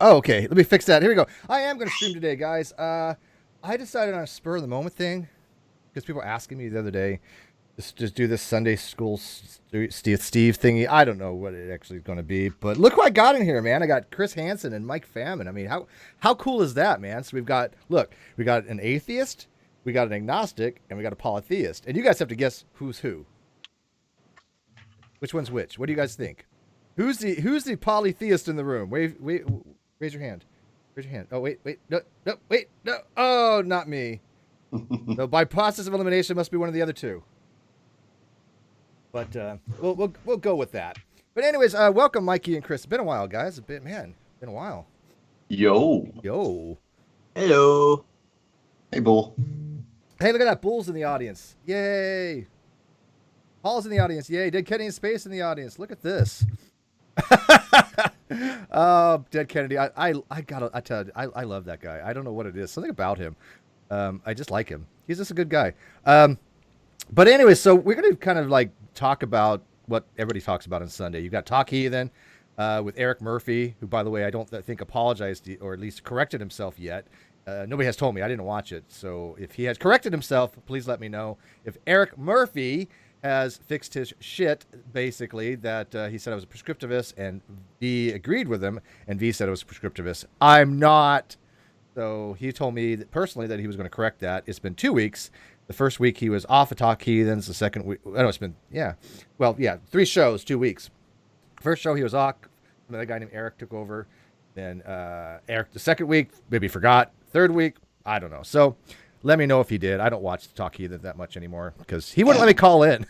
Oh, okay. Let me fix that. Here we go. I am going to stream today, guys. I decided on a spur of the moment thing because people were asking me the other day, just do this Sunday school Steve thingy. I don't know what it actually is going to be, but look who I got in here, man. I got Chris Hansen and Mike Famine. I mean, how cool is that, man? So we got an atheist, we got an agnostic, and we got a polytheist. And you guys have to guess who's who. Which one's which? What do you guys think? Who's the polytheist in the room? Raise your hand. Raise your hand. Oh, wait. No. Oh, not me. So by process of elimination, it must be one of the other two. But we'll go with that. But anyways, welcome, Mikey and Chris. It's been a while, guys. Been a while. Yo. Hello. Hey, Bull. Hey, look at that. Bull's in the audience. Yay. Paul's in the audience. Yay. Dead Kennedy in space in the audience. Look at this. Oh, Dead Kennedy. I tell you, I love that guy. I don't know what it is. Something about him. I just like him. He's just a good guy. But anyway, so we're going to kind of like talk about what everybody talks about on Sunday. You've got Talk Heathen with Eric Murphy, who, by the way, I don't think apologized or at least corrected himself yet. Nobody has told me. I didn't watch it. So if he has corrected himself, please let me know. If Eric Murphy has fixed his shit, basically, that he said I was a prescriptivist, and V agreed with him, and V said I was a prescriptivist. I'm not. So he told me that personally that he was going to correct that. It's been 2 weeks. The first week he was off of Talk Heathens. The second week, it's been, 3 shows, 2 weeks. First show he was off. Another guy named Eric took over. Then Eric the second week, maybe forgot. Third week, I don't know. So let me know if he did. I don't watch Talk Heathen that much anymore because he wouldn't let me call in.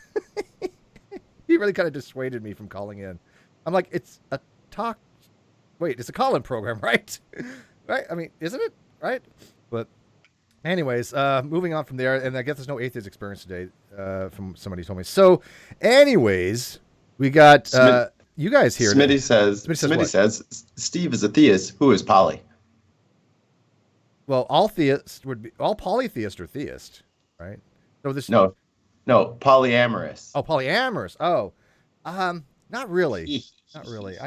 He really kind of dissuaded me from calling in. I'm like, it's a talk. Wait, it's a call-in program, right? Right? I mean, isn't it? Right? But anyways, moving on from there, and I guess there's no atheist experience today from somebody told me. So anyways, we got you guys here. Smitty says Steve is a theist. Who is poly? Well, all polytheists are theist, right? So this No, polyamorous. Oh, polyamorous. Oh, not really. Not really.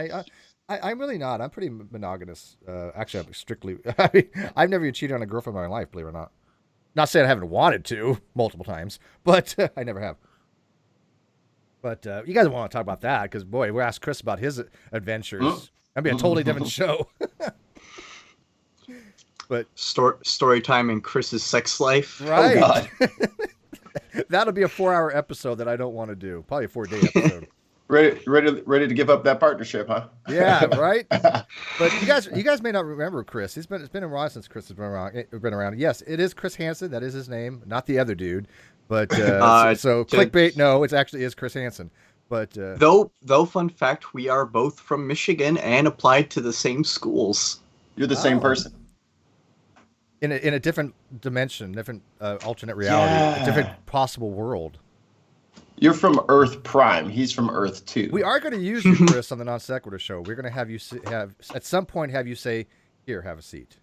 I'm really not. I'm pretty monogamous. Actually, I'm strictly. I've never even cheated on a girlfriend in my life, believe it or not. Not saying I haven't wanted to multiple times, but I never have. But you guys want to talk about that because, boy, we asked Chris about his adventures. That'd be a totally different show. But story time in Chris's sex life. Right. Oh, God. That'll be a 4-hour episode that I don't want to do. Probably a 4-day episode. Ready to give up that partnership, huh? Yeah, right. But you guys may not remember Chris. It's been a while since Chris has been around. Yes, it is Chris Hansen. That is his name, not the other dude. But so clickbait. No, it actually is Chris Hansen. But though, fun fact, we are both from Michigan and applied to the same schools. You're the same person. In a different dimension, different alternate reality, a different possible world. You're from Earth Prime. He's from Earth 2. We are going to use you, Chris, on the Non Sequitur show. We're going to have you at some point have you say, "Here, have a seat."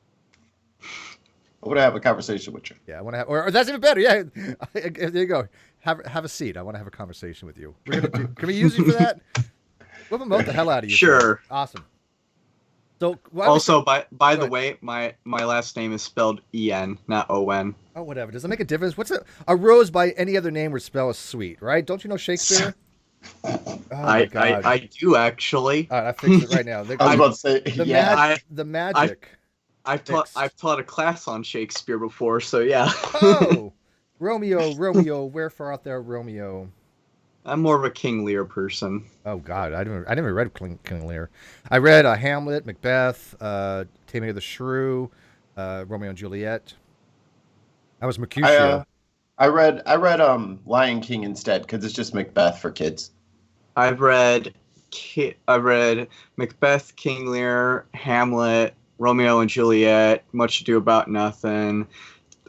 I want to have a conversation with you. Yeah, I want to have, or that's even better. Yeah, there you go. Have a seat. I want to have a conversation with you. Can we use you for that? We'll promote the hell out of you. Sure. Awesome. So also, by the way, my last name is spelled E-N, not O-N. Oh, whatever. Does it make a difference? What's a rose by any other name would spell as sweet, right? Don't you know Shakespeare? Oh, I do actually. All right, I fixed it right now. I was about to say, the magic. I've taught a class on Shakespeare before, so yeah. Oh, Romeo, wherefore art thou, Romeo? I'm more of a King Lear person. Oh God, I never read King Lear. I read Hamlet, Macbeth, Taming of the Shrew, Romeo and Juliet. I was Mercutio. I read Lion King instead because it's just Macbeth for kids. I've read Macbeth, King Lear, Hamlet, Romeo and Juliet, Much Ado About Nothing,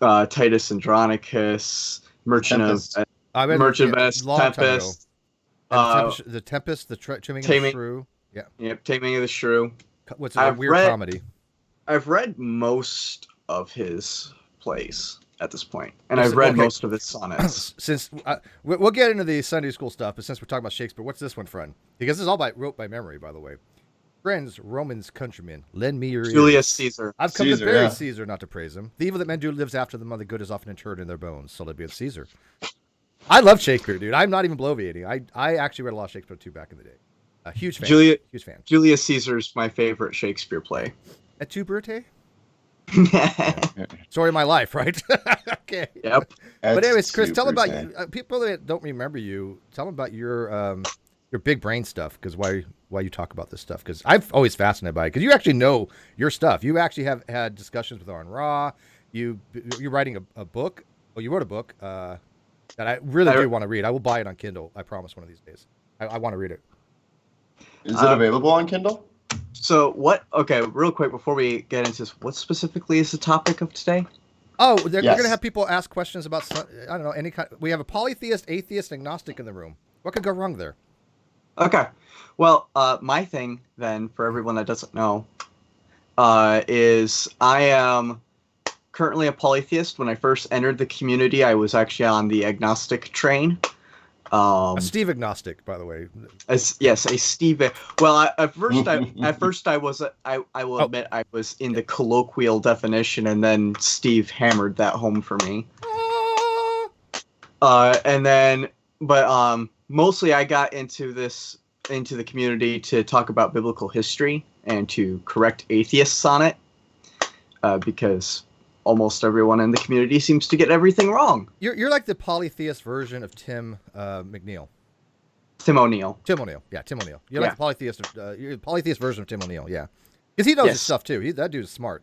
Titus Andronicus, Merchant of Venice, Tempest. The Tempest, Taming of the Shrew. Yeah. Yep, Taming of the Shrew. What's a weird comedy? I've read most of his plays at this point, and I've read most of his sonnets. Since we'll get into the Sunday school stuff, but since we're talking about Shakespeare, what's this one, friend? Because this is all wrote by memory, by the way. Friends, Romans, countrymen, lend me your Julius ears. Caesar. I've come Caesar, to bury yeah. Caesar, not to praise him. The evil that men do lives after them, the good is often interred in their bones. So let be with Caesar. I love Shakespeare, dude. I'm not even bloviating. I actually read a lot of Shakespeare too back in the day. A huge fan. Huge fan. Julius Caesar's my favorite Shakespeare play. Et tu, Brute? Story of my life, right? Okay. Yep. But anyways, Chris, tell them about you. People that don't remember you. Tell them about your big brain stuff, because why you talk about this stuff, because I'm always fascinated by it, because you actually know your stuff. You actually have had discussions with Aaron Ra. You're writing a book. Well, you wrote a book that I really do want to read. I will buy it on Kindle. I promise one of these days. I want to read it. Is it available on Kindle? So what? Okay, real quick before we get into this, what specifically is the topic of today? Oh, we're going to have people ask questions about, I don't know, any kind. We have a polytheist, atheist, agnostic in the room. What could go wrong there? Okay. Well, my thing then, for everyone that doesn't know, is I am currently a polytheist. When I first entered the community, I was actually on the agnostic train. A Steve agnostic, by the way. Yes, a Steve. Well, at first I was. I will admit I was in the colloquial definition, and then Steve hammered that home for me. But mostly I got into the community to talk about biblical history and to correct atheists on it, because almost everyone in the community seems to get everything wrong. You're like the polytheist version of Tim McNeil. Tim O'Neill. Yeah, Tim O'Neill. You're like the polytheist version of Tim O'Neill. Yeah, because he knows his stuff too. That dude is smart.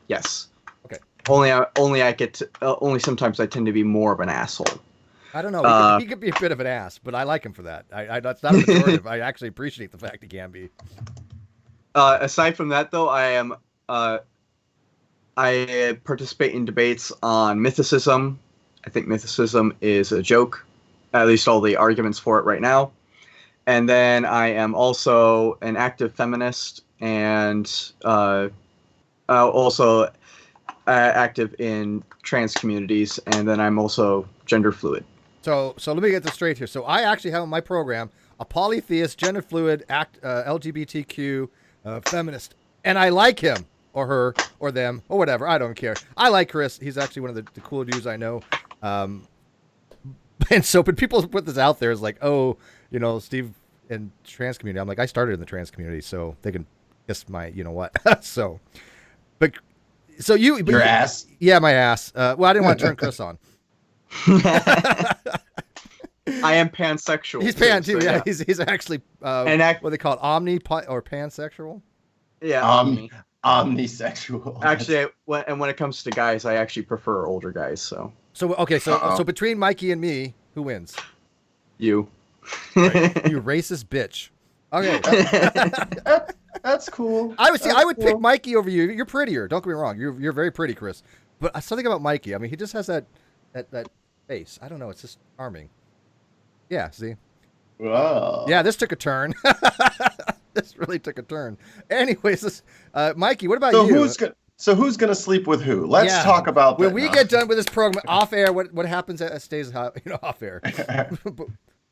Yes. Okay. Only sometimes I tend to be more of an asshole. I don't know. He could be a bit of an ass, but I like him for that. That's not a pejorative. I actually appreciate the fact he can be. Aside from that, though, I participate in debates on mythicism. I think mythicism is a joke, at least all the arguments for it right now. And then I am also an active feminist and also active in trans communities. And then I'm also gender fluid. So let me get this straight here. So I actually have on my program a polytheist, gender fluid, LGBTQ feminist, and I like him or her or them or whatever. I don't care. I like Chris. He's actually one of the cool dudes I know. And so, but people put this out there as like, oh, Steve in trans community. I'm like, I started in the trans community, so they can kiss my, you know what. So your ass. Yeah, my ass. Well, I didn't want to turn Chris on. I am pansexual. He's pan too. Yeah, he's actually what they call it, or pansexual. Yeah, omnisexual. Actually, when it comes to guys, I actually prefer older guys. So okay, so between Mikey and me, who wins? You. Right. You racist bitch. Okay. That's cool. I would pick Mikey over you. You're prettier. Don't get me wrong. You're very pretty, Chris. But something about Mikey. I mean, he just has that face. I don't know. It's just charming. Yeah. See. Wow. Yeah. This took a turn. This really took a turn. Anyways, Mikey, what about you? Who's gonna sleep with who? Let's talk about that. When we get done with this program off air, what happens stays off air.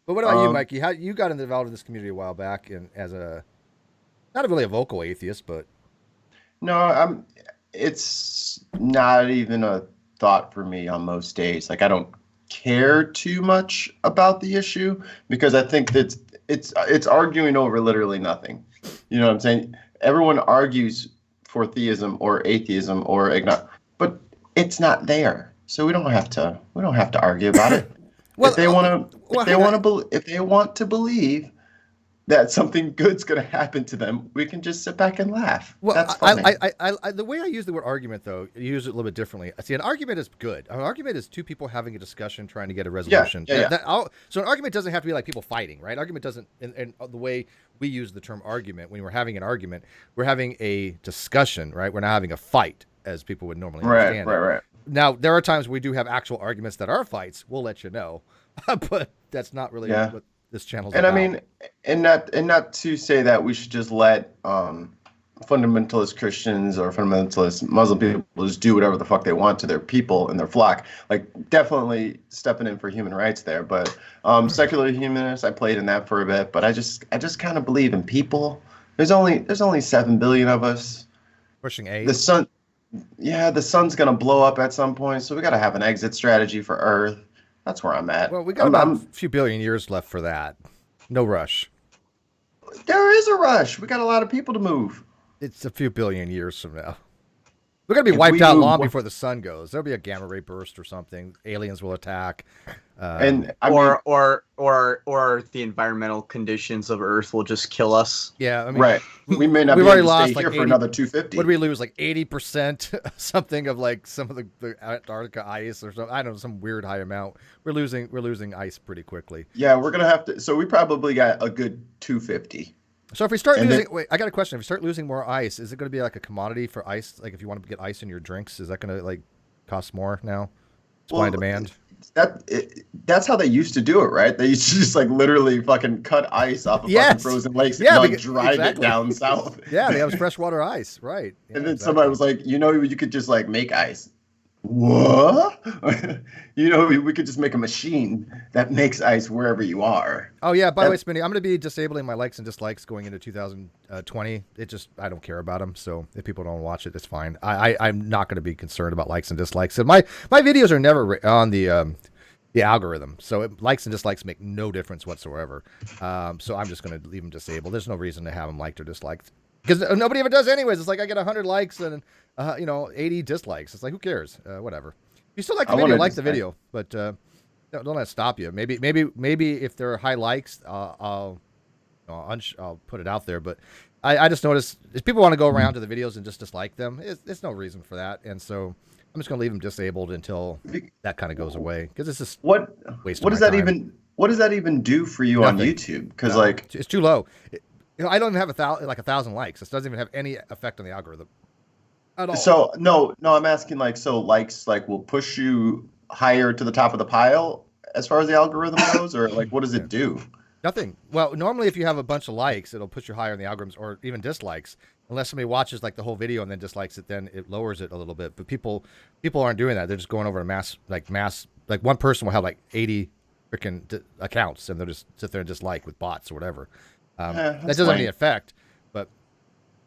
But what about you, Mikey? How you got involved in this community a while back, and as not really a vocal atheist, but no, it's not even a thought for me on most days. Like, I don't care too much about the issue because I think that it's arguing over literally nothing. You know what I'm saying? Everyone argues for theism or atheism or agnostic, but it's not there. So we don't have to argue about it. Well, if they want to believe that something good's going to happen to them, we can just sit back and laugh. Well, that's funny. I the way I use the word argument, though, you use it a little bit differently. See, an argument is good. An argument is two people having a discussion, trying to get a resolution. Yeah. So an argument doesn't have to be like people fighting, right? Argument doesn't, and the way we use the term argument, when we're having an argument, we're having a discussion, right? We're not having a fight, as people would normally understand. Right. Now, there are times we do have actual arguments that are fights. We'll let you know. But that's not really what this channel's about. I mean, and not to say that we should just let fundamentalist Christians or fundamentalist Muslim people just do whatever the fuck they want to their people and their flock. Like, definitely stepping in for human rights there. But secular humanists, I played in that for a bit. But I just kind of believe in people There's only 7 billion of us. Pushing 8. The sun's gonna blow up at some point, so we gotta have an exit strategy for Earth. That's where I'm at. Well, we got about a few billion years left for that. No rush. There is a rush. We got a lot of people to move. It's a few billion years from now. We're going to be wiped out long before the sun goes. There'll be a gamma ray burst or something. Aliens will attack. Or the environmental conditions of Earth will just kill us. Yeah, I mean, right. We may not be able to stay here for another 250. What did we lose? Like 80% something of like some of the Antarctica ice or something. I don't know, some weird high amount. We're losing ice pretty quickly. Yeah, we're gonna have to. So we probably got a good 250. So if we start losing, wait, I got a question. If we start losing more ice, is it going to be like a commodity for ice? Like if you want to get ice in your drinks, is that going to like cost more now? Supply and demand. That's how they used to do it, right? They used to just like literally fucking cut ice off of fucking frozen lakes and like drive it down south. Yeah, they have freshwater ice, right? Yeah, and then somebody was like, you could just like make ice. What? We could just make a machine that makes ice wherever you are. Oh yeah. By the way, Spinny, I'm going to be disabling my likes and dislikes going into 2020. I don't care about them. So if people don't watch it, it's fine. I'm not going to be concerned about likes and dislikes. So my videos are never on the algorithm. So likes and dislikes make no difference whatsoever. So I'm just going to leave them disabled. There's no reason to have them liked or disliked. Because nobody ever does anyways. It's like I get 100 likes and 80 dislikes. It's like, who cares? Whatever. If you still like the video, like the video. But don't let it stop you. Maybe if there are high likes, I'll put it out there. But I just noticed if people want to go around to the videos and just dislike them, it's no reason for that. And so I'm just going to leave them disabled until that kind of goes away. Because it's just what does that even do for you on YouTube? Because it's too low. I don't even have 1,000 likes. This doesn't even have any effect on the algorithm at all. So no, I'm asking likes will push you higher to the top of the pile as far as the algorithm goes, or like what does it do? Nothing. Well, normally if you have a bunch of likes, it'll push you higher in the algorithms, or even dislikes. Unless somebody watches like the whole video and then dislikes it, then it lowers it a little bit. But people aren't doing that. They're just going over to mass. Like one person will have like 80 freaking accounts, and they'll just sit there and dislike with bots or whatever. That doesn't have any effect, but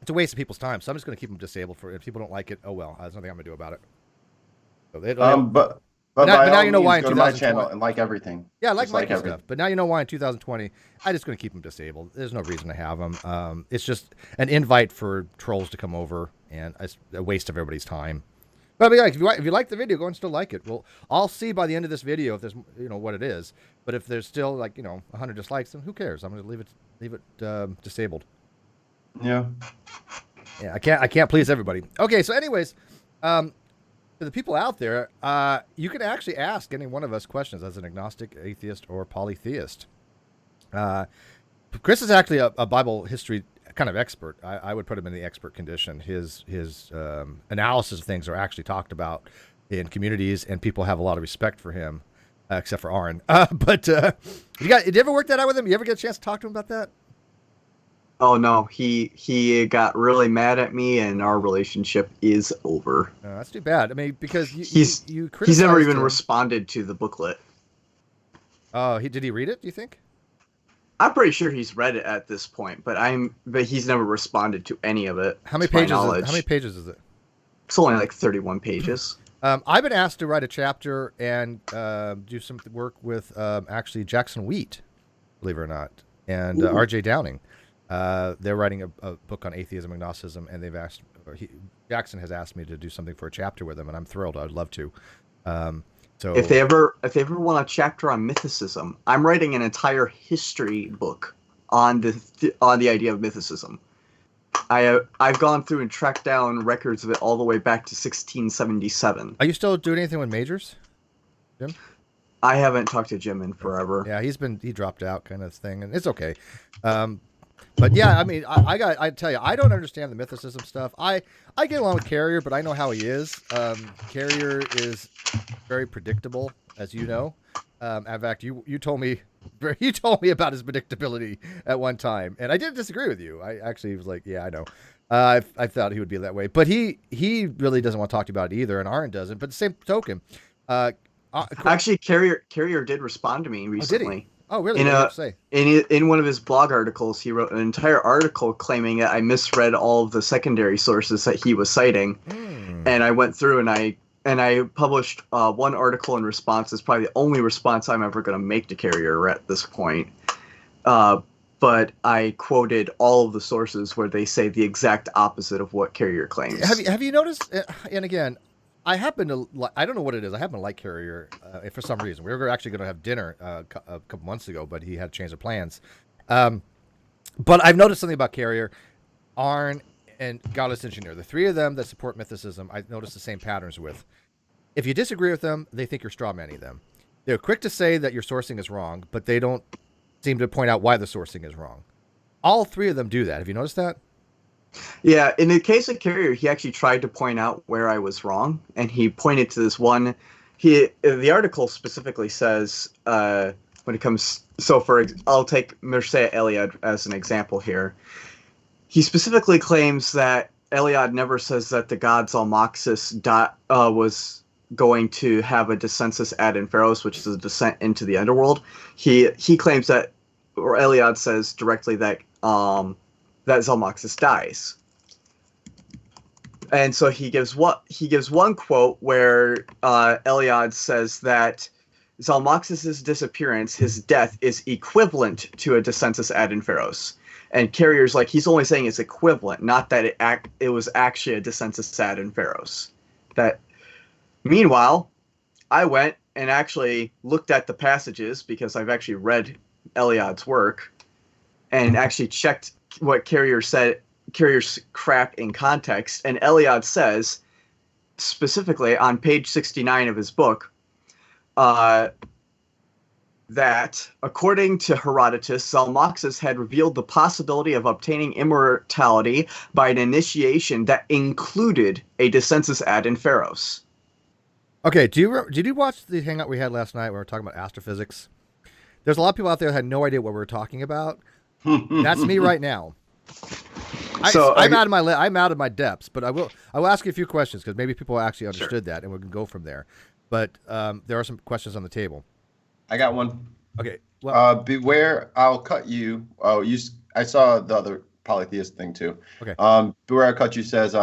it's a waste of people's time. So I'm just going to keep them disabled. If people don't like it, oh well. There's nothing I'm going to do about it. So but now you know why. Go to my channel and like everything. Yeah, I like Mikey stuff. But now you know why in 2020, I'm just going to keep them disabled. There's no reason to have them. It's just an invite for trolls to come over, and it's a waste of everybody's time. But if you like the video, go and still like it. Well, I'll see by the end of this video if there's what it is. But if there's still 100 dislikes, then who cares? I'm going to leave it disabled. Yeah. Yeah, I can't please everybody. Okay, so anyways, to the people out there, you can actually ask any one of us questions as an agnostic, atheist, or polytheist. Chris is actually a Bible history kind of expert. I would put him in the expert condition. His analysis of things are actually talked about in communities, and people have a lot of respect for him, except for Aaron. But did you ever work that out with him? You ever get a chance to talk to him about that? Oh no, he got really mad at me, and our relationship is over. That's too bad. I mean, because he's never even responded to the booklet. Oh, did he read it? Do you think? I'm pretty sure he's read it at this point, but he's never responded to any of it. How many pages is it? It's only like 31 pages. I've been asked to write a chapter and do some work with actually Jackson Wheat, believe it or not, and R.J. Downing. They're writing a book on atheism, agnosticism, and Jackson has asked me to do something for a chapter with them, and I'm thrilled. I'd love to. So if they ever want a chapter on mythicism, I'm writing an entire history book on the idea of mythicism. I've gone through and tracked down records of it all the way back to 1677. Are you still doing anything with majors, Jim? I haven't talked to Jim in forever. Yeah, he dropped out kind of thing, and it's okay. But yeah, I mean, I tell you, I don't understand the mythicism stuff. I get along with Carrier, but I know how he is. Carrier is very predictable, as you know. In fact, you told me about his predictability at one time, and I didn't disagree with you. I actually was like, yeah, I know. I thought he would be that way, but he really doesn't want to talk to you about it either, and Aaron doesn't. But the same token, actually, Carrier did respond to me recently. Oh, really? What do you have to say? In one of his blog articles, he wrote an entire article claiming that I misread all of the secondary sources that he was citing, and I went through and I published one article in response. It's probably the only response I'm ever going to make to Carrier at this point. But I quoted all of the sources where they say the exact opposite of what Carrier claims. Have you noticed? And again, I don't know what it is. I happen to like Carrier for some reason. We were actually going to have dinner a couple months ago, but he had changed of plans. But I've noticed something about Carrier, Arn, and Godless Engineer. The three of them that support mythicism, I've noticed the same patterns with. If you disagree with them, they think you're strawmanning them. They're quick to say that your sourcing is wrong, but they don't seem to point out why the sourcing is wrong. All three of them do that. Have you noticed that? Yeah, in the case of Carrier, he actually tried to point out where I was wrong, and he pointed to this one. The article specifically says when it comes. So I'll take Mircea Eliade as an example here. He specifically claims that Eliade never says that the god Zalmoxis was going to have a descensus ad inferos, which is a descent into the underworld. He claims that, or Eliade says directly that that Zalmoxis dies. And so he gives one quote where Eliade says that Zalmoxis' disappearance, his death, is equivalent to a descensus ad inferos. And Carrier's like, he's only saying it's equivalent, not that it was actually a descensus ad inferos. Meanwhile, I went and actually looked at the passages because I've actually read Eliade's work and actually checked what Carrier said, Carrier's crap in context. And Eliade says, specifically on page 69 of his book, that according to Herodotus, Zalmoxis had revealed the possibility of obtaining immortality by an initiation that included a descensus ad inferos. Okay, did you watch the hangout we had last night where we were talking about astrophysics? There's a lot of people out there that had no idea what we were talking about. That's me right now. I'm out of my depths, but I will ask you a few questions because maybe people actually understood that, and we can go from there. But there are some questions on the table. I got one. Okay. Well, beware, I'll cut you. Oh, I saw the other polytheist thing too. Okay. Beware, I'll cut you says,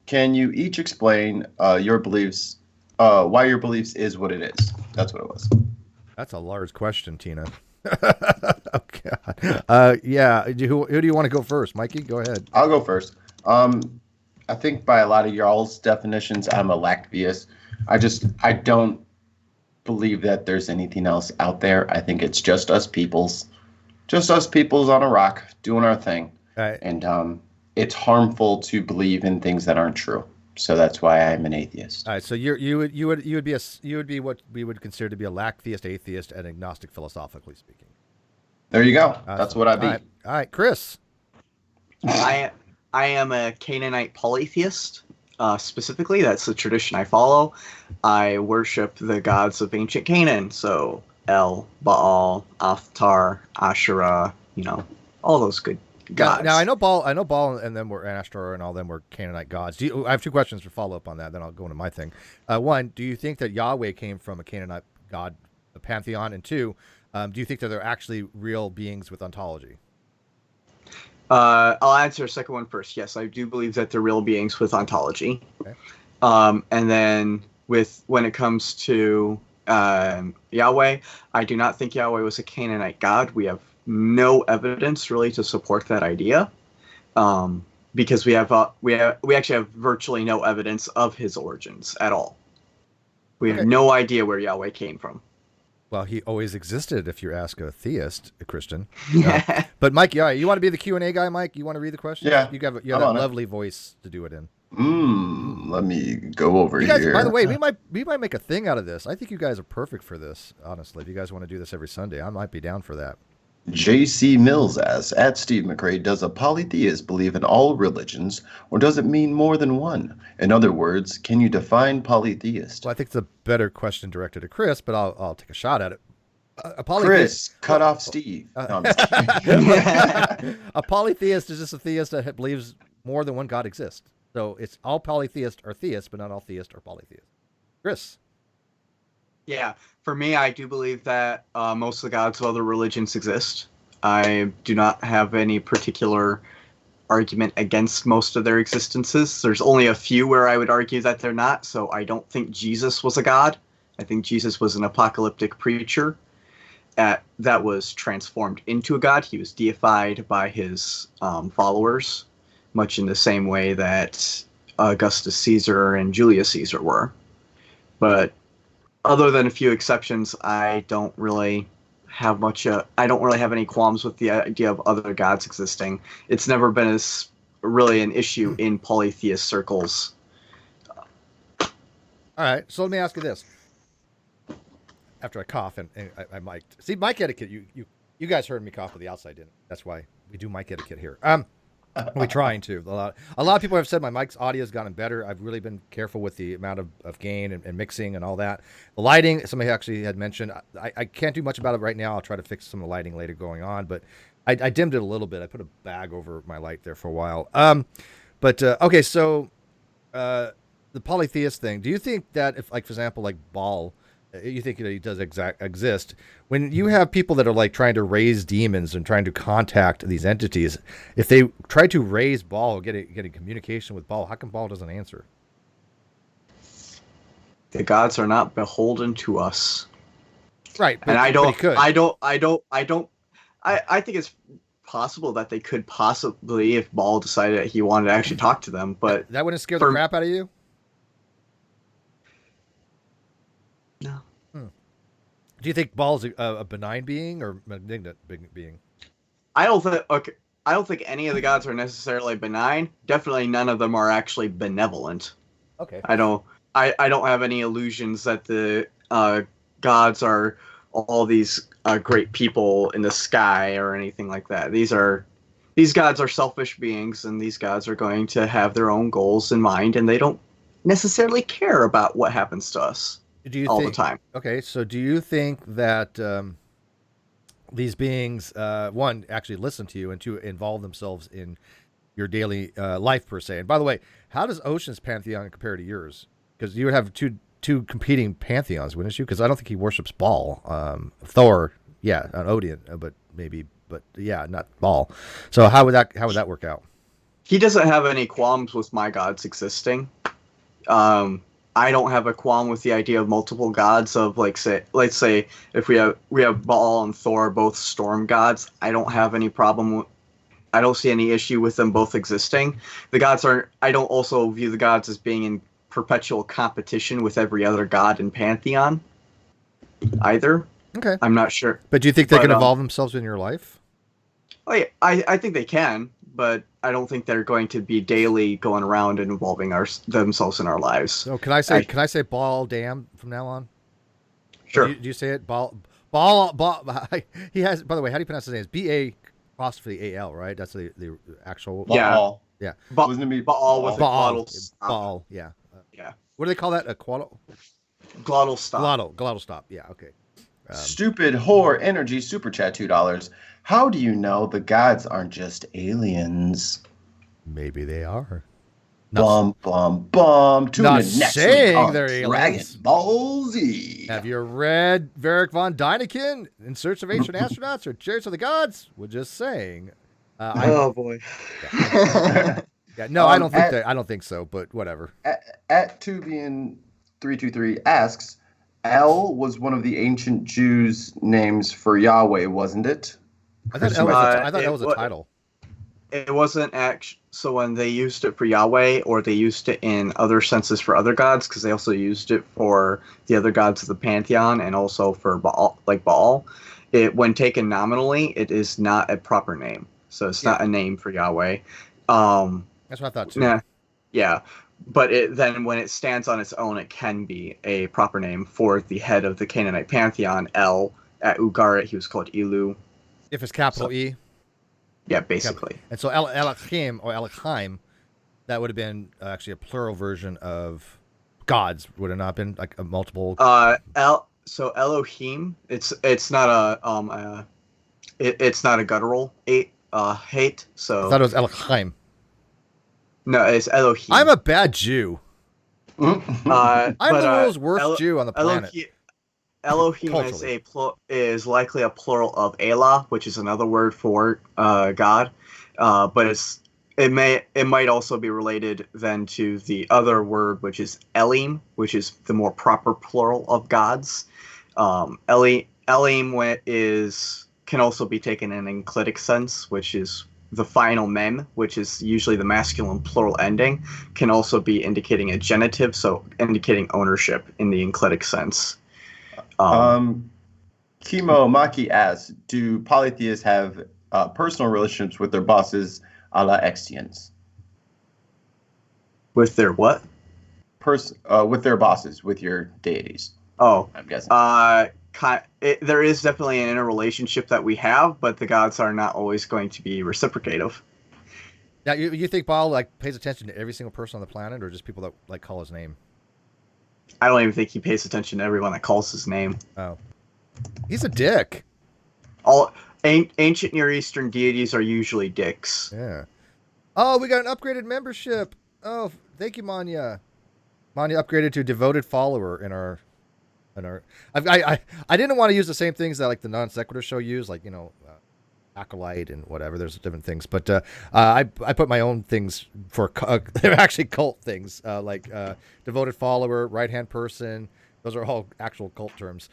can you each explain your beliefs, why your beliefs is what it is? That's what it was. That's a large question, Tina. Oh, God. Yeah. Who do you want to go first? Mikey, go ahead. I'll go first. I think by a lot of y'all's definitions, I'm a lacktheist. I don't believe that there's anything else out there. I think it's just us peoples on a rock doing our thing. Right. And it's harmful to believe in things that aren't true. So that's why I'm an atheist. All right. So you would be what we would consider to be a lacktheist, atheist, and agnostic, philosophically speaking. There you go. That's what I'd be. All right, Chris. I am a Canaanite polytheist. Specifically, that's the tradition I follow. I worship the gods of ancient Canaan, so El, Baal, Athtar, Asherah, all those good gods. Now I know Baal and them were Ashtar and all them were Canaanite gods. I have two questions to follow up on that, then I'll go into my thing. One, do you think that Yahweh came from a Canaanite god pantheon? And two, do you think that they're actually real beings with ontology? I'll answer the second one first. Yes, I do believe that they're real beings with ontology. Okay. And then when it comes to Yahweh, I do not think Yahweh was a Canaanite god. We have no evidence really to support that idea, because we actually have virtually no evidence of his origins at all. We have no idea where Yahweh came from. Well, he always existed, if you ask a theist, a Christian. But Mike, all right, you want to be the Q&A guy, Mike? You want to read the questions? Yeah. You have that lovely voice to do it in. Let me go over here. By the way, we might make a thing out of this. I think you guys are perfect for this, honestly. If you guys want to do this every Sunday, I might be down for that. J.C. Mills asks, at Steve McRae, does a polytheist believe in all religions, or does it mean more than one? In other words, can you define polytheist? Well, I think it's a better question directed to Chris, but I'll take a shot at it. Chris, cut off Steve. No, I'm just kidding. A polytheist is just a theist that believes more than one God exists. So it's all polytheists are theists, but not all theists are polytheists. Chris. Yeah, for me, I do believe that most of the gods of other religions exist. I do not have any particular argument against most of their existences. There's only a few where I would argue that they're not, so I don't think Jesus was a god. I think Jesus was an apocalyptic preacher that was transformed into a god. He was deified by his followers, much in the same way that Augustus Caesar and Julius Caesar were. But other than a few exceptions, I don't really have any qualms with the idea of other gods existing. It's never been really an issue in polytheist circles. All right, so let me ask you this. After I cough, and I mic'd. See, mic etiquette, you guys heard me cough, but the outside didn't. That's why we do mic etiquette here. We're trying to. A lot of people have said my mic's audio has gotten better. I've really been careful with the amount of gain and mixing and all that. The lighting, somebody actually had mentioned. I can't do much about it right now. I'll try to fix some of the lighting later going on, but I dimmed it a little bit. I put a bag over my light there for a while. Okay, so the polytheist thing. Do you think that if, like, for example, like Baal, you think he does exist? When you have people that are like trying to raise demons and trying to contact these entities, if they try to raise Baal, get a communication with Baal, how come Baal doesn't answer? The gods are not beholden to us, right? And I think it's possible that they could possibly, if Baal decided that he wanted to actually talk to them, but that wouldn't scare the crap out of you. No. Do you think Baal's a benign being or malignant being? I don't think any of the gods are necessarily benign. Definitely none of them are actually benevolent. Okay. I don't have any illusions that the gods are all these great people in the sky or anything like that. These gods are selfish beings, and these gods are going to have their own goals in mind, and they don't necessarily care about what happens to us. The time. Okay, so do you think that these beings, one, actually listen to you, and two, involve themselves in your daily life per se? And by the way, how does Ocean's pantheon compare to yours? Because you would have two competing pantheons, wouldn't you? Because I don't think he worships Baal. Thor, yeah, an Odin, but yeah, not Baal. So how would that work out? He doesn't have any qualms with my gods existing. I don't have a qualm with the idea of multiple gods of, let's say if we have Baal and Thor, both storm gods. I don't have any problem I don't see any issue with them both existing. I don't also view the gods as being in perpetual competition with every other god in pantheon either. Okay. I'm not sure. But do you think they can evolve themselves in your life? Oh, yeah, I think they can, but I don't think they're going to be daily going around and involving themselves in our lives. So can I say Baal Dam from now on? Sure. Do you say it? Baal. He has, by the way, how do you pronounce his name? It's B-A-apostrophe-A-L, right? That's the actual. Baal. Yeah. Wasn't it Baal with a glottal stop? Baal, yeah. Yeah. What do they call that? A glottal stop. Glottal stop. Yeah. Okay. Stupid whore energy super chat $2. How do you know the gods aren't just aliens? Maybe they are. Bum. Tune in next saying week on they're aliens. Dragon Ball Z. Have you read Varric von Däniken, In Search of Ancient Astronauts, or Chariots of the Gods? We're just saying. Oh boy. Yeah, no, I don't think so, but whatever. At Tubian323 asks, El was one of the ancient Jews' names for Yahweh, wasn't it? I thought that was a title. It wasn't actually. So when they used it for Yahweh, or they used it in other senses for other gods, because they also used it for the other gods of the pantheon and also for Baal, when taken nominally, it is not a proper name. So it's not a name for Yahweh. That's what I thought too. Yeah. But then when it stands on its own, it can be a proper name for the head of the Canaanite pantheon, El. At Ugarit, he was called Elu. If it's capital E? Yeah, basically. And so Elohim or Elohim, that would have been actually a plural version of gods, would it not have been? Like a multiple... So Elohim, it's not a it's not a guttural hate. So I thought it was Elohim. No, it's Elohim. I'm a bad Jew. I'm the world's worst Jew on the planet. Elohim is likely a plural of Elah, which is another word for God, but it might also be related then to the other word, which is Elim, which is the more proper plural of gods. Elim can also be taken in an enclitic sense, which is the final mem, which is usually the masculine plural ending, can also be indicating a genitive, so indicating ownership in the enclitic sense. Kimo Maki asks, do polytheists have personal relationships with their bosses a la Extians? With their what? With their bosses, with your deities. Oh, I'm guessing. There is definitely an interrelationship that we have, but the gods are not always going to be reciprocative. Yeah, you think Baal like pays attention to every single person on the planet, or just people that like call his name? I don't even think he pays attention to everyone that calls his name. Oh, he's a dick. All ancient Near Eastern deities are usually dicks. Yeah. Oh, we got an upgraded membership. Oh, thank you, Manya. Manya upgraded to devoted follower in our. I didn't want to use the same things that like the non sequitur show use, like acolyte and whatever. There's different things, but I put my own things for they're actually cult things, like devoted follower, right hand person. Those are all actual cult terms,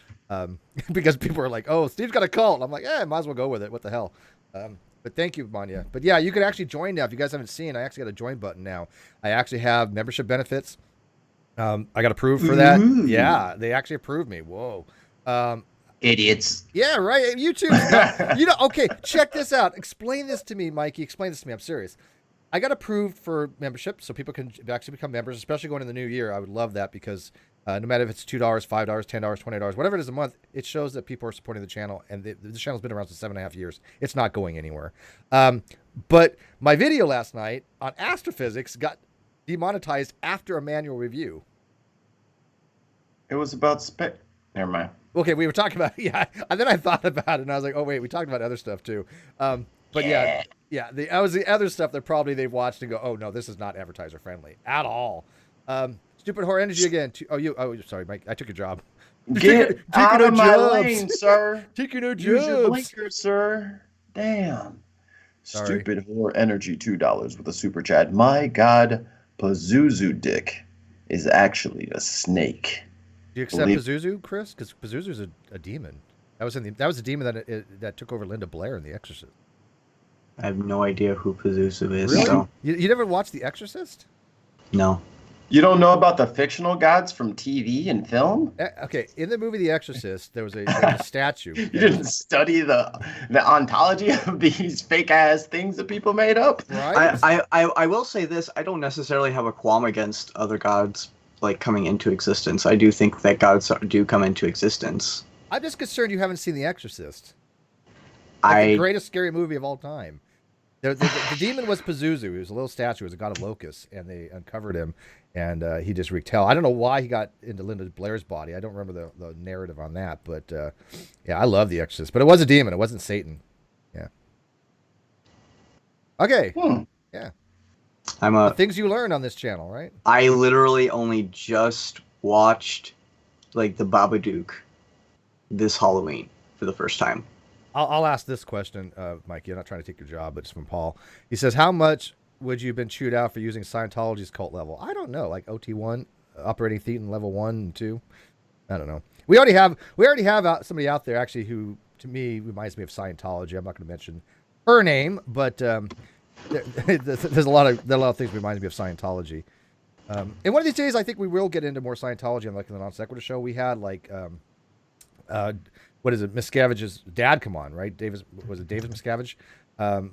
because people are like, "Oh, Steve's got a cult." I'm like, might as well go with it. What the hell? But thank you, Manya. But yeah, you can actually join now. If you guys haven't seen, I actually got a join button now. I actually have membership benefits. I got approved for that. Ooh. Yeah, they actually approved me. Whoa. Idiots. Yeah, right. YouTube. Okay, check this out. Explain this to me, Mikey. Explain this to me. I'm serious. I got approved for membership, so people can actually become members, especially going in the new year. I would love that because no matter if it's $2, $5, $10, $20, whatever it is a month, it shows that people are supporting the channel, and the channel's been around for 7.5 years. It's not going anywhere. But my video last night on astrophysics got demonetized after a manual review. It was about never mind. Okay, we were talking about and then I thought about it and I was like, oh wait, we talked about other stuff too. But that was the other stuff that probably they watched and go, oh no, this is not advertiser friendly at all. Stupid whore energy again. Sorry, Mike, I took your job. Get out of my lane, sir. Taking no jobs. Use your blinker, sir. Damn. Sorry. Stupid whore energy, $2 with a super chat. My God, Pazuzu dick is actually a snake. Do you accept Pazuzu, Chris? Because Pazuzu's a demon. That was the demon that took over Linda Blair in The Exorcist. I have no idea who Pazuzu is. Really? So. You never watched The Exorcist? No. You don't know about the fictional gods from TV and film? Okay, in the movie The Exorcist, there was a statue. You didn't study the ontology of these fake ass things that people made up, right? I will say this: I don't necessarily have a qualm against other gods like coming into existence. I do think that gods do come into existence. I'm just concerned you haven't seen The Exorcist. The greatest scary movie of all time. The demon was Pazuzu. He was a little statue. He was a god of locusts, and they uncovered him, and he just wreaked hell. I don't know why he got into Linda Blair's body. I don't remember the narrative on that, but I love The Exorcist. But it was a demon. It wasn't Satan. Yeah. Okay. Yeah. The things you learn on this channel, right? I literally only just watched like the Babadook this Halloween for the first time. I'll ask this question, Mikey. I'm not trying to take your job, but it's from Paul. He says, how much would you have been chewed out for using Scientology's cult level? I don't know, like OT1, operating thetan level 1 and 2. I don't know. We already have somebody out there actually who, to me, reminds me of Scientology. I'm not going to mention her name, but there's a lot of things that remind me of Scientology. And one of these days, I think we will get into more Scientology on like the Non Sequitur show. We had like what is it? Miscavige's dad come on, right? David Miscavige?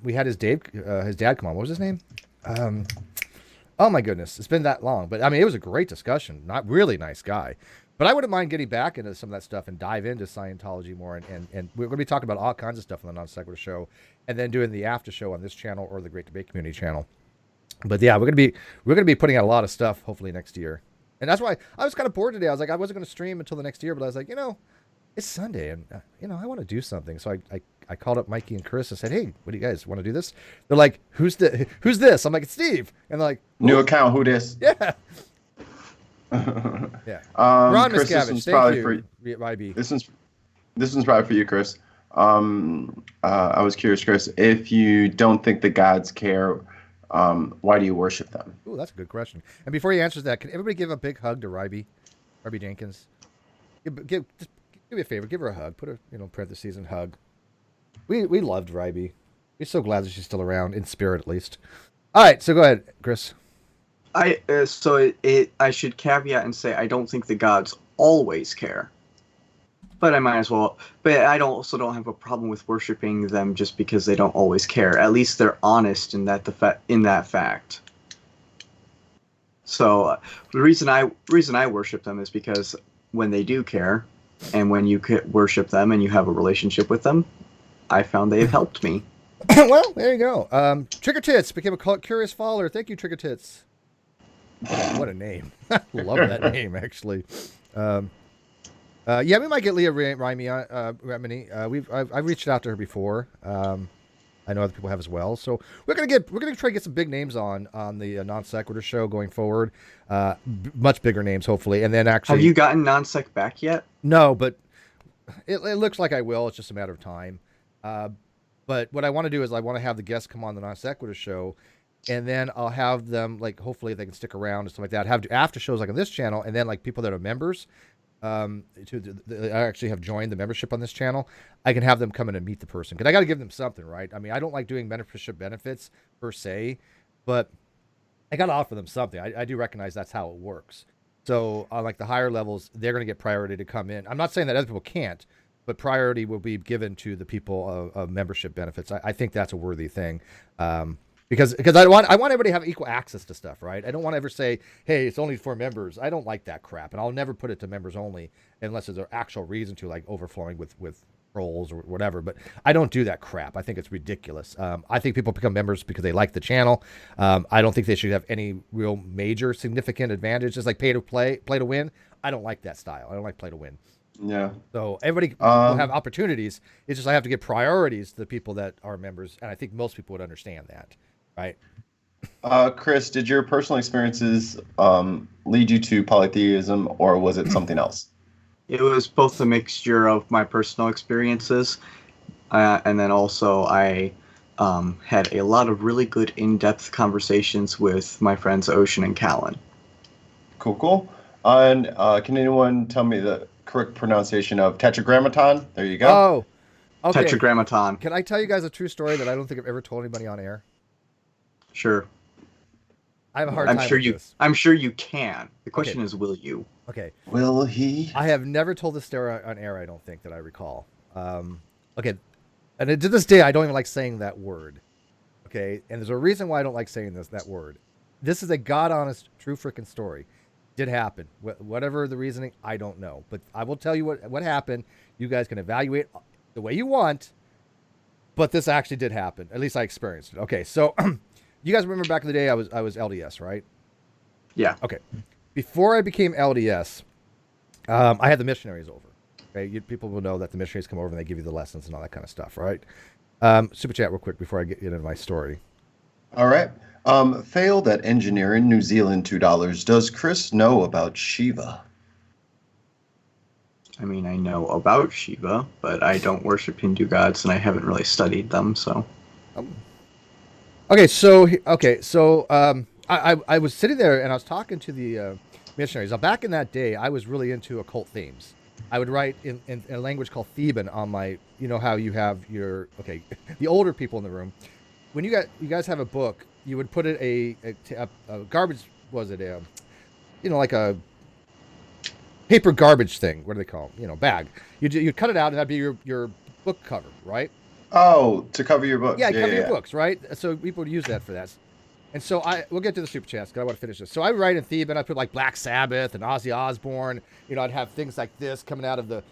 We had his dad come on. What was his name? Oh my goodness, it's been that long. But I mean, it was a great discussion. Not really nice guy. But I wouldn't mind getting back into some of that stuff and dive into Scientology more. And we're going to be talking about all kinds of stuff on the Non Sequitur show, and then doing the after show on this channel or the Great Debate Community channel. But yeah, we're going to be putting out a lot of stuff hopefully next year. And that's why I was kind of bored today. I was like, I wasn't going to stream until the next year, but I was like, it's Sunday, and I want to do something. So I called up Mikey and Chris and said, hey, what do you guys want to do this? They're like, who's this? I'm like, it's Steve. And they're like, new account, who this? Yeah. Yeah. Ron Chris, Miscavige, thank you. YB. This one's probably for you, Chris. I was curious, Chris, if you don't think the gods care, why do you worship them? Ooh, that's a good question. And before he answers that, can everybody give a big hug to Ryby Jenkins? Just give me a favor, give her a hug. Put her, parentheses and hug. We loved Ryby. We're so glad that she's still around, in spirit at least. All right, so go ahead, Chris. I should caveat and say I don't think the gods always care. But I might as well. But I also don't have a problem with worshiping them just because they don't always care. At least they're honest in that fact. So the reason I worship them is because when they do care, and when you worship them and you have a relationship with them, I found they've helped me. Well, there you go. Trigger Tits became a curious follower. Thank you, Trigger Tits. What a name. Love that name, actually. Yeah, we might get Leah Remini. I've reached out to her before. I know other people have as well. So we're gonna try to get some big names on the Non Sequitur show going forward. Much bigger names, hopefully. And then actually, have you gotten Non Sec back yet? No, but it looks like I will. It's just a matter of time. But what I want to do is I want to have the guests come on the Non Sequitur show, and then I'll have them, like, hopefully if they can stick around and stuff like that, have after shows like on this channel, and then like people that are members, I actually have joined the membership on this channel. I can have them come in and meet the person, because I got to give them something, right? I mean, I don't like doing membership benefits per se, but I got to offer them something. I do recognize that's how it works. So on like the higher levels, they're going to get priority to come in. I'm not saying that other people can't, but priority will be given to the people of membership benefits. I think that's a worthy thing. Because I want everybody to have equal access to stuff, right? I don't want to ever say, hey, it's only for members. I don't like that crap, and I'll never put it to members only unless there's an actual reason to, like overflowing with trolls or whatever. But I don't do that crap. I think it's ridiculous. I think people become members because they like the channel. I don't think they should have any real major significant advantage. Just like pay to win. I don't like that style. I don't like play to win. Yeah. So everybody will have opportunities. It's just I have to give priorities to the people that are members, and I think most people would understand that. Right. Chris, did your personal experiences lead you to polytheism, or was it something else? It was both a mixture of my personal experiences, and then also I had a lot of really good in-depth conversations with my friends Ocean and Callan. Cool. And can anyone tell me the correct pronunciation of tetragrammaton? There you go. Oh, okay. Tetragrammaton. Can I tell you guys a true story that I don't think I've ever told anybody on air? Sure. I have a hard time with this. I'm sure you can. The question is, will you? Okay. Will he? I have never told this story on air, I don't think, that I recall. Okay. And to this day, I don't even like saying that word. Okay. And there's a reason why I don't like saying that word. This is a God-honest, true freaking story. Did happen. Whatever the reasoning, I don't know. But I will tell you what happened. You guys can evaluate the way you want. But this actually did happen. At least I experienced it. Okay. So... You guys remember back in the day, I was LDS, right? Yeah. Okay. Before I became LDS, I had the missionaries over. Okay, people will know that the missionaries come over and they give you the lessons and all that kind of stuff, right? Super chat real quick before I get into my story. All right. Failed at engineering, New Zealand $2. Does Chris know about Shiva? I mean, I know about Shiva, but I don't worship Hindu gods, and I haven't really studied them, so... Okay, so I was sitting there and I was talking to the missionaries. Now, back in that day, I was really into occult themes. I would write in a language called Theban on my, you know how you have your, the older people in the room. When you guys have a book, you would put it a garbage, like a paper garbage thing. What do they call it? Bag. You'd cut it out and that'd be your book cover, right? Oh, to cover your books. Yeah, cover your books, right? So people would use that for that. And so we'll get to the super chats because I want to finish this. So I write in Theban, I put like Black Sabbath and Ozzy Osbourne. I'd have things like this coming out of the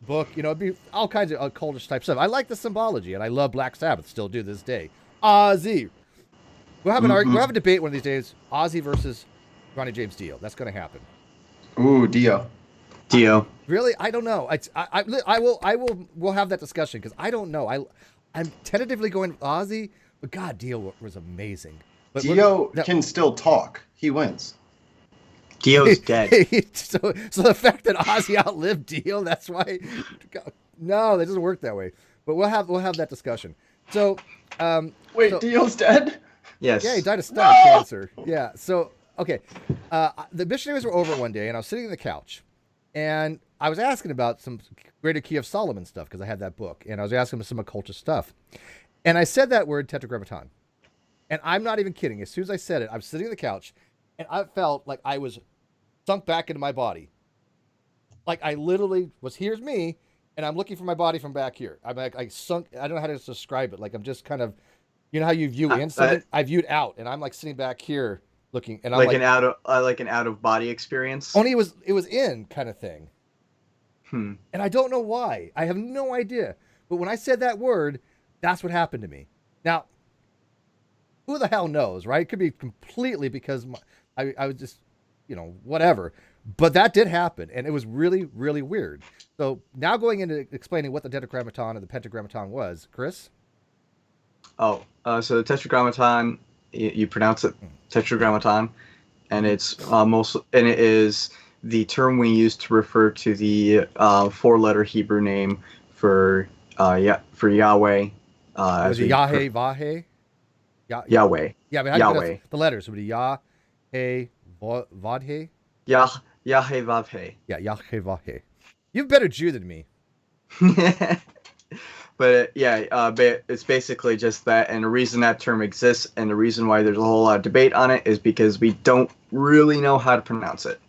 book. It'd be all kinds of occultish type stuff. I like the symbology, and I love Black Sabbath. Still do this day. Ozzy. We'll have we'll have a debate one of these days. Ozzy versus Ronnie James Dio. That's going to happen. Ooh, Dio. Really? I don't know. We'll have that discussion because I don't know. I'm tentatively going with Ozzy, but God, Dio was amazing. But Dio can still talk. He wins. Dio's dead. so the fact that Ozzy outlived Dio, that's why. No, that doesn't work that way. But we'll have that discussion. So, wait, Dio's dead? Yes. Yeah, he died of stomach cancer. Yeah. So, okay, the missionaries were over one day, and I was sitting on the couch, and I was asking about some Greater Key of Solomon stuff because I had that book, and I was asking them some occultist stuff, and I said that word tetragrammaton, and I'm not even kidding. As soon as I said it, I was sitting on the couch, and I felt like I was sunk back into my body. Like I literally was, here's me, and I'm looking for my body from back here. I'm like, I sunk, I don't know how to describe it. Like I'm just kind of, you know how you view in something? I viewed out, and I'm like sitting back here looking, and I'm like an out of body experience. Only it was in kind of thing. And I don't know why. I have no idea. But when I said that word, that's what happened to me. Now, who the hell knows, right? It could be completely because I was just, whatever. But that did happen, and it was really, really weird. So now going into explaining what the tetragrammaton and the pentagrammaton was, Chris? So the tetragrammaton, you pronounce it tetragrammaton, and it is the term we use to refer to the four-letter Hebrew name for Yahweh. Was it Yahweh, Vahe? Yahweh. Yeah, but Yahweh. The letters would be Yah, He, Vadhe. Yahweh Vavhe. Yeah, Yahweh Vahe. You're a better Jew than me. But it's basically just that, and the reason that term exists, and the reason why there's a whole lot of debate on it is because we don't really know how to pronounce it.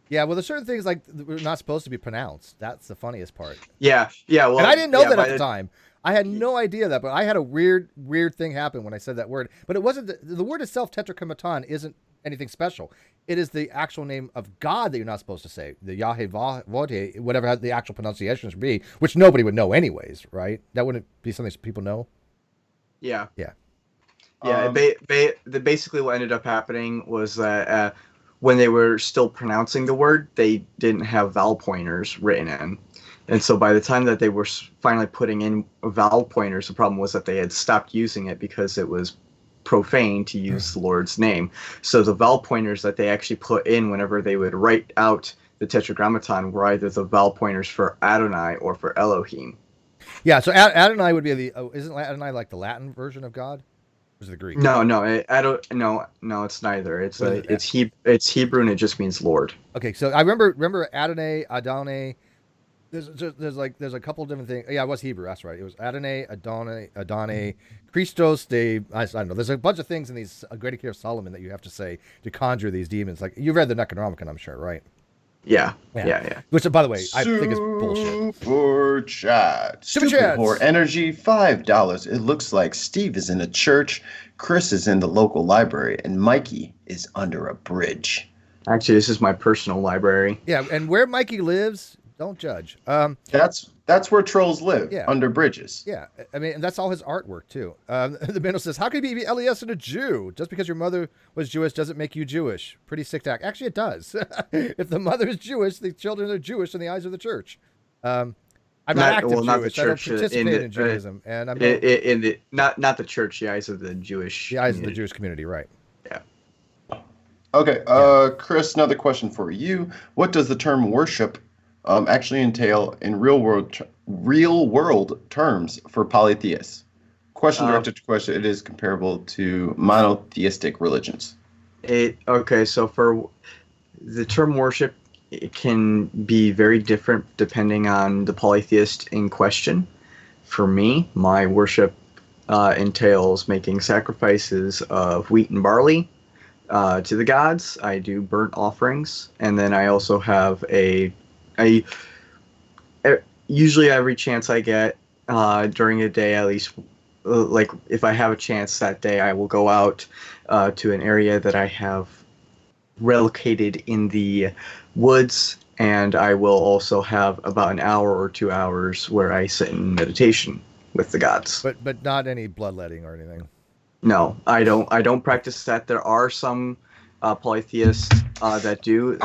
Yeah, well, there's certain things like we're not supposed to be pronounced. That's the funniest part. Yeah. Well, and I didn't know that at the time. I had no idea that, but I had a weird thing happen when I said that word. But it wasn't the word itself. Tetragrammaton isn't anything special. It is the actual name of God that you're not supposed to say. The Yahweh Vodhe, whatever the actual pronunciations would be, which nobody would know anyways, right? That wouldn't be something people know. Yeah. Yeah. Yeah. Basically, what ended up happening was that when they were still pronouncing the word, they didn't have vowel pointers written in. And so by the time that they were finally putting in vowel pointers, the problem was that they had stopped using it because it was profane to use the Lord's name. So the vowel pointers that they actually put in whenever they would write out the tetragrammaton were either the vowel pointers for Adonai or for Elohim. Yeah, so Adonai would be isn't Adonai like the Latin version of God? Or is it the Greek? No, it's neither. It's Hebrew and it just means Lord. Okay, so I remember Adonai. There's a couple different things. Yeah, it was Hebrew. That's right. It was Adonai, Christos. I don't know. There's a bunch of things in these Greater Key of Solomon that you have to say to conjure these demons. Like you read the Necronomicon, I'm sure, right? Yeah. Which, by the way, I think is bullshit. Super chat. Stupid Whore Energy, $5. It looks like Steve is in a church, Chris is in the local library, and Mikey is under a bridge. Actually, this is my personal library. Yeah, and where Mikey lives. Don't judge. That's where trolls live, under bridges. Yeah, I mean, and that's all his artwork too. The Bindle says, "How can you be LES and a Jew? Just because your mother was Jewish doesn't make you Jewish." Pretty sick tack. Actually, it does. If the mother is Jewish, the children are Jewish in the eyes of the church. I'm not active Jewish. Not the church, I don't participate in Judaism, and I'm not the church. The eyes of the Jewish. The eyes of the Jewish community, right? Yeah. Okay, Chris, another question for you. What does the term worship actually entail in real world terms for polytheists? Question directed to question. It is comparable to monotheistic religions. So for the term worship, it can be very different depending on the polytheist in question. For me, my worship entails making sacrifices of wheat and barley to the gods. I do burnt offerings, and then I also have usually every chance I get during a day, at least, like if I have a chance that day, I will go out to an area that I have relocated in the woods, and I will also have about an hour or 2 hours where I sit in meditation with the gods. But not any bloodletting or anything. No, I don't practice that. There are some polytheists that do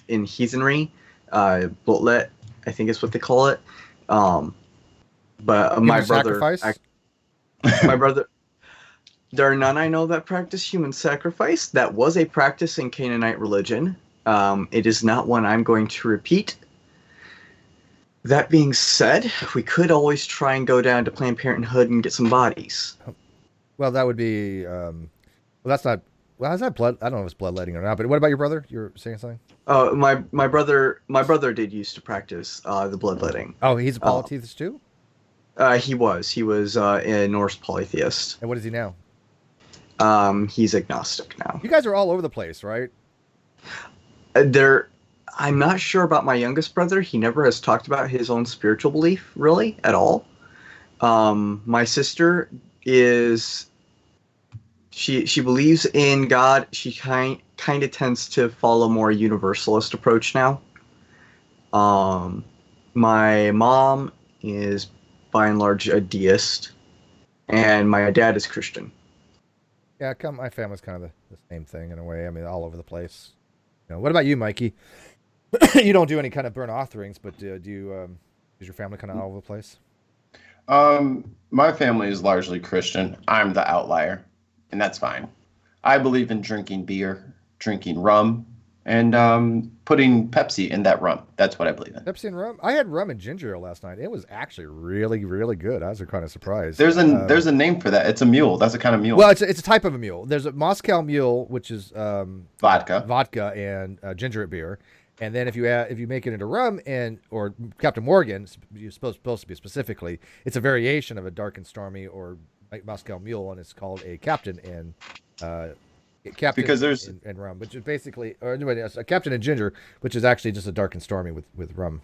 in heathenry. Bloodlet, I think is what they call it. But my brother, There are none I know that practice human sacrifice. That was a practice in Canaanite religion. It is not one I'm going to repeat. That being said, we could always try and go down to Planned Parenthood and get some bodies. Well, that would be. Well, that's not. Well, is that blood? I don't know if it's bloodletting or not. But what about your brother? You were saying something? My brother did used to practice the bloodletting. Oh, he's a polytheist too. He was a Norse polytheist. And what is he now? He's agnostic now. You guys are all over the place, right? I'm not sure about my youngest brother. He never has talked about his own spiritual belief, really, at all. My sister is... She believes in God. She kind of tends to follow a more universalist approach now. My mom is, by and large, a deist. And my dad is Christian. Yeah, my family's kind of the same thing in a way. I mean, all over the place. You know, what about you, Mikey? You don't do any kind of burnt offerings, but do you? Is your family kind of all over the place? My family is largely Christian. I'm the outlier, and that's fine. I believe in drinking beer, drinking rum, and putting Pepsi in that rum. That's what I believe in. Pepsi and rum? I had rum and ginger ale last night. It was actually really, really good. I was kind of surprised. There's a name for that. It's a mule. That's a kind of mule. Well, it's a type of a mule. There's a Moscow mule, which is vodka and ginger beer. And then if you make it into rum or Captain Morgan, you're supposed to be specifically, it's a variation of a dark and stormy or Moscow mule, and it's called a Captain and Captain because there's and rum, which is basically, or anyway, a Captain and ginger, which is actually just a dark and stormy with rum.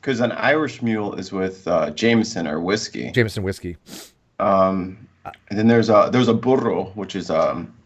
Because an Irish mule is with Jameson or whiskey. Jameson whiskey. And then there's a burro, which is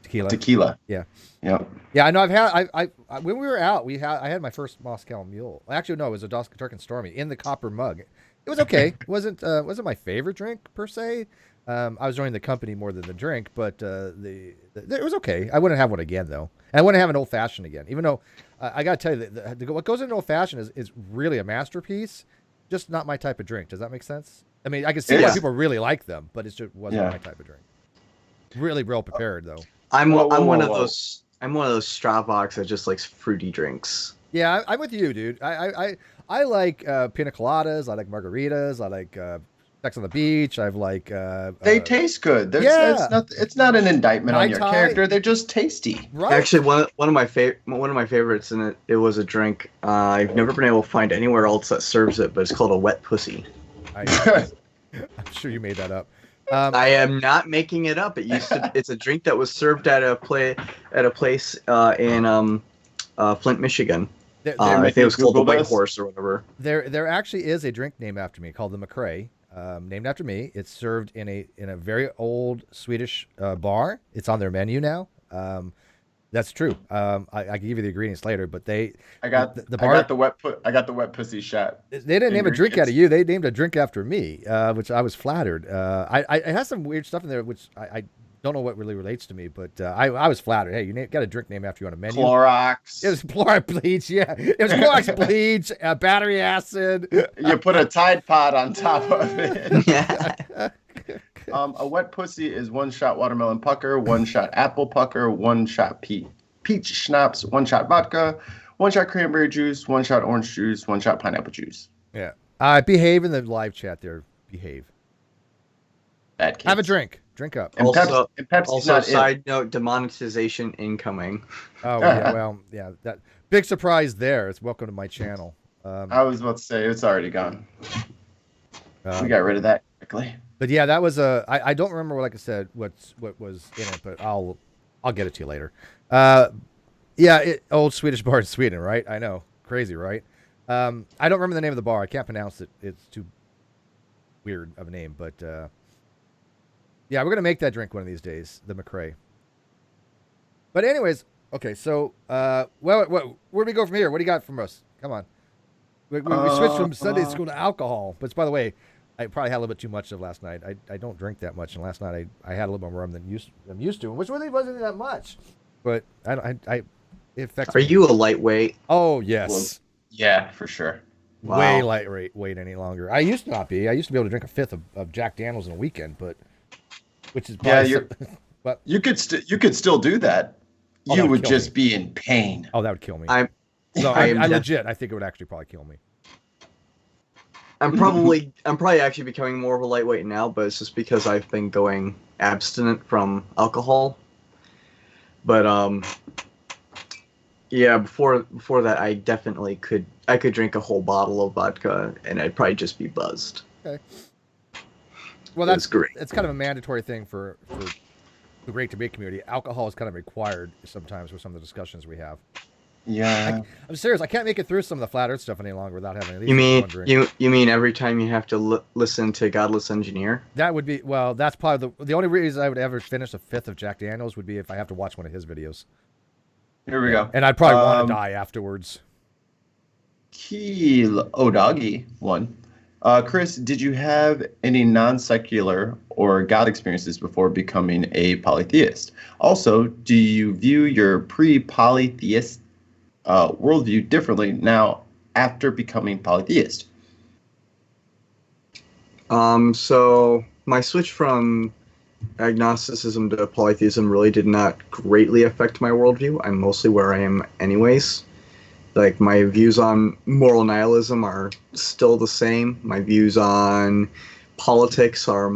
tequila. Yeah. Yeah. Yeah, I know. I when we were out, I had my first Moscow mule. Actually, no, it was a dark and stormy in the copper mug. It was okay. It wasn't my favorite drink per se. I was enjoying the company more than the drink, but it was okay. I wouldn't have one again though. And I wouldn't have an old fashioned again, even though I got to tell you what goes into old fashioned is really a masterpiece. Just not my type of drink. Does that make sense? I mean, I can see why people really like them, but it just wasn't my type of drink. Really well prepared though. I'm one of those straw box that just likes fruity drinks. Yeah, I'm with you, dude. I like pina coladas. I like margaritas. I like Sex on the Beach. I've like. They taste good. It's not an indictment on your character. They're just tasty. Right. Actually, one of my favorites, and it was a drink I've never been able to find anywhere else that serves it, but it's called a wet pussy. I'm sure you made that up. I am not making it up. It's a drink that was served at a place in Flint, Michigan. I think it was called the White Horse or whatever. There actually is a drink named after me called the McRae, named after me. It's served in a very old Swedish bar. It's on their menu now. That's true. I can give you the ingredients later, but I got the wet pussy shot. They didn't name a drink out of you. They named a drink after me, which I was flattered. It has some weird stuff in there, which I don't know what really relates to me, but I was flattered. Hey, you got a drink named after you on a menu. Clorox. It was Clorox bleach. Yeah, it was Clorox bleach, battery acid. You put a Tide Pod on top of it. Yeah. A wet pussy is 1 shot watermelon pucker, 1 shot apple pucker, 1 shot peach schnapps, 1 shot vodka, 1 shot cranberry juice, 1 shot orange juice, 1 shot pineapple juice. Yeah. Behave in the live chat there. Behave. Bad kids. Have a drink. Drink up. And Pepsi's also not side note, demonetization incoming. Oh, yeah. Well, yeah. That big surprise there. It's welcome to my channel. I was about to say, it's already gone. We got rid of that quickly. But yeah, that was I don't remember, like I said, what was in it, but I'll get it to you later. Old Swedish bar in Sweden, right? I know, crazy, right? I don't remember the name of the bar. I can't pronounce it. It's too weird of a name, but yeah, we're gonna make that drink one of these days, the McRae. But anyways, okay, so where do we go from here? What do you got from us? Come on, we switched from Sunday school to alcohol. But by the way, I probably had a little bit too much of last night. I don't drink that much, and last night I had a little more rum than I'm used to, which really wasn't that much. But it affects me. Are you a lightweight? Oh yes. Well, yeah, for sure. Wow. Way lightweight any longer. I used to not be. I used to be able to drink a fifth of Jack Daniels in a weekend, but which is yeah. But you could still do that. Oh, You that would kill just me. be in pain. Oh, that would kill me. I legit. I think it would actually probably kill me. I'm probably actually becoming more of a lightweight now, but it's just because I've been going abstinent from alcohol. But yeah, before that, I definitely could drink a whole bottle of vodka and I'd probably just be buzzed. Okay. Well, that's great. It's kind of a mandatory thing for the great debate community. Alcohol is kind of required sometimes with some of the discussions we have. Yeah. I'm serious. I can't make it through some of the flat Earth stuff any longer without having at least one drink. You mean every time you have to listen to Godless Engineer? That would be that's probably the only reason I would ever finish a fifth of Jack Daniels would be if I have to watch one of his videos. Here we go. And I'd probably want to die afterwards. Keel Odagi one. Chris, did you have any non-secular or God experiences before becoming a polytheist? Also, do you view your pre-polytheist worldview differently now after becoming polytheist? So my switch from agnosticism to polytheism really did not greatly affect my worldview. I'm mostly where I am anyways. Like, my views on moral nihilism are still the same. My views on politics are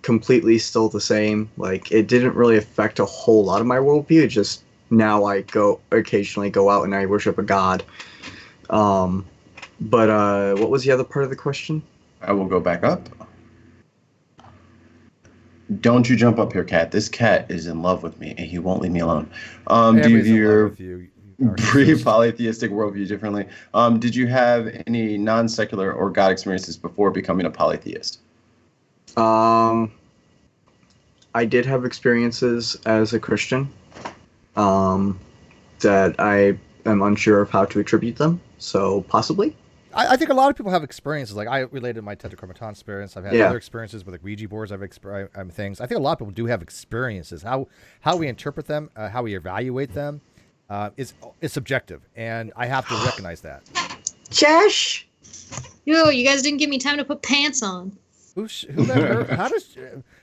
completely still the same. Like, it didn't really affect a whole lot of my worldview. It just, now I occasionally go out and I worship a god. But what was the other part of the question? I will go back up. Don't you jump up here, cat. This cat is in love with me and he won't leave me alone. Do you view your pre-polytheistic worldview differently? Did you have any non-secular or God experiences before becoming a polytheist? I did have experiences as a Christian that I am unsure of how to attribute them, so possibly. I think a lot of people have experiences. Like, I related my tetragrammaton experience. I've had other experiences with like Ouija boards. Things. I think a lot of people do have experiences. How we interpret them, how we evaluate them, is subjective, and I have to recognize that. Josh, yo, you guys didn't give me time to put pants on. Who let her? How does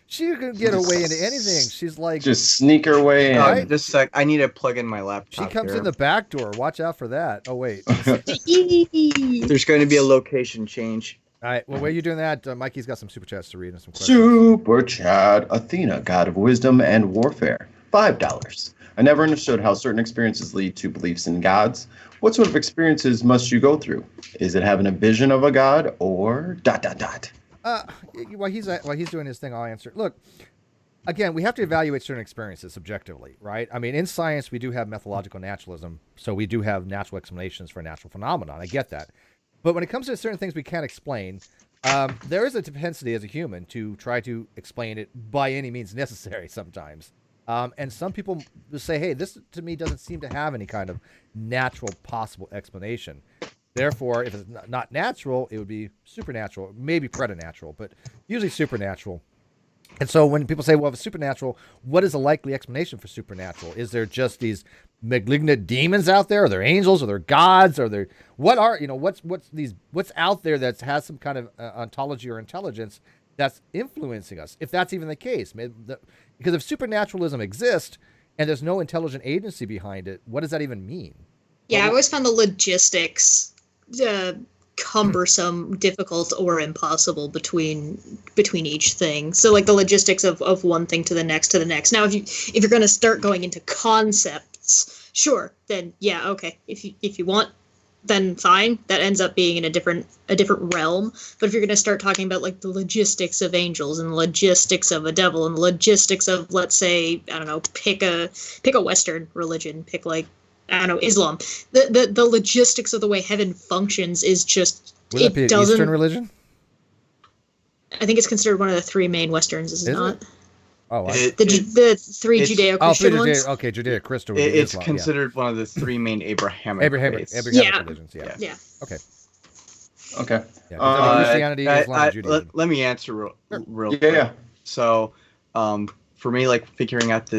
she can get her way into anything? She's like just sneak her way in. Right? Just a sec. I need to plug in my laptop. She comes here. in the back door. Watch out for that. Oh wait. There's going to be a location change. All right. Well, while you're doing that, Mikey's got some super chats to read and some questions. Super chat. Athena, god of wisdom and warfare. $5. I never understood how certain experiences lead to beliefs in gods. What sort of experiences must you go through? Is it having a vision of a god or ... While he's doing his thing, I'll answer. Look, again, we have to evaluate certain experiences subjectively, right? I mean, in science, we do have methodological naturalism, so we do have natural explanations for natural phenomenon. I get that. But when it comes to certain things we can't explain, there is a propensity as a human to try to explain it by any means necessary sometimes. And some people will say, hey, this to me doesn't seem to have any kind of natural possible explanation. Therefore, if it's not natural, it would be supernatural, maybe preternatural, but usually supernatural. And so when people say, well, if it's supernatural, what is a likely explanation for supernatural? Is there just these malignant demons out there? Are there angels? Are there gods? Are there what's out there that has some kind of ontology or intelligence that's influencing us? If that's even the case, because if supernaturalism exists and there's no intelligent agency behind it, what does that even mean? Yeah, I always found the logistics cumbersome, difficult, or impossible between each thing. So like the logistics of one thing to the next. Now, if you're going to start going into concepts, sure, then yeah, okay. If you want, then fine. That ends up being in a different realm. But if you're going to start talking about like the logistics of angels and the logistics of a devil and the logistics of, let's say, I don't know, pick a Western religion, pick like, I don't know, Islam. The logistics of the way heaven functions is just... Would that be an Eastern religion? I think it's considered one of the three main Westerns, is it not? Oh, the three Judeo-Christian ones? Okay, Judeo-Christian. It's Islam, considered one of the three main Abrahamic faiths. religions, yeah. Okay. Yeah, Christianity, Islam, Judaism. Let me answer real quick. Yeah. So, for me, like figuring out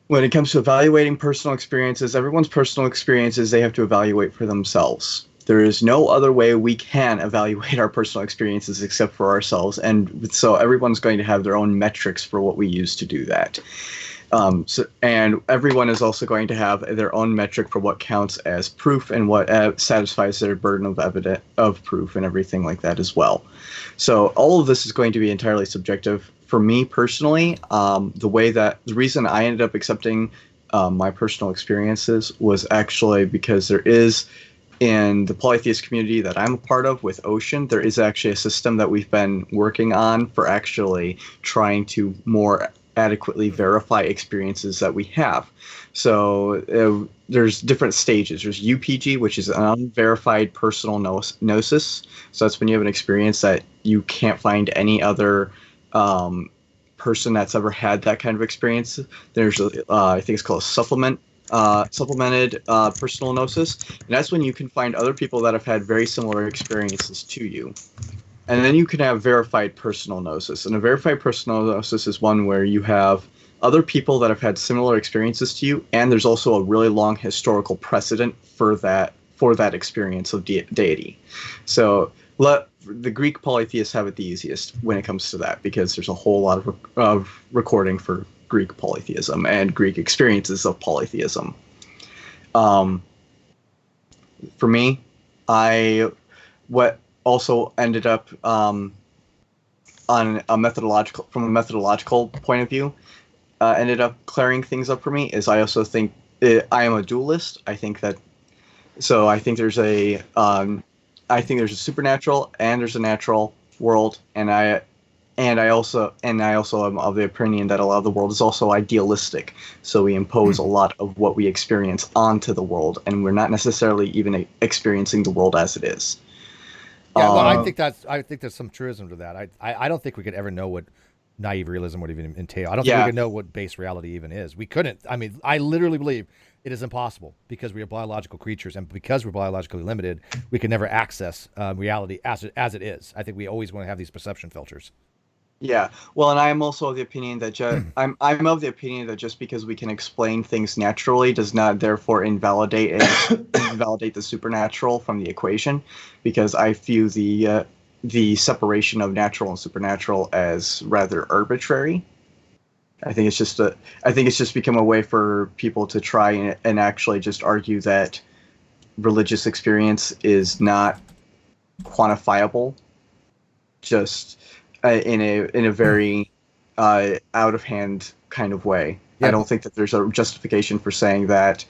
when it comes to evaluating personal experiences, everyone's personal experiences they have to evaluate for themselves. There is no other way we can evaluate our personal experiences except for ourselves, and so everyone's going to have their own metrics for what we use to do that. And everyone is also going to have their own metric for what counts as proof and what satisfies their burden of proof and everything like that as well. So all of this is going to be entirely subjective. For me personally, the reason I ended up accepting my personal experiences was actually because there is, in the polytheist community that I'm a part of with Ocean, there is actually a system that we've been working on for actually trying to more adequately verify experiences that we have. So there's different stages. There's UPG, which is an unverified personal gnosis. So that's when you have an experience that you can't find any other person that's ever had that kind of experience. There's I think it's called supplemented personal gnosis, and that's when you can find other people that have had very similar experiences to you. And then you can have verified personal gnosis. And a verified personal gnosis is one where you have other people that have had similar experiences to you, and there's also a really long historical precedent for that experience of deity. So the Greek polytheists have it the easiest when it comes to that, because there's a whole lot of recording for Greek polytheism and Greek experiences of polytheism. For me, what also ended up from a methodological point of view, ended up clearing things up for me is I also think I am a dualist. I think there's a supernatural and there's a natural world, and I also am of the opinion that a lot of the world is also idealistic. So we impose a lot of what we experience onto the world, and we're not necessarily even experiencing the world as it is. Yeah, well, I think there's some truism to that. I don't think we could ever know what naive realism would even entail. I don't think we could know what base reality even is. We couldn't. I mean, I literally believe it is impossible because we are biological creatures, and because we're biologically limited, we can never access reality as it is. I think we always want to have these perception filters. Yeah, well, and I am also of the opinion that I'm of the opinion that just because we can explain things naturally does not therefore invalidate the supernatural from the equation, because I view the separation of natural and supernatural as rather arbitrary. I think it's just become a way for people to try and actually just argue that religious experience is not quantifiable, just in a very out of hand kind of way. Yeah. I don't think that there's a justification for saying that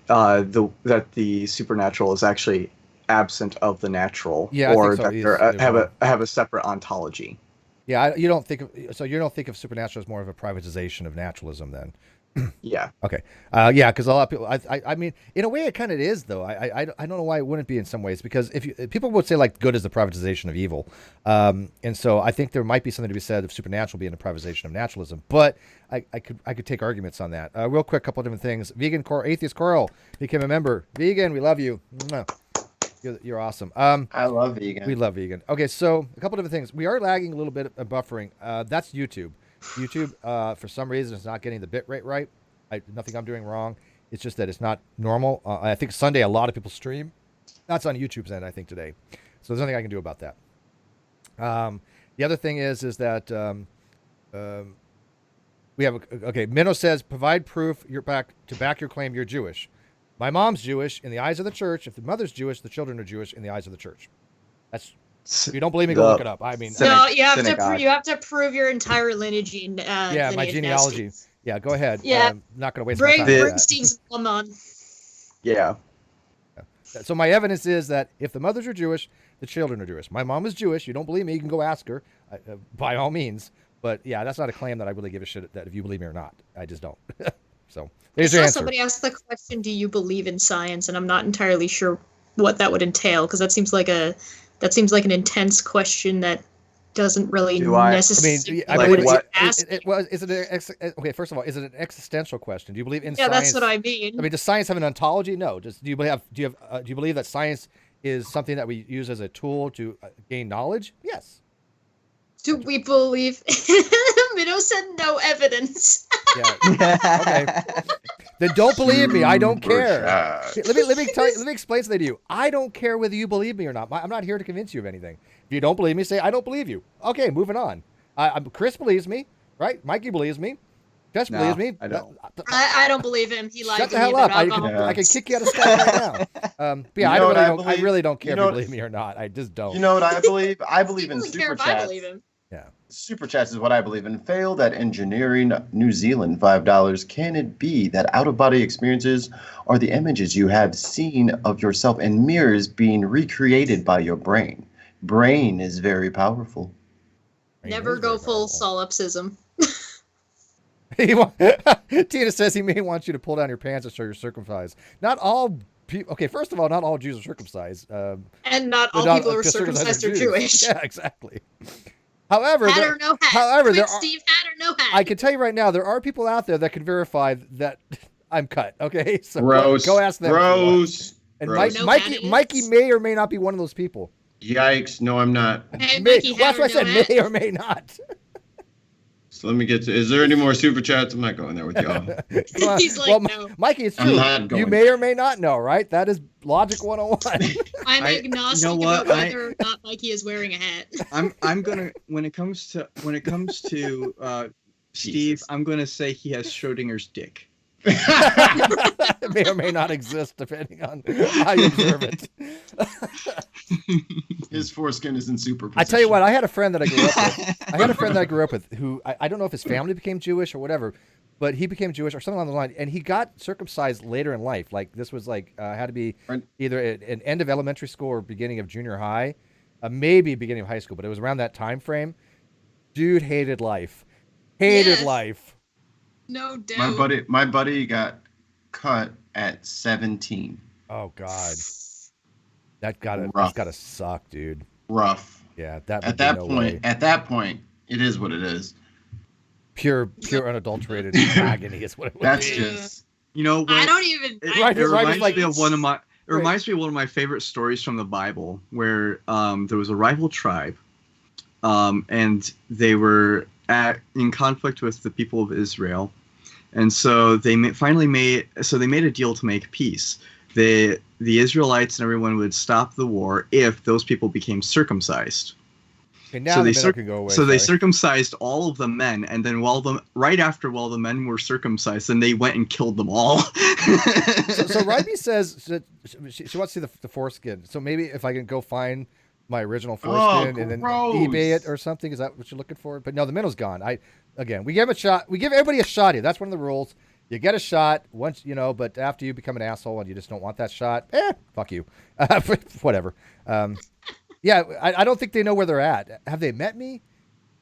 the supernatural is actually absent of the natural, or that they have a separate ontology. Yeah, you don't think of supernatural as more of a privatization of naturalism then? Yeah. Okay. Yeah, because a lot of people, I mean, in a way, it kind of is, though. I don't know why it wouldn't be in some ways, because if people would say like good is the privatization of evil, and so I think there might be something to be said of supernatural being a privatization of naturalism. But I could take arguments on that. Real quick, couple of different things. Atheist Coral became a member. Vegan, we love you. You're awesome. I love vegan. We love vegan. Okay, so a couple different things. We are lagging a little bit of buffering. That's YouTube. YouTube, for some reason, is not getting the bit rate right. Nothing I'm doing wrong. It's just that it's not normal. I think Sunday a lot of people stream. That's on YouTube's end, I think, today. So there's nothing I can do about that. The other thing is that we have Minnow says provide proof to back your claim you're Jewish. My mom's Jewish in the eyes of the church. If the mother's Jewish, the children are Jewish in the eyes of the church. That's. If you don't believe me, go look it up. I mean, no, you have to prove your entire lineage. My genealogy. Yeah, go ahead. Yeah, I'm not going to waste my time. Bring Steve's mom on. Yeah. So my evidence is that if the mothers are Jewish, the children are Jewish. My mom is Jewish. You don't believe me, you can go ask her, by all means. But yeah, that's not a claim that I really give a shit that if you believe me or not. I just don't. So there's your answer. Somebody asked the question, "Do you believe in science?" And I'm not entirely sure what that would entail, because that seems like an intense question that doesn't really necessarily. I mean, okay, first of all, is it an existential question? Do you believe in science? Yeah, that's what I mean. I mean, does science have an ontology? No. Do you believe that science is something that we use as a tool to gain knowledge? Yes. Do we believe? Minnow said no evidence. Yeah. Okay. Then don't believe me. I don't care. Chat. Let me explain something to you. I don't care whether you believe me or not. I'm not here to convince you of anything. If you don't believe me, say I don't believe you. Okay, moving on. Chris believes me, right? Mikey believes me. Jess believes me. I don't. I don't believe him. He lied Shut to the me hell up. about alcohol. I can kick you out of Skype right now. But yeah, I really don't care if you believe me or not. I just don't. You know what I believe? I believe in He doesn't care super if I chats. believe him. Yeah. Super chats is what I believe in. Failed at engineering New Zealand, $5. Can it be that out-of-body experiences are the images you have seen of yourself and mirrors being recreated by your brain? Brain is very powerful. Never go full solipsism. Tina says he may want you to pull down your pants and show you're circumcised. Not all people. Okay, first of all, not all Jews are circumcised. And not all people who are circumcised are Jewish. Yeah, exactly. However, hat or no hat. However, Quick, Steve, hat or no hat. I can tell you right now, there are people out there that can verify that I'm cut. Okay, so Gross. go ask them. Gross. And Gross. Mikey may or may not be one of those people. Yikes! No, I'm not. Hey, Mikey, That's what I said. hat? May or may not. So let me get to. Is there any more super chats? I'm not going there with y'all. He's like, no. Mikey, it's I'm true. not going. You may or may not know, right? That is logic 101. I'm agnostic about whether or not Mikey is wearing a hat. I'm gonna when it comes to Steve, I'm gonna say he has Schrodinger's dick. It may or may not exist depending on how you observe it. His foreskin is in superposition. I tell you what, I had a friend that I grew up with. Who I don't know if his family became Jewish or whatever, but he became Jewish or something along the line, and he got circumcised later in life. Like this was had to be either an end of elementary school or beginning of junior high, maybe beginning of high school, but it was around that time frame. Dude hated life. Life. No doubt. My buddy got cut at 17. Oh God, that's gotta suck, dude. Rough. Yeah, that at that point, it is what it is. Pure unadulterated agony is what it was. That's just. You know what? I don't even. It reminds me of one of my. It reminds me of one of my favorite stories from the Bible, where there was a rival tribe, and they were in conflict with the people of Israel, and so they made a deal to make peace. The Israelites and everyone would stop the war if those people became circumcised. Okay, now they circumcised all of the men, and then while the men were circumcised, then they went and killed them all. so Ryby says that she wants to see the foreskin. So maybe if I can go find my original foreskin and then eBay it or something. Is that what you're looking for? But no, the minnow's gone. We give a shot. We give everybody a shot here. That's one of the rules. You get a shot once, but after you become an asshole and you just don't want that shot, fuck you. Whatever. Yeah, I don't think they know where they're at. Have they met me?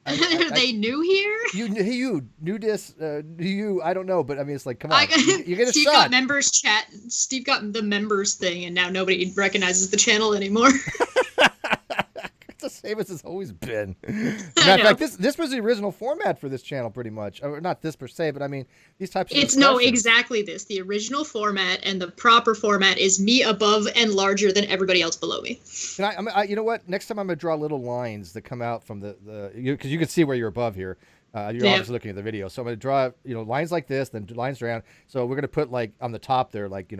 Are they new here? You nudist, you, I don't know, but I mean, it's like, come on, you get a Steve shot. got members chat. Steve got the members thing, and now nobody recognizes the channel anymore. The same as it's always been. In fact, this was the original format for this channel, pretty much. Or not this per se, but I mean these types of. It's exactly this. The original format and the proper format is me above and larger than everybody else below me. Can you know what? Next time I'm gonna draw little lines that come out from because you can see where you're above here. You're obviously looking at the video, so I'm gonna draw lines like this, then lines around. So we're gonna put like on the top there, like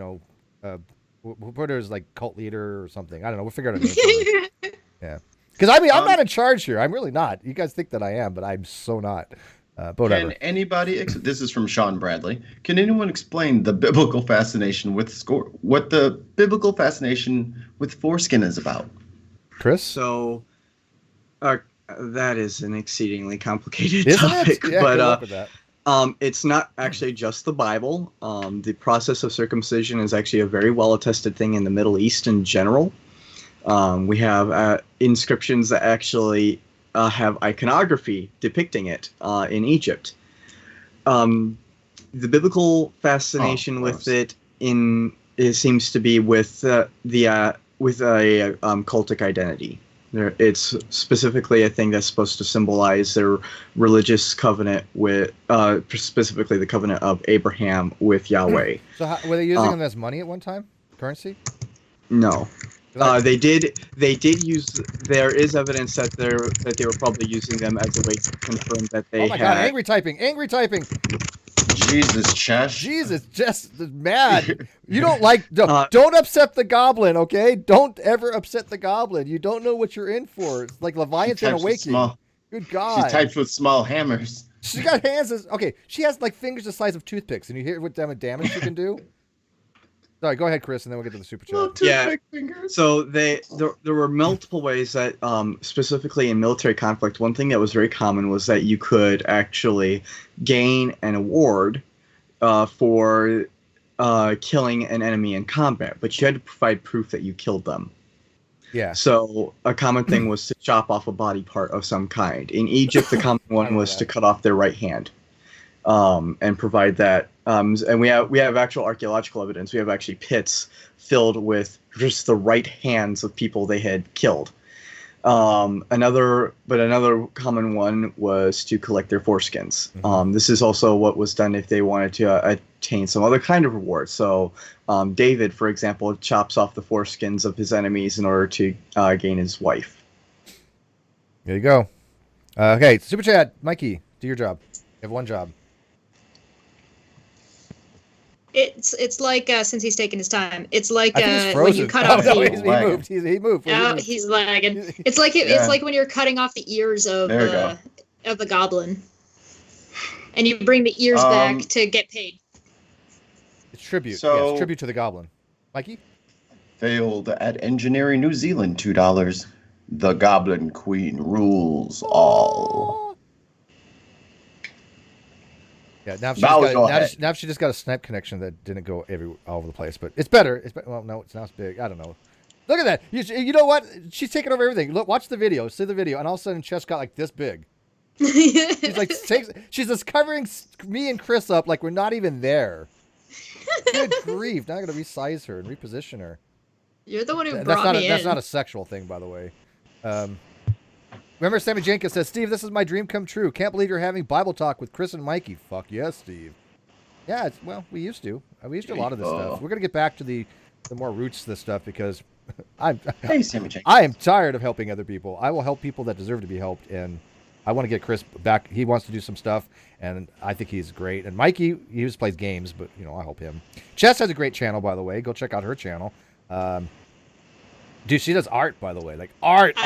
we'll put her as like cult leader or something. I don't know. We'll figure out a name. Yeah. Because I mean, I'm not in charge here. I'm really not. You guys think that I am, but I'm so not. But whatever. Can anybody? This is from Sean Bradley. Can anyone explain the biblical fascination with what the biblical fascination with foreskin is about? Chris? So, that is an exceedingly complicated topic, yeah, but it's not actually just the Bible. The process of circumcision is actually a very well-attested thing in the Middle East in general. We have inscriptions that actually have iconography depicting it in Egypt. The biblical fascination with it seems to be with a cultic identity. It's specifically a thing that's supposed to symbolize their religious covenant with, specifically the covenant of Abraham with Yahweh. So were they using them as money at one time? Currency? No. They did use. There is evidence that they were probably using them as a way to confirm that they. Oh my God! Angry typing! Jesus, Chesh. Jesus, just mad. You don't like. Don't upset the goblin, okay? Don't ever upset the goblin. You don't know what you're in for. It's like Leviathan Awakening. Good God. She types with small hammers. She got hands okay. She has like fingers the size of toothpicks, and you hear what damage she can do. Sorry, go ahead, Chris, and then we'll get to the super chat. Yeah. So there were multiple ways that, specifically in military conflict, one thing that was very common was that you could actually gain an award for killing an enemy in combat, but you had to provide proof that you killed them. Yeah. So a common thing was to chop off a body part of some kind. In Egypt, the common one was to cut off their right hand, and provide that. And we have actual archaeological evidence. We have actually pits filled with just the right hands of people they had killed. Another common one was to collect their foreskins. Mm-hmm. This is also what was done if they wanted to attain some other kind of reward. So David, for example, chops off the foreskins of his enemies in order to gain his wife. There you go. Okay, super chat, Mikey, do your job. You have one job. It's like since he's taking his time. It's like when you cut off no, the. He moved. He's lagging. It's like it's like when you're cutting off the ears of the goblin, and you bring the ears back to get paid. It's tribute. So, it's tribute to the goblin. Mikey? Failed at engineering New Zealand, $2. The Goblin Queen rules all. Yeah, now she just got a snipe connection that didn't go all over the place, but it's better. Well, no, it's not as big. I don't know. Look at that. You know what? She's taking over everything. Look, watch the video. See the video, and all of a sudden, Chess got like this big. She's like, she's just covering me and Chris up like we're not even there. Good grief! Now I got to resize her and reposition her. You're the one who brought me in. That's not a sexual thing, by the way. Remember, Sammy Jenkins says, Steve, this is my dream come true. Can't believe you're having Bible talk with Chris and Mikey. Fuck yes, Steve. Yeah, well, we used to. We used to a lot of this stuff. We're going to get back to the more roots of this stuff because Hey, Sammy Jenkins. I am tired of helping other people. I will help people that deserve to be helped, and I want to get Chris back. He wants to do some stuff, and I think he's great. And Mikey, he just plays games, but, I help him. Chess has a great channel, by the way. Go check out her channel. Dude, she does art, by the way. Like, art.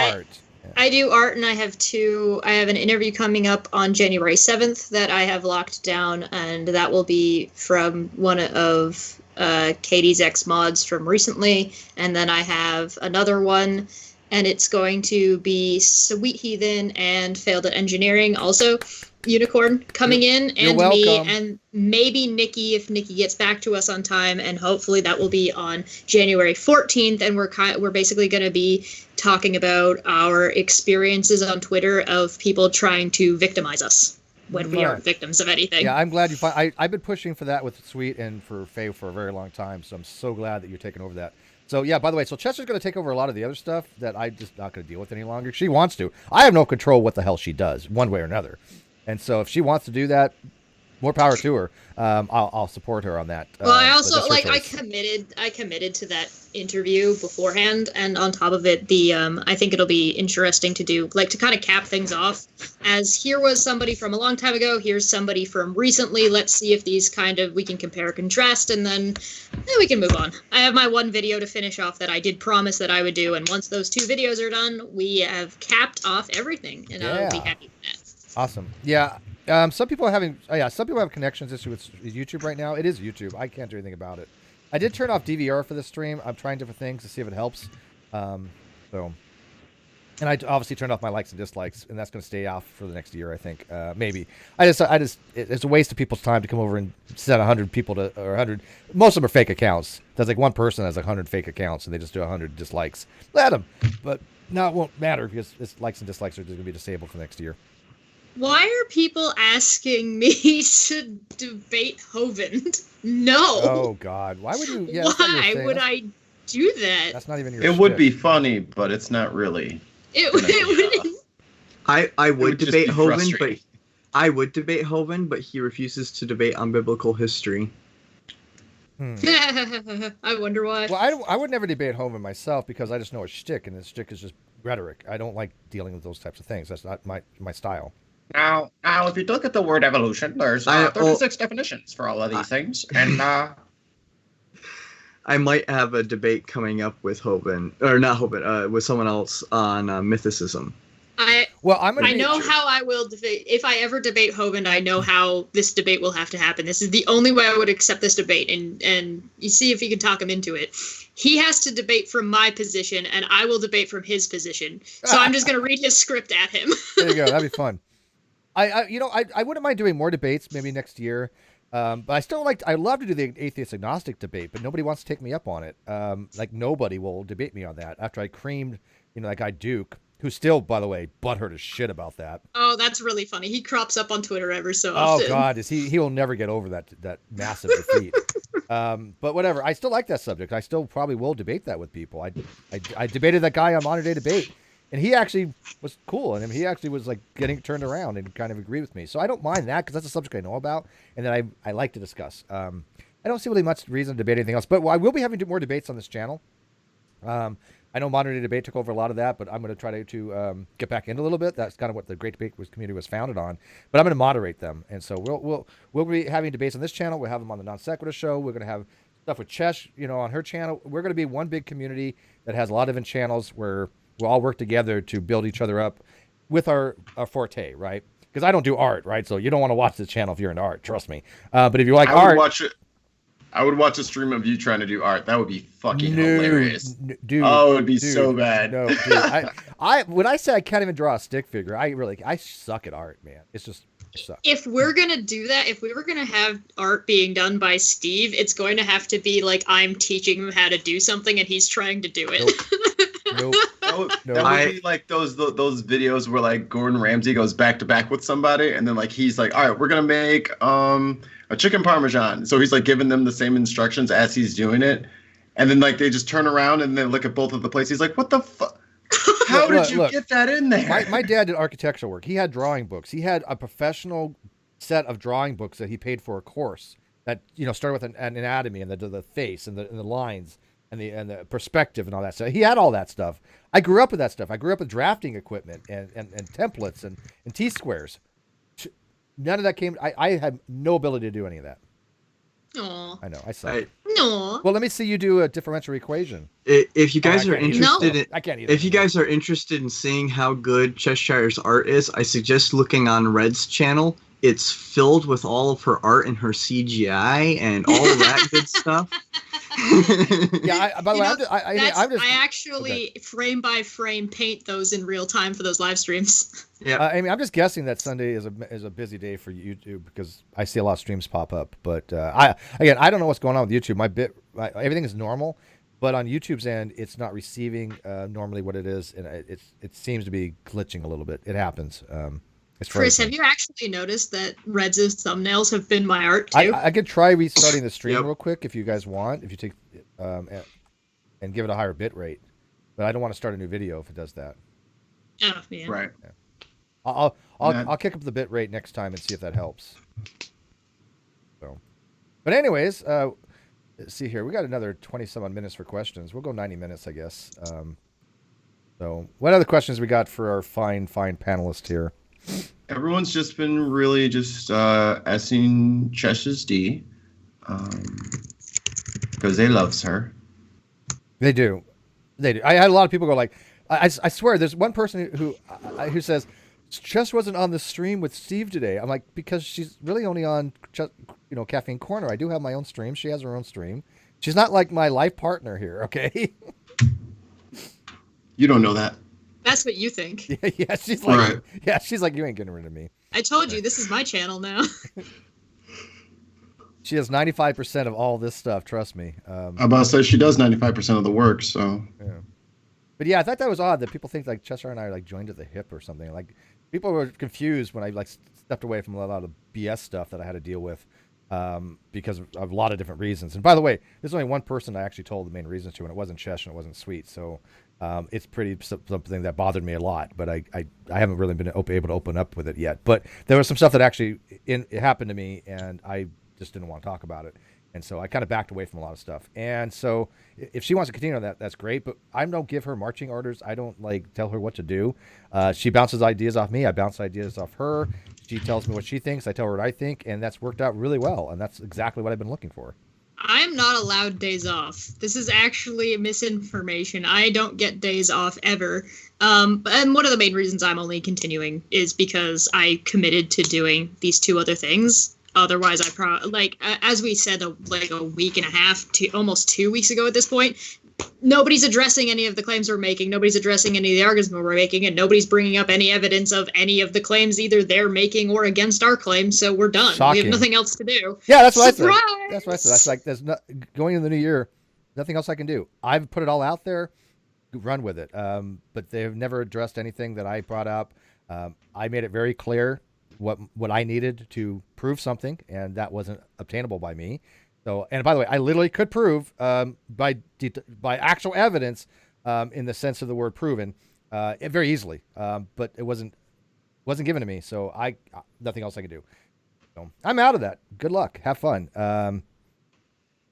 I do art, and I have an interview coming up on January 7th that I have locked down, and that will be from one of Katie's ex-mods from recently, and then I have another one, and it's going to be Sweet Heathen and Failed at Engineering, also Unicorn coming in, and me, and maybe Nikki if Nikki gets back to us on time, and hopefully that will be on January 14th, and we're basically going to be talking about our experiences on Twitter of people trying to victimize us when we aren't victims of anything. Yeah, I'm glad you find. I've been pushing for that with Sweet and for Faye for a very long time, so I'm so glad that you're taking over that. So yeah, by the way, so Chester's going to take over a lot of the other stuff that I'm just not going to deal with any longer. She wants to. I have no control what the hell she does, one way or another. And so if she wants to do that, more power to her. I'll support her on that. Well, I also I committed to that interview beforehand, and on top of it, I think it'll be interesting to do, like, to kind of cap things off as here was somebody from a long time ago, here's somebody from recently. Let's see if these we can compare and contrast, and then we can move on. I have my one video to finish off that I did promise that I would do, and once those 2 videos are done, we have capped off everything, and I'll be happy with that. Awesome. Yeah. Some people have connections issue with YouTube right now. It is YouTube. I can't do anything about it. I did turn off DVR for this stream. I'm trying different things to see if it helps. And I obviously turned off my likes and dislikes, and that's going to stay off for the next year, I think. Maybe. It's a waste of people's time to come over and set 100 people or 100. Most of them are fake accounts. There's like one person that has like 100 fake accounts, and they just do 100 dislikes. Let them. But now it won't matter because it's likes and dislikes are going to be disabled for the next year. Why are people asking me to debate Hovind? No. Oh God! Why would you? Yeah, why would I do that? That's not even your. It would be funny, but it's not really. It wouldn't. I would debate Hovind, but he refuses to debate on biblical history. I wonder why. Well, I would never debate Hovind myself because I just know his shtick, and his shtick is just rhetoric. I don't like dealing with those types of things. That's not my style. Now, if you look at the word evolution, there's 36 definitions for all of these things, and I might have a debate coming up with Hoban, or not Hoban, with someone else on mythicism. I know how I will debate. If I ever debate Hoban, I know how this debate will have to happen. This is the only way I would accept this debate, and you see if you can talk him into it. He has to debate from my position, and I will debate from his position. So I'm just going to read his script at him. There you go. That'd be fun. I wouldn't mind doing more debates maybe next year. But I love to do the atheist agnostic debate, but nobody wants to take me up on it. Like nobody will debate me on that after I creamed, that guy Duke, who's still, by the way, butthurt as shit about that. Oh, that's really funny. He crops up on Twitter ever so often. Oh God, he will never get over that massive defeat. But whatever, I still like that subject. I still probably will debate that with people. I debated that guy on Modern Day Debate. And he actually was cool, and he actually was like getting turned around and kind of agreed with me. So I don't mind that because that's a subject I know about and that I like to discuss. I don't see really much reason to debate anything else, but I will be having more debates on this channel. I know Modern Day Debate took over a lot of that, but I'm going to try to get back into a little bit. That's kind of what the Great Debate community was founded on. But I'm going to moderate them, and so we'll be having debates on this channel. We'll have them on the Non Sequitur show. We're going to have stuff with Chesh, on her channel. We're going to be one big community that has a lot of different channels where we'll all work together to build each other up with our forte, right? Because I don't do art, right? So you don't want to watch this channel if you're into art, trust me. But if you like art... I would watch a stream of you trying to do art. That would be fucking hilarious. Dude, it would be so bad. No, dude. When I say I can't even draw a stick figure, I suck at art, man. It's just... If we're going to do that, if we were going to have art being done by Steve, it's going to have to be like I'm teaching him how to do something and he's trying to do it. Nope. That would be like those videos where like Gordon Ramsay goes back to back with somebody and then like he's like, all right, we're going to make a chicken parmesan. So he's like giving them the same instructions as he's doing it. And then like they just turn around and they look at both of the plates. He's like, what the fuck? How did you get that in there? My dad did architectural work. He had drawing books. He had a professional set of drawing books that he paid for a course that started with an anatomy and the face and the lines and the perspective and all that stuff. He had all that stuff. I grew up with that stuff. I grew up with drafting equipment and templates and T-squares. None of that came. I had no ability to do any of that. Aww. I know. I suck. No. Well, let me see you do a differential equation. If you guys are interested, I can't either. If you guys are interested in seeing how good Cheshire's art is, I suggest looking on Red's channel. It's filled with all of her art and her CGI and all of that good stuff. Yeah. By the way, I actually frame by frame paint those in real time for those live streams. Yeah. I'm just guessing that Sunday is a busy day for YouTube because I see a lot of streams pop up. But I don't know what's going on with YouTube. Everything is normal, but on YouTube's end, it's not receiving normally what it is, and it seems to be glitching a little bit. It happens. Chris, have you actually noticed that Red's thumbnails have been my art too? I could try restarting the stream real quick if you guys want. If you take and give it a higher bit rate, but I don't want to start a new video if it does that. Oh man. Right. Yeah. I'll kick up the bit rate next time and see if that helps. So, but anyways, let's see here. We got another 20-some minutes for questions. We'll go 90 minutes, I guess. So, what other questions we got for our fine panelist here? Everyone's just been really just S-ing Chesh's D because they loves her. They do. I had a lot of people go like, I swear, there's one person who says, Chess wasn't on the stream with Steve today. I'm like, because she's really only on, Caffeine Corner. I do have my own stream. She has her own stream. She's not like my life partner here, okay? You don't know that. That's what you think. Yeah, she's like, right. Yeah, she's like, you ain't getting rid of me. I told you, this is my channel now. She has 95% of all this stuff. Trust me. I'm about to say she does 95% of the work. So. Yeah. But yeah, I thought that was odd that people think like Cheshire and I are like joined at the hip or something. Like people were confused when I like stepped away from a lot of BS stuff that I had to deal with because of a lot of different reasons. And by the way, there's only one person I actually told the main reasons to, and it wasn't Cheshire and it wasn't Sweet. So. It's pretty something that bothered me a lot, but I haven't really been able to open up with it yet. But there was some stuff that actually it happened to me, and I just didn't want to talk about it. And so I kind of backed away from a lot of stuff. And so if she wants to continue on that, that's great. But I don't give her marching orders. I don't like tell her what to do. She bounces ideas off me. I bounce ideas off her. She tells me what she thinks. I tell her what I think. And that's worked out really well. And that's exactly what I've been looking for. I am not allowed days off. This is actually misinformation. I don't get days off ever. And one of the main reasons I'm only continuing is because I committed to doing these 2 other things. Otherwise, as we said, like a week and a half to almost 2 weeks ago at this point, nobody's addressing any of the claims we're making. Nobody's addressing any of the arguments we're making, and nobody's bringing up any evidence of any of the claims either they're making or against our claims. So we're done. Shocking. We have nothing else to do. Yeah, that's what Surprise! I said. That's what I said. That's like there's going into the new year, nothing else I can do. I've put it all out there. Run with it. But they've never addressed anything that I brought up. I made it very clear what I needed to prove something, and that wasn't obtainable by me. So, and by the way, I literally could prove by actual evidence, in the sense of the word proven, very easily. But it wasn't given to me, so nothing else I could do. So I'm out of that. Good luck. Have fun. But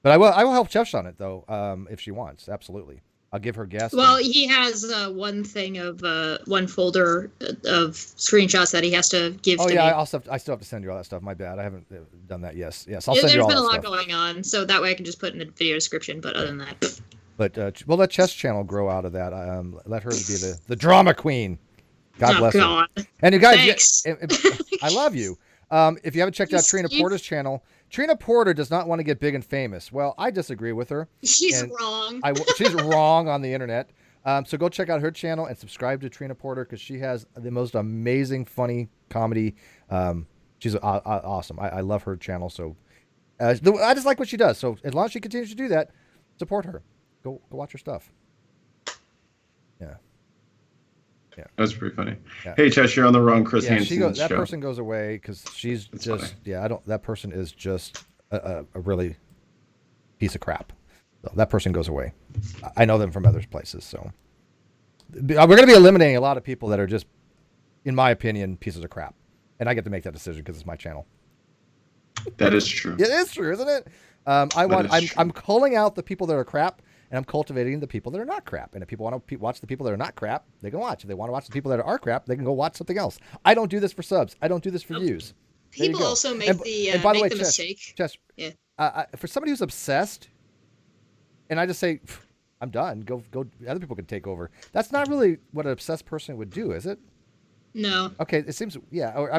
I will help Chesh on it though, if she wants. Absolutely. I'll give her guests. Well, he has one thing of one folder of screenshots that he has to give to me. I still have to send you all that stuff. My bad. I haven't done that. Yes. I'll send you all that stuff. There's been a lot going on, so that way I can just put in the video description. But other than that, we'll let Chess Channel grow out of that. Let her be the drama queen. God bless her. And you guys, I love you. If you haven't checked out Trina Porter's channel, Trina Porter does not want to get big and famous. Well, I disagree with her. She's wrong. She's wrong on the internet. So go check out her channel and subscribe to Trina Porter because she has the most amazing, funny comedy. She's awesome. I love her channel. So I just like what she does. So as long as she continues to do that, support her. Go watch her stuff. Yeah. Yeah, that's pretty funny. Yeah. Hey, Chess, you're on the wrong Chris Hansen show. That person goes away because she's just funny. That person is just a really piece of crap. So that person goes away. I know them from other places. So we're going to be eliminating a lot of people that are just, in my opinion, pieces of crap, and I get to make that decision because it's my channel. That is true. It is true, isn't it? I'm calling out the people that are crap. And I'm cultivating the people that are not crap. And if people want to watch the people that are not crap, they can watch. If they want to watch the people that are crap, they can go watch something else. I don't do this for subs. I don't do this for views. People also make the mistake. For somebody who's obsessed, and I just say, I'm done. Go. Other people can take over. That's not really what an obsessed person would do, is it? No. Okay, it seems, yeah. Or,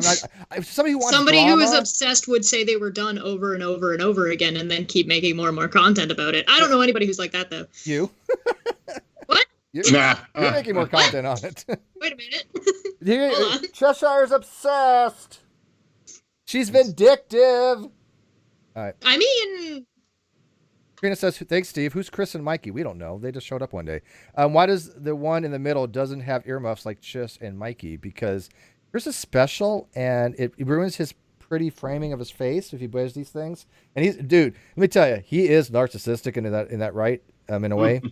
somebody who wants somebody drama, who is obsessed would say they were done over and over and over again, and then keep making more and more content about it. I don't know anybody who's like that though. You? What? You're making more content on it. Wait a minute. Hold on. Cheshire's obsessed. She's vindictive. All right. I mean. Trina says, thanks, Steve. Who's Chris and Mikey? We don't know. They just showed up one day. Why does the one in the middle doesn't have earmuffs like Chis and Mikey? Because Chris is special, and it ruins his pretty framing of his face if he wears these things. And dude, let me tell you, he is narcissistic in that right, in a way.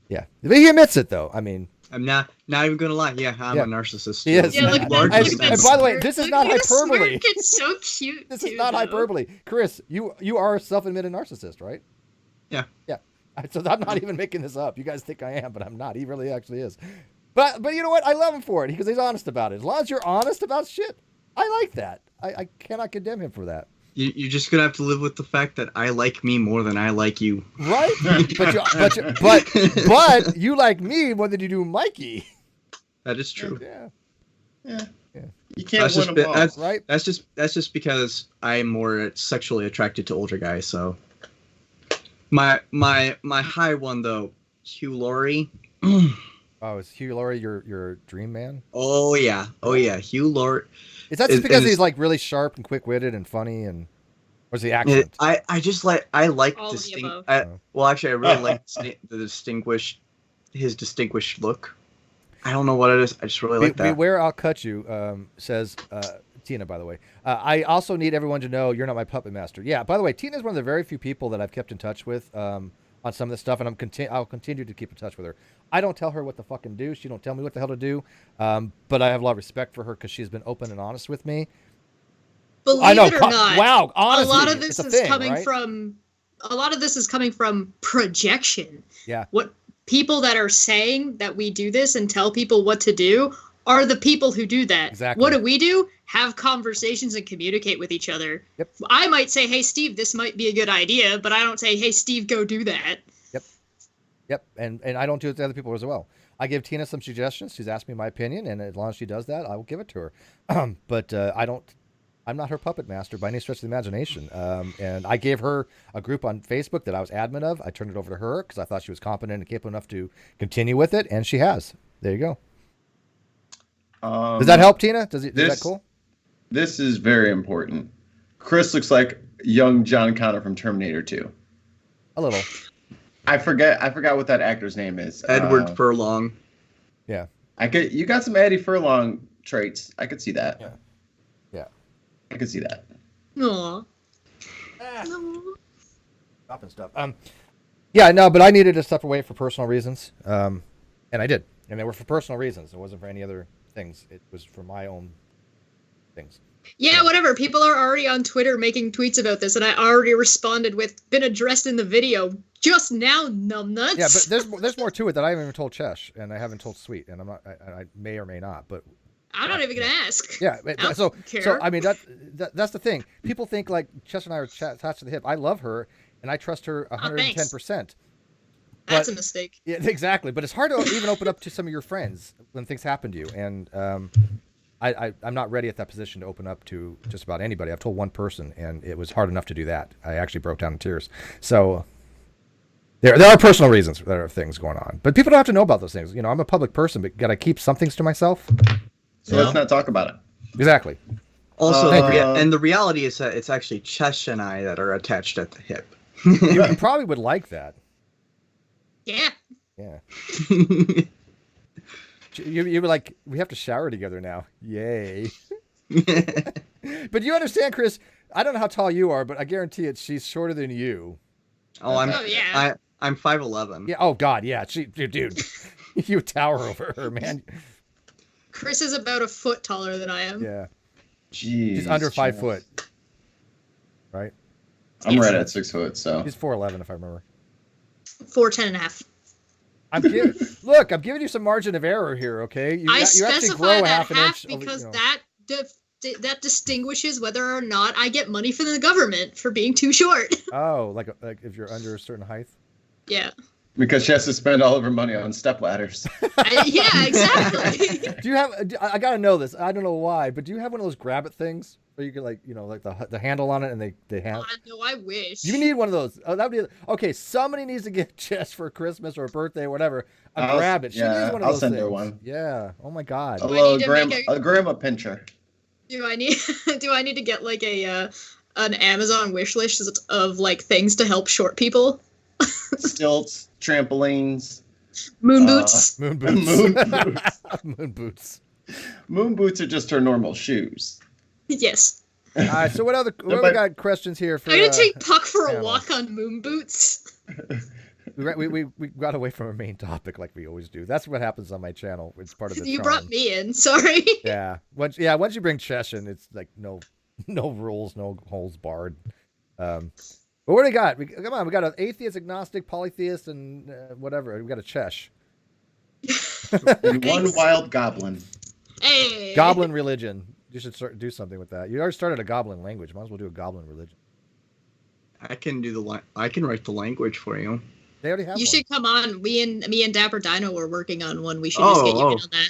Yeah. But he admits it, though. I mean, I'm not even gonna lie. Yeah, I'm a narcissist. He is. Yeah, look at that, and by the way, this is not hyperbole. It's so cute. This is not hyperbole. Chris, you are a self-admitted narcissist, right? Yeah. Yeah. So I'm not even making this up. You guys think I am, but I'm not. He really actually is. But you know what? I love him for it because he's honest about it. As long as you're honest about shit, I like that. I cannot condemn him for that. You're just gonna have to live with the fact that I like me more than I like you. Right? but you like me more than you do Mikey. That is true. Yeah. You can't win them all, right? That's just because I'm more sexually attracted to older guys. So my high one though, Hugh Laurie. Oh, is Hugh Laurie your dream man? Oh yeah, Hugh Laurie. Is that just because he's like really sharp and quick-witted and funny, or is the accent? I like distinct. Well, actually, I really like his distinguished look. I don't know what it is. I just really like that. Beware, I'll cut you. Says Tina. By the way, I also need everyone to know you're not my puppet master. Yeah. By the way, Tina is one of the very few people that I've kept in touch with on some of this stuff, and I'll continue to keep in touch with her. I don't tell her what to fucking do. She don't tell me what the hell to do. But I have a lot of respect for her because she's been open and honest with me. Believe it or not, wow, honestly, a lot of this is coming right? from projection. Yeah. What people that are saying that we do this and tell people what to do are the people who do that. Exactly. What do? Have conversations and communicate with each other. Yep. I might say, hey, Steve, this might be a good idea, but I don't say, hey, Steve, go do that. Yep. And I don't do it to other people as well. I give Tina some suggestions. She's asked me my opinion, and as long as she does that, I will give it to her. But I'm not her puppet master by any stretch of the imagination. And I gave her a group on Facebook that I was admin of. I turned it over to her because I thought she was competent and capable enough to continue with it, and she has. There you go. Does that help, Tina? Is that cool? This is very important. Chris looks like young John Connor from Terminator 2. A little. I forgot what that actor's name is. Edward Furlong. Yeah. You got some Eddie Furlong traits. I could see that. Yeah. I could see that. Aww. Stopping stuff. Yeah, no, but I needed to step away for personal reasons. And I did. And they were for personal reasons. It wasn't for any other things. It was for my own things. Yeah, whatever. People are already on Twitter making tweets about this, and I already responded with, been addressed in the video just now, numbnuts. Yeah, but there's more to it that I haven't even told Chesh, and I haven't told Sweet, and I may or may not, but I'm not even gonna ask. Yeah, so I mean that's the thing. People think like Chesh and I are attached to the hip. I love her, and I trust her 110%. That's a mistake. Yeah, exactly. But it's hard to even open up to some of your friends when things happen to you, and I'm not ready at that position to open up to just about anybody. I've told one person, and it was hard enough to do that. I actually broke down in tears. So there are personal reasons. There are things going on, but people don't have to know about those things. You know, I'm a public person, but got to keep some things to myself. So let's not talk about it. Exactly. Also, and the reality is that it's actually Chesh and I that are attached at the hip. You probably would like that. Yeah. Yeah. You were like, we have to shower together now. Yay. But you understand, Chris, I don't know how tall you are, but I guarantee it, she's shorter than you. I'm 5'11". Yeah. Oh God. Yeah. Dude, you tower over her, man. Chris is about a foot taller than I am. Yeah. Jeez. She's under 5 foot. Right? I'm right at 6 foot, so. She's 4'11", if I remember. 4'10.5". I'm giving you some margin of error here, okay? You actually grow a half an inch because that distinguishes whether or not I get money from the government for being too short. Oh, like if you're under a certain height? Yeah. Because she has to spend all of her money on stepladders. Yeah, exactly. Do you have? I gotta know this. I don't know why, but do you have one of those grab it things where you can like the handle on it and they have? No, I wish. You need one of those. Oh, that would be okay. Somebody needs to get Jess for Christmas or a birthday or whatever. Grab it. She needs one of those. I'll send things. her one. Yeah. Oh my God. A little grandma pincher. Do I need to get like an Amazon wish list of like things to help short people? Stilts, trampolines, moon boots. Moon boots. Moon boots. Moon boots are just her normal shoes. Yes. All right. So what we got questions here for? I'm gonna take Puck for a walk on moon boots. We got away from our main topic like we always do. That's what happens on my channel. It's part of the. You charm. brought me in. Sorry. Yeah. Once you bring Chesh in, it's like no rules, no holes barred. But what do we got? Come on, we got an atheist, agnostic, polytheist, and whatever. We got a Chesh. And one wild goblin. Hey. Goblin religion. You should do something with that. You already started a goblin language. Might as well do a goblin religion. I can write the language for you. They already have. You should come on. Me and Dapper Dino were working on one. We should just get you in on that.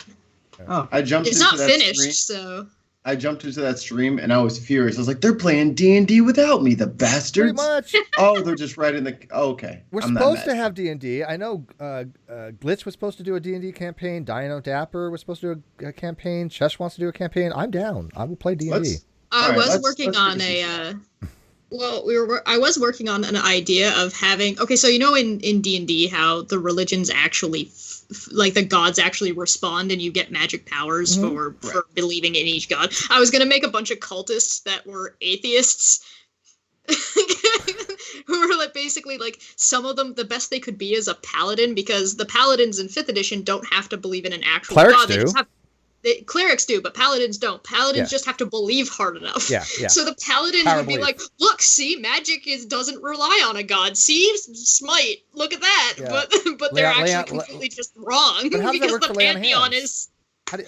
Oh, it's not finished, so. I jumped into that stream and I was furious. I was like, "They're playing D&D without me, the bastards!" Pretty much. Oh, they're just right in the. Oh, okay. We're supposed to have D&D. I know Glitch was supposed to do a D&D campaign. Dino Dapper was supposed to do a campaign. Chesh wants to do a campaign. I'm down. I will play D&D. I was working on an idea of having. Okay, so you know in D&D how the religions actually. Like the gods actually respond and you get magic powers for believing in each god. I was going to make a bunch of cultists that were atheists who were like basically like some of them, the best they could be is a paladin because the paladins in 5th edition don't have to believe in an actual clerics god. Do. Clerics do, but paladins don't. Paladins just have to believe hard enough. Yeah. So the paladin would be like, look, see, magic doesn't rely on a god. See, smite, look at that. Yeah. But they're actually completely just wrong because the pantheon is...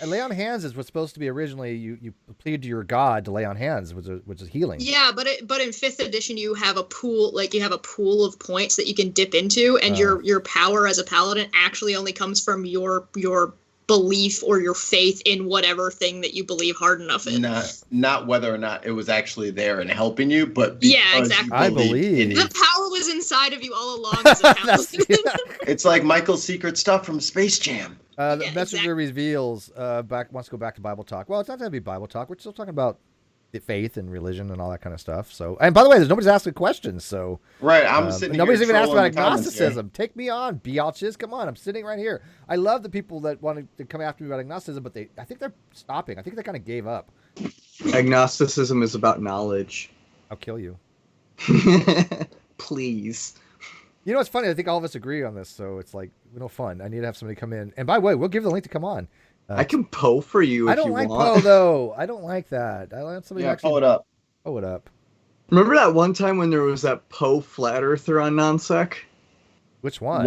lay on hands is what's supposed to be originally. You plead to your god to lay on hands, which is healing. Yeah, but in 5th edition you have a pool, of points that you can dip into, and your power as a paladin actually only comes from your belief or your faith in whatever thing that you believe hard enough in. Not whether or not it was actually there and helping you, but yeah, exactly. I believe the power was inside of you all along as a paladin. It's like Michael's secret stuff from Space Jam. The messenger reveals wants to go back to Bible talk. Well, it's not going to be Bible talk. We're still talking about faith and religion and all that kind of stuff. So, and by the way, nobody's asking questions. So, right, I'm sitting. Nobody's even asked about agnosticism. Take me on, biatches. Come on, I'm sitting right here. I love the people that wanted to come after me about agnosticism, but I think they're stopping. I think they kind of gave up. Agnosticism is about knowledge. I'll kill you. Please. You know what's funny? I think all of us agree on this, so it's like no fun. I need to have somebody come in. And by the way, we'll give the link to come on. I can Poe for you if you want. I don't like Poe, though. I don't like that. I want somebody actually... Poe it up. Poe it up. Remember that one time when there was that Poe flat earther on Nonsec? Which one?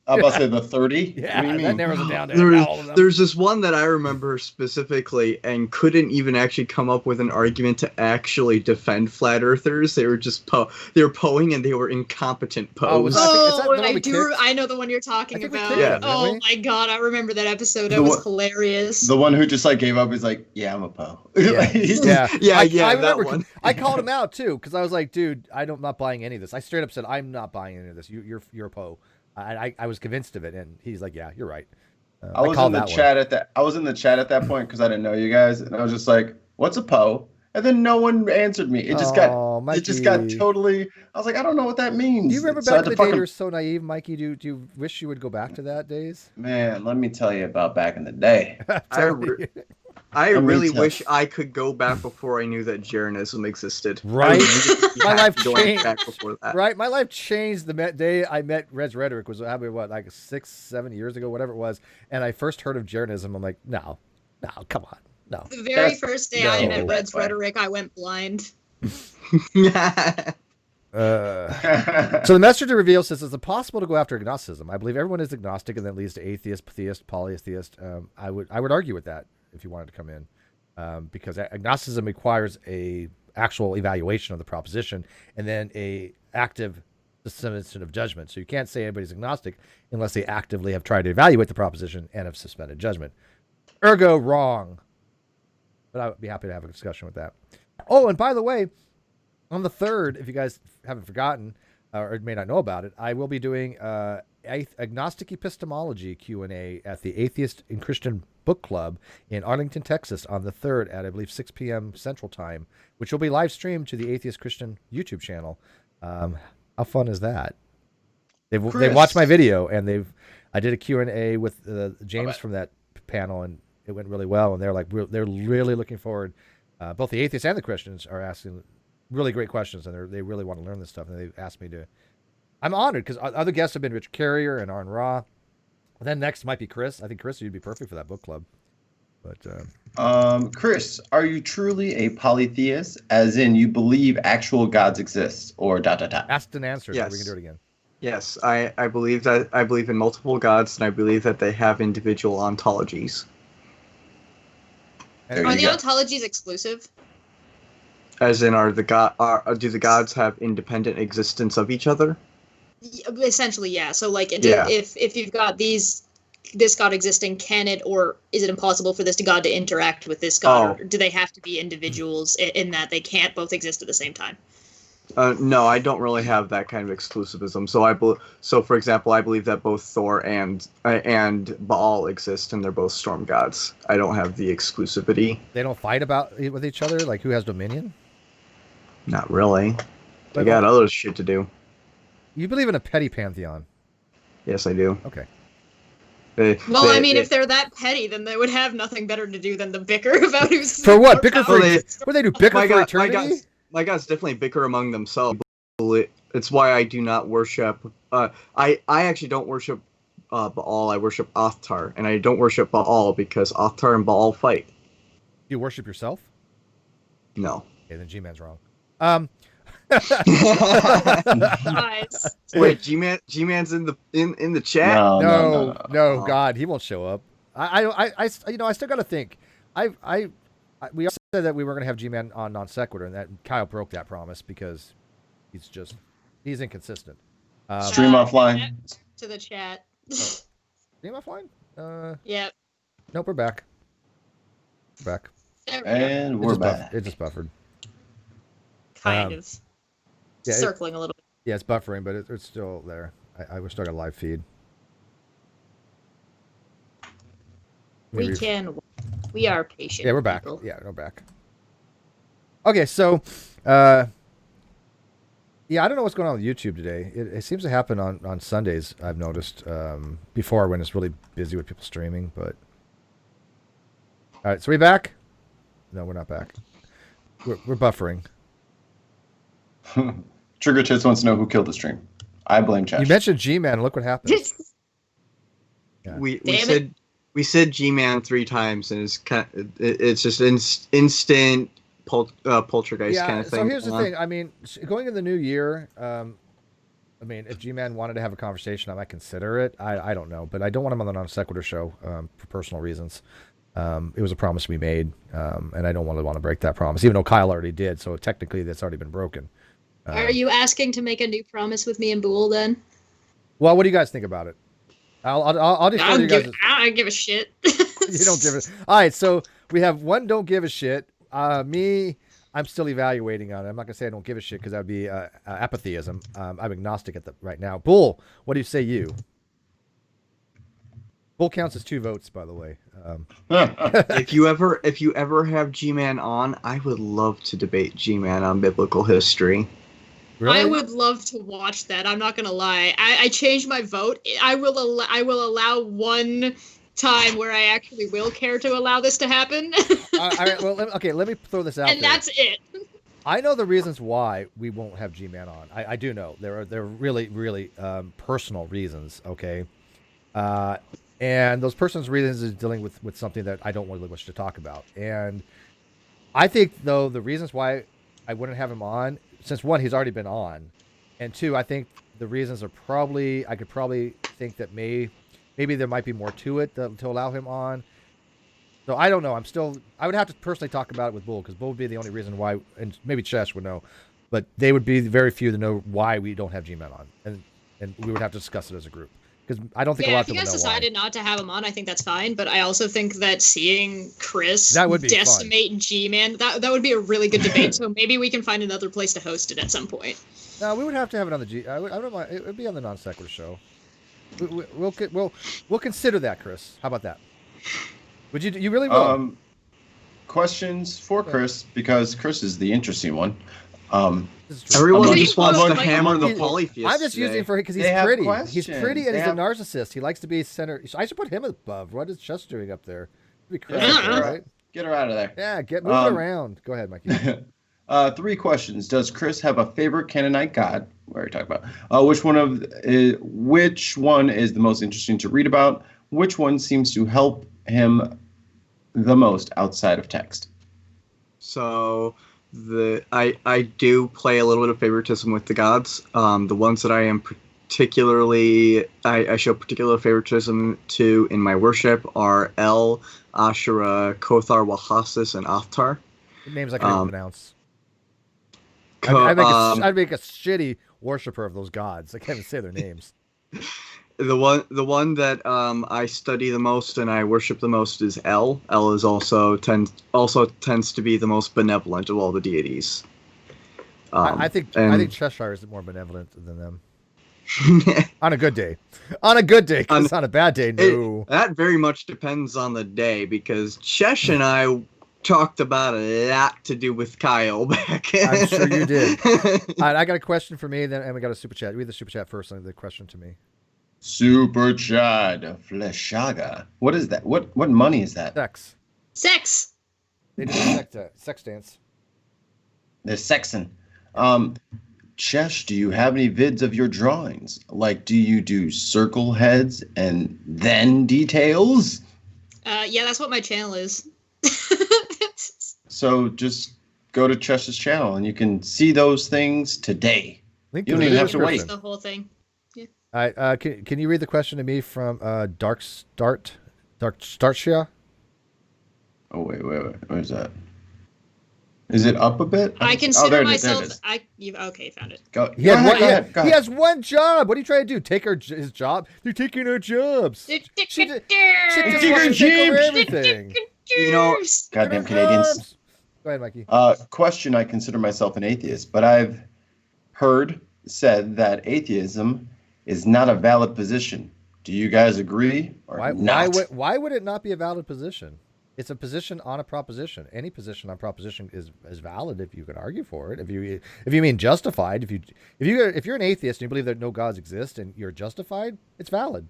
I'm about to say the 30. Yeah, that narrows it down to there's this one that I remember specifically and couldn't even actually come up with an argument to actually defend flat earthers. They were just they were poeing and they were incompetent Poes. I know the one you're talking about. Yeah. Oh my god, I remember that episode. It was hilarious. The one who just gave up. He's like, yeah, I'm a Poe. Yeah. I remember that one. I called him out too because I was like, dude, I'm not buying any of this. I straight up said, I'm not buying any of this. You're a Poe. I was convinced of it, and he's like, "Yeah, you're right." I was in the chat at that point because I didn't know you guys, and I was just like, "What's a Poe?" And then no one answered me. It just got totally. I was like, I don't know what that means. Do you remember back in the day you were so naive, Mikey? Do you wish you would go back to that days? Man, let me tell you about back in the day. I really wish I could go back before I knew that Jeranism existed. Right? My life changed. Back before that. Right? My life changed the day I met Res Rhetoric, was like 6-7 years ago, whatever it was, and I first heard of Jeranism. I'm like, no, come on. No. The very first day I met Res Rhetoric, I went blind. So the messenger reveal says it's impossible to go after agnosticism. I believe everyone is agnostic, and that leads to atheist, theist, polytheist. I would argue with that if you wanted to come in, because agnosticism requires a actual evaluation of the proposition and then a active suspension of judgment. So you can't say anybody's agnostic unless they actively have tried to evaluate the proposition and have suspended judgment. Ergo, wrong. But I would be happy to have a discussion with that. Oh, and by the way, on the 3rd, if you guys haven't forgotten or may not know about it, I will be doing agnostic epistemology Q&A at the Atheist and Christian Book Club in Arlington, Texas on the 3rd at, I believe, 6 p.m. Central Time, which will be live streamed to the Atheist Christian YouTube channel. How fun is that? They've watched my video, and I did a Q&A with James from that panel, and it went really well, and they're really looking forward. Both the atheists and the Christians are asking really great questions, and they really want to learn this stuff, and they've asked me to. I'm honored because other guests have been Rich Carrier and Arn Ra. And then next might be Chris. I think Chris, you'd be perfect for that book club. But Chris, are you truly a polytheist, as in you believe actual gods exist, or ... Asked and answered. Yes. We can do it again. Yes, I believe that. I believe in multiple gods, and I believe that they have individual ontologies. Are the ontologies exclusive? As in, do the gods have independent existence of each other? Essentially, yeah. So, if you've got this god existing, can it, or is it impossible for this god to interact with this god? Or do they have to be individuals in that they can't both exist at the same time? No, I don't really have that kind of exclusivism. So, for example, I believe that both Thor and Baal exist, and they're both storm gods. I don't have the exclusivity. They don't fight with each other, like who has dominion? Not really. They got other shit to do. You believe in a petty pantheon? Yes, I do. Okay. If they're that petty, then they would have nothing better to do than to bicker about who's... For what? Bicker for... What do they do? Bicker for eternity? My gods definitely bicker among themselves. It's why I do not worship... I actually don't worship Baal. I worship Othtar, and I don't worship Baal because Othtar and Baal fight. You worship yourself? No. Okay, then G-Man's wrong. Nice. Wait, G-Man's in the chat? No, God, he won't show up. I still got to think. We also said that we were going to have G-Man on Non Sequitur, and that Kyle broke that promise because he's inconsistent. Stream offline. To the chat. Stream offline? Yep. Nope, we're back. And we're back. It just buffered. Kind of. Yeah, Circling a little bit. Yeah, it's buffering, but it's still there. We're still got a live feed. We are patient. Yeah, we're back. People. Yeah, we're back. Okay, so, yeah, I don't know what's going on with YouTube today. It seems to happen on Sundays, I've noticed, before when it's really busy with people streaming, but... All right, so we back? No, we're not back. We're buffering. Trigger Tits wants to know who killed the stream. I blame Chesh. You mentioned G-Man. Look what happened. Yeah. We said G-Man 3 times, and it's just instant poltergeist kind of thing. So here's the thing. I mean, going in the new year, if G-Man wanted to have a conversation, I might consider it. I don't know, but I don't want him on the Non Sequitur show for personal reasons. It was a promise we made, and I don't want to break that promise, even though Kyle already did. So technically, that's already been broken. Are you asking to make a new promise with me and Boole then? Well, what do you guys think about it? I'll just tell you guys. I don't give a shit. You don't give it. All right, so we have one don't give a shit. Me, I'm still evaluating on it. I'm not gonna say I don't give a shit because that would be atheism. I'm agnostic right now. Bull, what do you say? Bull counts as 2 votes, by the way. If you ever have G-Man on, I would love to debate G-Man on biblical history. Really? I would love to watch that. I'm not gonna lie. I changed my vote. I will allow one time where I actually will care to allow this to happen. All right. Well, let me throw this out. And there. that's it. I know the reasons why we won't have G-Man on. I do know there are really really personal reasons. Okay. And those personal reasons is dealing with something that I don't really wish to talk about. And I think, though, the reasons why I wouldn't have him on, since one, he's already been on, and two, I think the reasons are I could probably think that maybe there might be more to it to allow him on. So I don't know. I would have to personally talk about it with Bull, because Bull would be the only reason why, and maybe Chesh would know, but they would be very few to know why we don't have G-Man on. And we would have to discuss it as a group. Because I don't think a lot of people know why. If you guys decided not to have him on, I think that's fine. But I also think that seeing Chris decimate G-Man, that would be a really good debate. So maybe we can find another place to host it at some point. No, we would have to have it on the I don't mind. It would be on the Non Sequitur show. We'll consider that, Chris. How about that? Would you really will? Questions for Chris, because Chris is the interesting one. Everyone just wants to hammer the polytheists. I'm just using for him because he's pretty. He's pretty and he's a narcissist. He likes to be center. I should put him above. What is Chess doing up there? Be Chris, right? Get her out of there. Yeah, move it around. Go ahead, Mikey. 3 questions. Does Chris have a favorite Canaanite god? We already talked about. Which one is the most interesting to read about? Which one seems to help him the most outside of text? So I do play a little bit of favoritism with the gods. The ones that I am I show particular favoritism to in my worship are El, Asherah, Kothar, Wahasis, and Othtar. Names I can't pronounce. I'd make a shitty worshiper of those gods. I can't even say their names. The one that I study the most and I worship the most is El. El is also tends to be the most benevolent of all the deities. I think Cheshire is more benevolent than them. On a good day. Because on a bad day, no. That very much depends on the day, because Chesh and I talked about a lot to do with Kyle back. I'm sure you did. All right, I got a question for me, and we got a super chat. Read the super chat first, and the question to me. Super chat, Fleshaga. What is that? What money is that? Sex. They did a sex dance. They're sexing. Chesh, do you have any vids of your drawings? Like, do you do circle heads and then details? Yeah, that's what my channel is. So just go to Chesh's channel and you can see those things today. Link You don't even have to wait. The whole thing. Yeah. All right, can you read the question to me from Dark Startia? Oh, wait. Where's that? Is it up a bit? I consider there myself. it is. Okay, found it. Go He ahead. He has one job. What are you trying to do? Take his job? They're taking our jobs. She just wants to take over everything. You know, Goddamn Canadians. Go ahead, Mikey. Question, I consider myself an atheist, but I've said that atheism is not a valid position. Do you guys agree or not? Why would it not be a valid position? It's a position on a proposition. Any position on proposition is valid if you can argue for it. If you mean justified, if you're an atheist and you believe that no gods exist and you're justified, it's valid.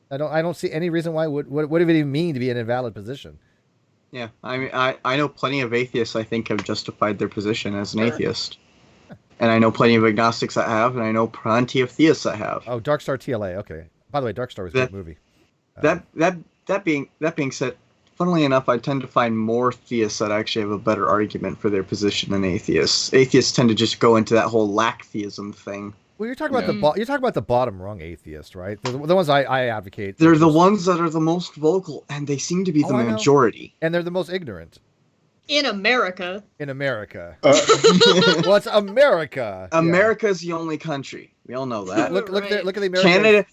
I don't see any reason why what would it even mean to be an invalid position. Yeah, I mean, I know plenty of atheists I think have justified their position as an atheist. And I know plenty of agnostics that have, and I know plenty of theists that have. Oh, Dark Star TLA. Okay. By the way, Dark Star was a great movie. That being said, funnily enough, I tend to find more theists that actually have a better argument for their position than atheists. Atheists tend to just go into that whole lack theism thing. Well, you're talking about the bottom rung atheist, right? The ones I advocate. They're the ones that are the most vocal, and they seem to be the majority. And they're the most ignorant. In America. Well, it's America. America's the only country. We all know that. Look at the American. Canada.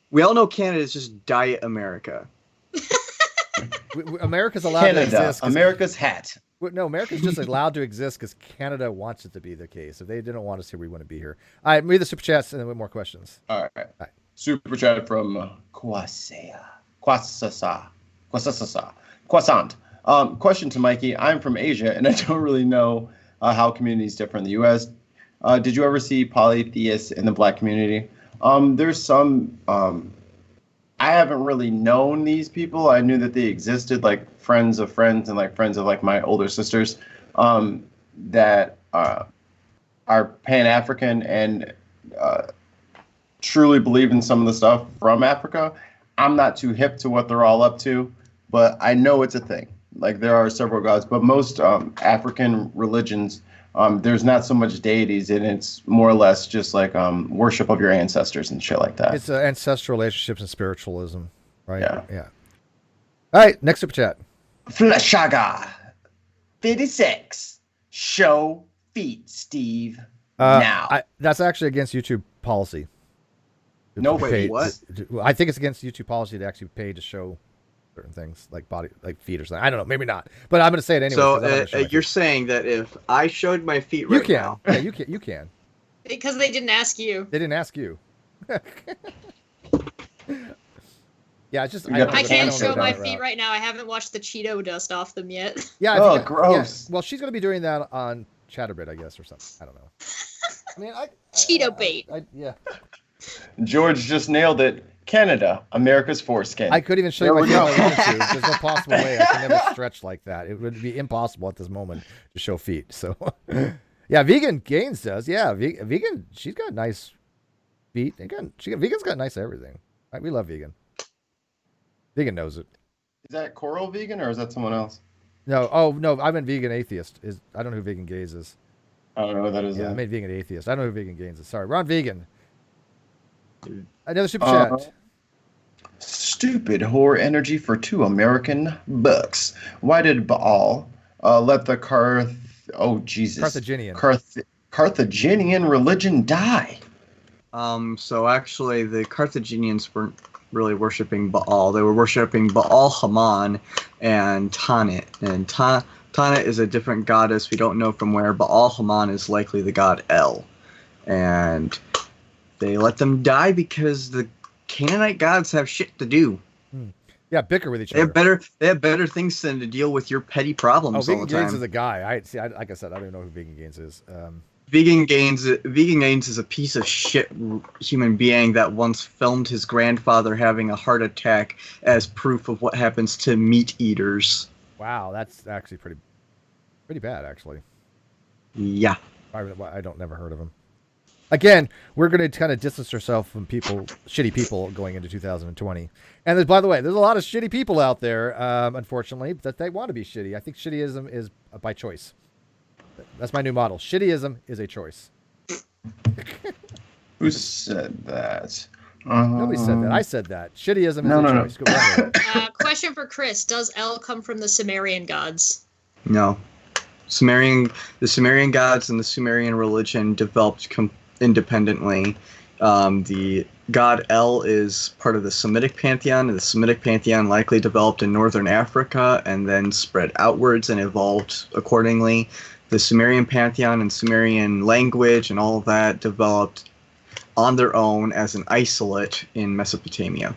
We all know Canada is just Diet America. America's allowed to exist. America's hat. No, America's just allowed to exist because Canada wants it to be the case. If they didn't want us here, we wouldn't be here. All right, read the super chats and then we have more questions. All right. Super chat from Croissant. Question to Mikey. I'm from Asia, and I don't really know how communities differ in the U.S. Did you ever see polytheists in the Black community? There's some... I haven't really known these people. I knew that they existed, like friends of friends and like friends of like my older sisters that are Pan-African and truly believe in some of the stuff from Africa. I'm not too hip to what they're all up to, but I know it's a thing. Like there are several gods, but most African religions, there's not so much deities, and it's more or less just like worship of your ancestors and shit like that. It's ancestral relationships and spiritualism, right? Yeah. All right, next super chat. Flashaga 56. Show feet, Steve. Now. That's actually against YouTube policy. No, wait, what? I think it's against YouTube policy to actually pay to show certain things like body, like feet or something. I don't know, maybe not, but I'm going to say it anyway. So you're saying that if I showed my feet right now, yeah, you can, because they didn't ask you. They didn't ask you. Yeah, it's just I can't show my feet right now. I haven't washed the Cheeto dust off them yet. Yeah. Gross. Yeah. Well, she's going to be doing that on Chatterbait, I guess, or something. I don't know. I mean, Cheeto bait. Yeah. George just nailed it. Canada, America's foreskin. I couldn't even show you my feet if I wanted to. There's no possible way. I can never stretch like that. It would be impossible at this moment to show feet. So, yeah, Vegan Gaines does. Yeah, Vegan, she's got nice feet. Vegan's got nice everything. Right? We love Vegan. Vegan knows it. Is that Coral Vegan or is that someone else? No. Oh, no. I meant Vegan Atheist. I don't know who Vegan Gaze is. I don't know what that is. Yeah, I meant Vegan Atheist. I don't know who Vegan Gaines is. Sorry. Ron Vegan. Another super chat. Stupid whore energy for $2 American bucks. Why did Baal let the Carthaginian religion die? So actually, the Carthaginians weren't really worshiping Baal. They were worshiping Baal Haman and Tanit. And Tanit is a different goddess we don't know from where. Baal Haman is likely the god El. And they let them die because the Canaanite gods have shit to do. Yeah, bicker with each other. They have better things than to deal with your petty problems all the time. Vegan Gaines is a guy. Like I said, I don't even know who Vegan Gaines is. Vegan Gaines is a piece of shit human being that once filmed his grandfather having a heart attack as proof of what happens to meat eaters. Wow, that's actually pretty bad, actually. Yeah. I don't never heard of him. Again, we're going to kind of distance ourselves from shitty people going into 2020. And by the way, there's a lot of shitty people out there, unfortunately, that they want to be shitty. I think shittyism is by choice. That's my new model. Shittyism is a choice. Who said that? Nobody said that. I said that. Shittyism is a choice. No. Question for Chris. Does El come from the Sumerian gods? No. The Sumerian gods and the Sumerian religion developed independently. The god El is part of the Semitic pantheon, and the Semitic pantheon likely developed in northern Africa and then spread outwards and evolved accordingly. The Sumerian pantheon and Sumerian language and all of that developed on their own as an isolate in Mesopotamia.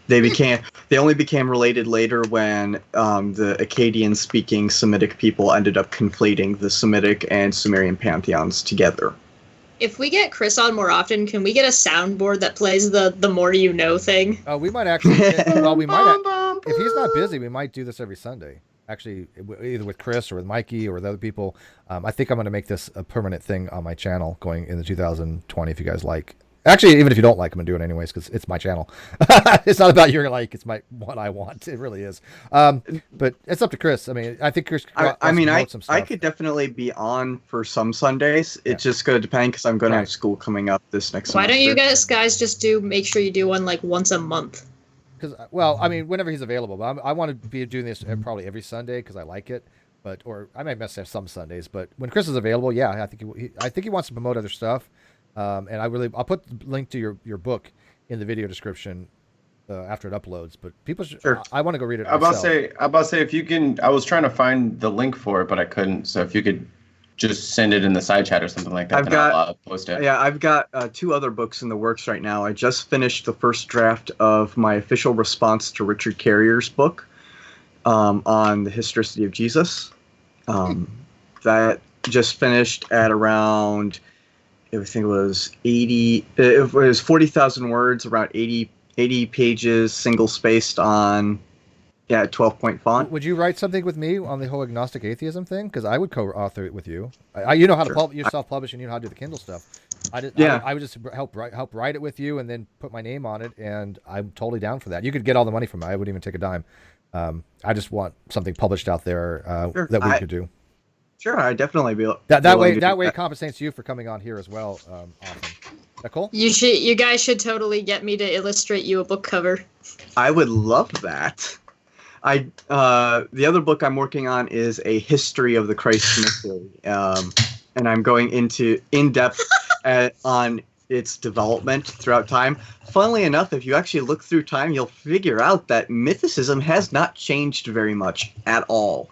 They only became related later when the Akkadian-speaking Semitic people ended up conflating the Semitic and Sumerian pantheons together. If we get Chris on more often, can we get a soundboard that plays the more you know thing? Oh, we might actually. If he's not busy, we might do this every Sunday. Actually, either with Chris or with Mikey or with other people. I think I'm going to make this a permanent thing on my channel going into 2020. If you guys like. Actually, even if you don't like them, I'm doing it anyways because it's my channel. It's not about your like. It's what I want. It really is. But it's up to Chris. I mean, I think Chris. I could definitely be on for some Sundays. It's just going to depend because I'm going to have school coming up this next semester. Why don't you guys just make sure you do one like once a month? Because whenever he's available. But I want to be doing this probably every Sunday because I like it. Or I might mess up some Sundays. But when Chris is available, I think he wants to promote other stuff. And I'll put the link to your book in the video description after it uploads. But people should. Sure. I want to go read it. I'm about to say if you can. I was trying to find the link for it, but I couldn't. So if you could just send it in the side chat or something like that, I'll post it. Yeah, I've got 2 other books in the works right now. I just finished the first draft of my official response to Richard Carrier's book on the historicity of Jesus. That just finished at around. I think it was 80. It was 40,000 words, around 80 pages, single spaced on 12-point font. Would you write something with me on the whole agnostic atheism thing? Because I would co-author it with you. You know how to self-publish and you know how to do the Kindle stuff. I would just help write it with you and then put my name on it, and I'm totally down for that. You could get all the money from it. I wouldn't even take a dime. I just want something published out there that we could do. Sure, I definitely be that way it compensates you for coming on here as well. Often. Is that cool? You guys should totally get me to illustrate you a book cover. I would love that. The other book I'm working on is a history of the Christ mystery, and I'm going into in depth on its development throughout time. Funnily enough, if you actually look through time, you'll figure out that mythicism has not changed very much at all.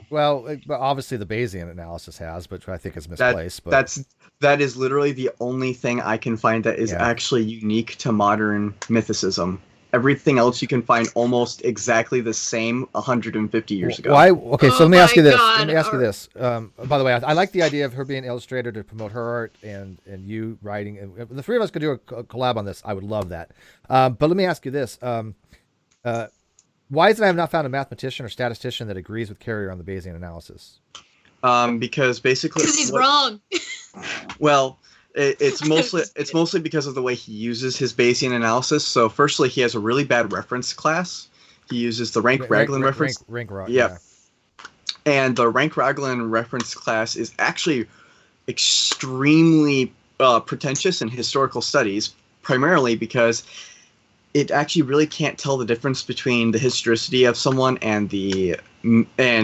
Well, obviously the Bayesian analysis has, but I think it's misplaced. That is literally the only thing I can find that is actually unique to modern mythicism. Everything else you can find almost exactly the same 150 years ago. Why? Okay, so let me ask you this. By the way, I like the idea of her being an illustrator to promote her art and you writing. And the 3 of us could do a collab on this. I would love that. But let me ask you this. Why is it I have not found a mathematician or statistician that agrees with Carrier on the Bayesian analysis? Because he's wrong. Well, it's mostly because of the way he uses his Bayesian analysis. So, firstly, he has a really bad reference class. He uses the Rank-Raglan reference. Yeah. And the Rank-Raglan reference class is actually extremely pretentious in historical studies, primarily because it actually really can't tell the difference between the historicity of someone and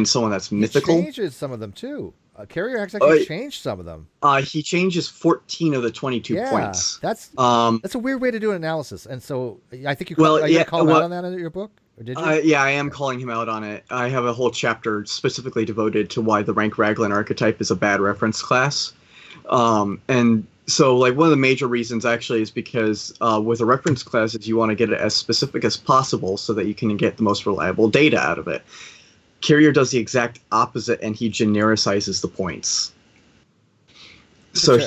someone that's mythical. He changes some of them too. Carrier actually changed some of them. He changes 14 of the 22 points. That's a weird way to do an analysis. And so I think you call him out on that in your book. Or did you? I am calling him out on it. I have a whole chapter specifically devoted to why the Rank-Raglan archetype is a bad reference class. And so, one of the major reasons actually is because with a reference classes, you want to get it as specific as possible so that you can get the most reliable data out of it. Carrier does the exact opposite, and he genericizes the points. So Two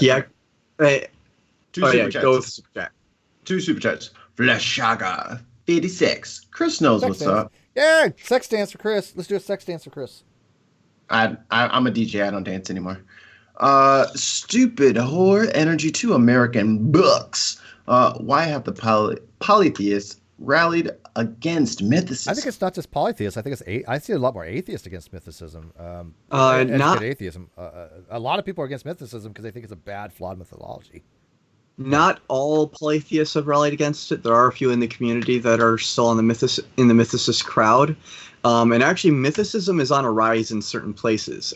super chats. 2 super chats. Flashaga 86. Chris knows what's up. Yeah, sex dance for Chris. Let's do a sex dance for Chris. I'm a DJ. I don't dance anymore. Stupid whore energy to American books. Why have the polytheists rallied against mythicism? I think it's not just polytheists. I think I see a lot more atheists against mythicism. Not atheism. A lot of people are against mythicism because they think it's a bad, flawed methodology. Not all polytheists have rallied against it. There are a few in the community that are still in the mythicist crowd. And actually, mythicism is on a rise in certain places.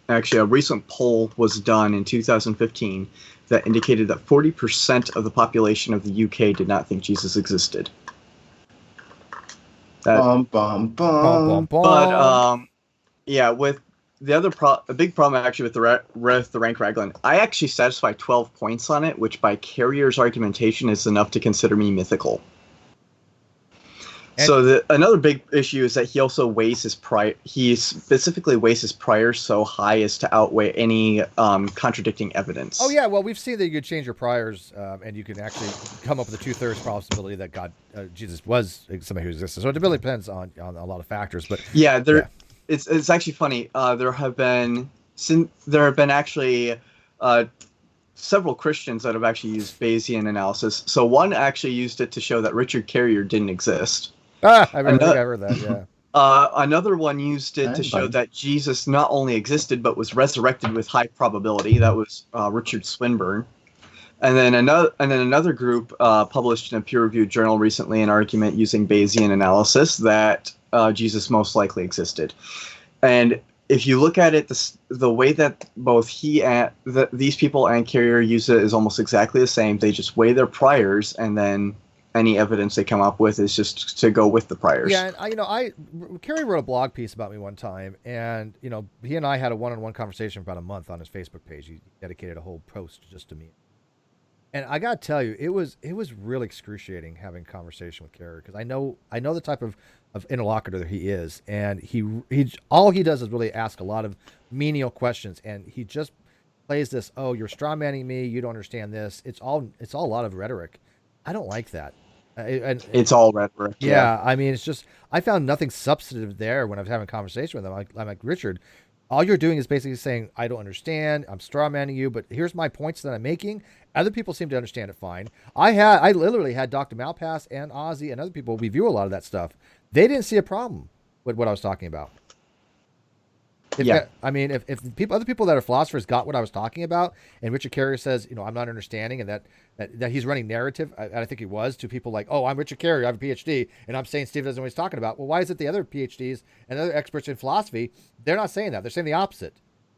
Actually, a recent poll was done in 2015 that indicated that 40% of the population of the UK did not think Jesus existed. Bum, bum, bum. But yeah, with the other a big problem actually with the rank Raglan, I actually satisfy 12 points on it, which by Carrier's argumentation is enough to consider me mythical. And so another big issue is that he also weighs his he specifically weighs his priors so high as to outweigh any contradicting evidence. Oh yeah, well we've seen that you could change your priors and you can actually come up with a 2/3 possibility that Jesus was somebody who existed. So it really depends on a lot of factors. But yeah, it's actually funny. There have been actually several Christians that have actually used Bayesian analysis. So one actually used it to show that Richard Carrier didn't exist. I think I heard that, yeah. Another one used it to show that Jesus not only existed, but was resurrected with high probability. That was Richard Swinburne. And then another group published in a peer-reviewed journal recently an argument using Bayesian analysis that Jesus most likely existed. And if you look at it, the way that both he and these people and Carrier use it is almost exactly the same. They just weigh their priors, and then any evidence they come up with is just to go with the priors. Yeah, and Carrier wrote a blog piece about me one time, and he and I had a one-on-one conversation for about a month on his Facebook page. He dedicated a whole post just to me. And I gotta tell you, it was really excruciating having a conversation with Carrier because I know the type of interlocutor that he is, and he all he does is really ask a lot of menial questions, and he just plays this, oh, you're strawmanning me, you don't understand this. It's all a lot of rhetoric. I don't like that. It's all rhetoric. Yeah, I mean, it's just I found nothing substantive there when I was having a conversation with him. I'm like, Richard, all you're doing is basically saying, I don't understand, I'm strawmanning you, but here's my points that I'm making. Other people seem to understand it fine. I literally had Dr. Malpass and Ozzy and other people review a lot of that stuff. They didn't see a problem with what I was talking about. If other people that are philosophers got what I was talking about, and Richard Carrier says, I'm not understanding, and that he's running narrative, I think he was, to people like, oh, I'm Richard Carrier, I have a PhD, and I'm saying Steve doesn't know what he's talking about. Well, why is it the other PhDs and other experts in philosophy, they're not saying that. They're saying the opposite.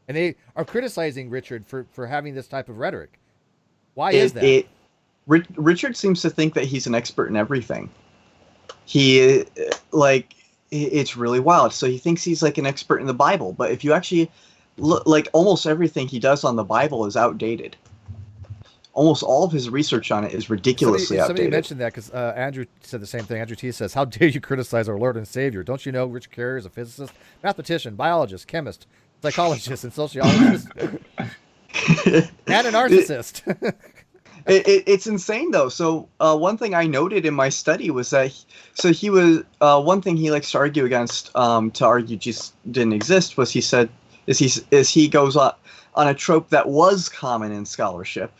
And they are criticizing Richard for having this type of rhetoric. Why is that? Richard seems to think that he's an expert in everything. It's really wild. So he thinks he's like an expert in the Bible, but if you actually look, like almost everything he does on the Bible is outdated. Almost all of his research on it is ridiculously outdated. Somebody mentioned that because Andrew said the same thing. Andrew T says, how dare you criticize our Lord and Savior? Don't you know Richard Carrier is a physicist, mathematician, biologist, chemist, psychologist, and sociologist, and a narcissist? It's insane though. So one thing I noted in my study was that he was one thing he likes to argue against to argue Jesus didn't exist was he goes on a trope that was common in scholarship,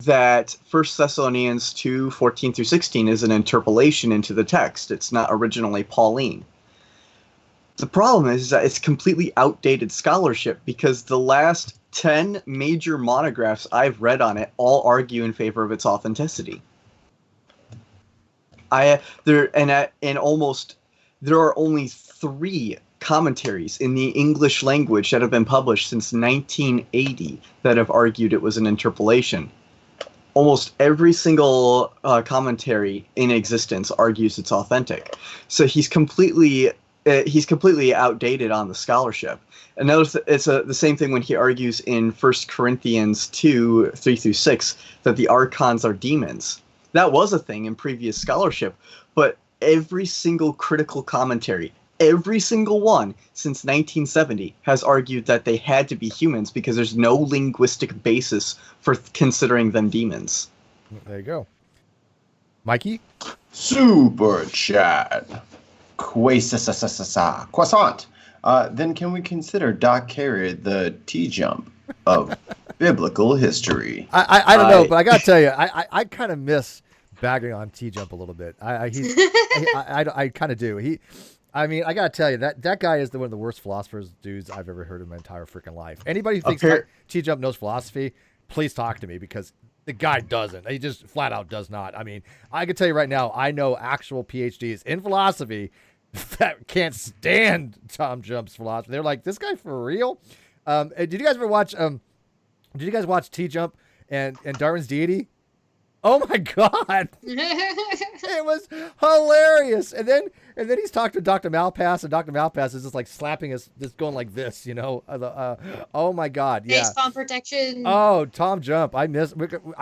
that 1 Thessalonians 2:14-16 is an interpolation into the text. It's not originally Pauline. The problem is that it's completely outdated scholarship because the last 10 major monographs I've read on it all argue in favor of its authenticity. There are only 3 commentaries in the English language that have been published since 1980 that have argued it was an interpolation. Almost every single commentary in existence argues it's authentic. So he's completely outdated on the scholarship. And notice it's the same thing when he argues in 1 Corinthians 2:3-6 that the archons are demons. That was a thing in previous scholarship, but every single critical commentary, every single one since 1970 has argued that they had to be humans because there's no linguistic basis for considering them demons. There you go. Mikey? Super chat. Croissant. Then can we consider Doc Carrier the T-jump of biblical history. I don't know, but I gotta tell you, I kind of miss bagging on T-Jump a little bit. I kind of do. I mean, I gotta tell you that guy is one of the worst philosophers dudes I've ever heard in my entire freaking life. Anybody who thinks T-Jump knows philosophy, please talk to me, because the guy doesn't. He just flat out does not. I mean, I can tell you right now, I know actual PhDs in philosophy that can't stand Tom Jump's philosophy. They're like, this guy for real? Did you guys ever watch? Did you guys watch T-Jump and Darwin's Deity? Oh my God, it was hilarious. And then he's talking to Dr. Malpass, and Dr. Malpass is just like slapping us, just going like this, you know. Oh my God, yeah. Face palm protection. Oh, Tom Jump, I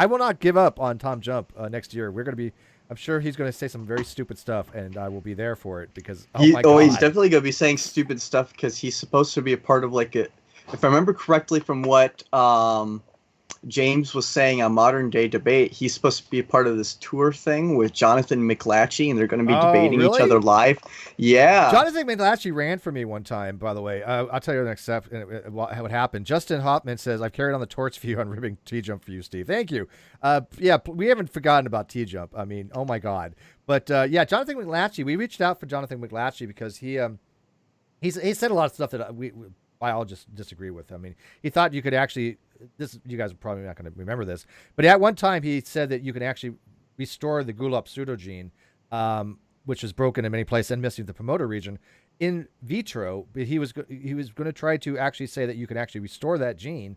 will not give up on Tom Jump next year. We're gonna be. I'm sure he's going to say some very stupid stuff, and I will be there for it, because my God. He's definitely going to be saying stupid stuff, because he's supposed to be a part of like a. If I remember correctly from what James was saying on Modern Day Debate, he's supposed to be a part of this tour thing with Jonathan McLatchy, and they're going to be debating each other live. Yeah. Jonathan McLatchy ran for me one time, by the way. I'll tell you the next step, what happened. Justin Hoffman says, I've carried on the torch for you on ribbing T-Jump for you, Steve. Thank you. Yeah, we haven't forgotten about T-Jump. I mean, oh my God. But yeah, Jonathan McLatchy, we reached out for Jonathan McLatchy because he said a lot of stuff that we biologists disagree with. I mean, he thought you could actually, you guys are probably not going to remember this, but at one time he said that you can actually restore the Gulop pseudogene, which is broken in many places and missing the promoter region in vitro. But he was going to try to actually say that you can actually restore that gene.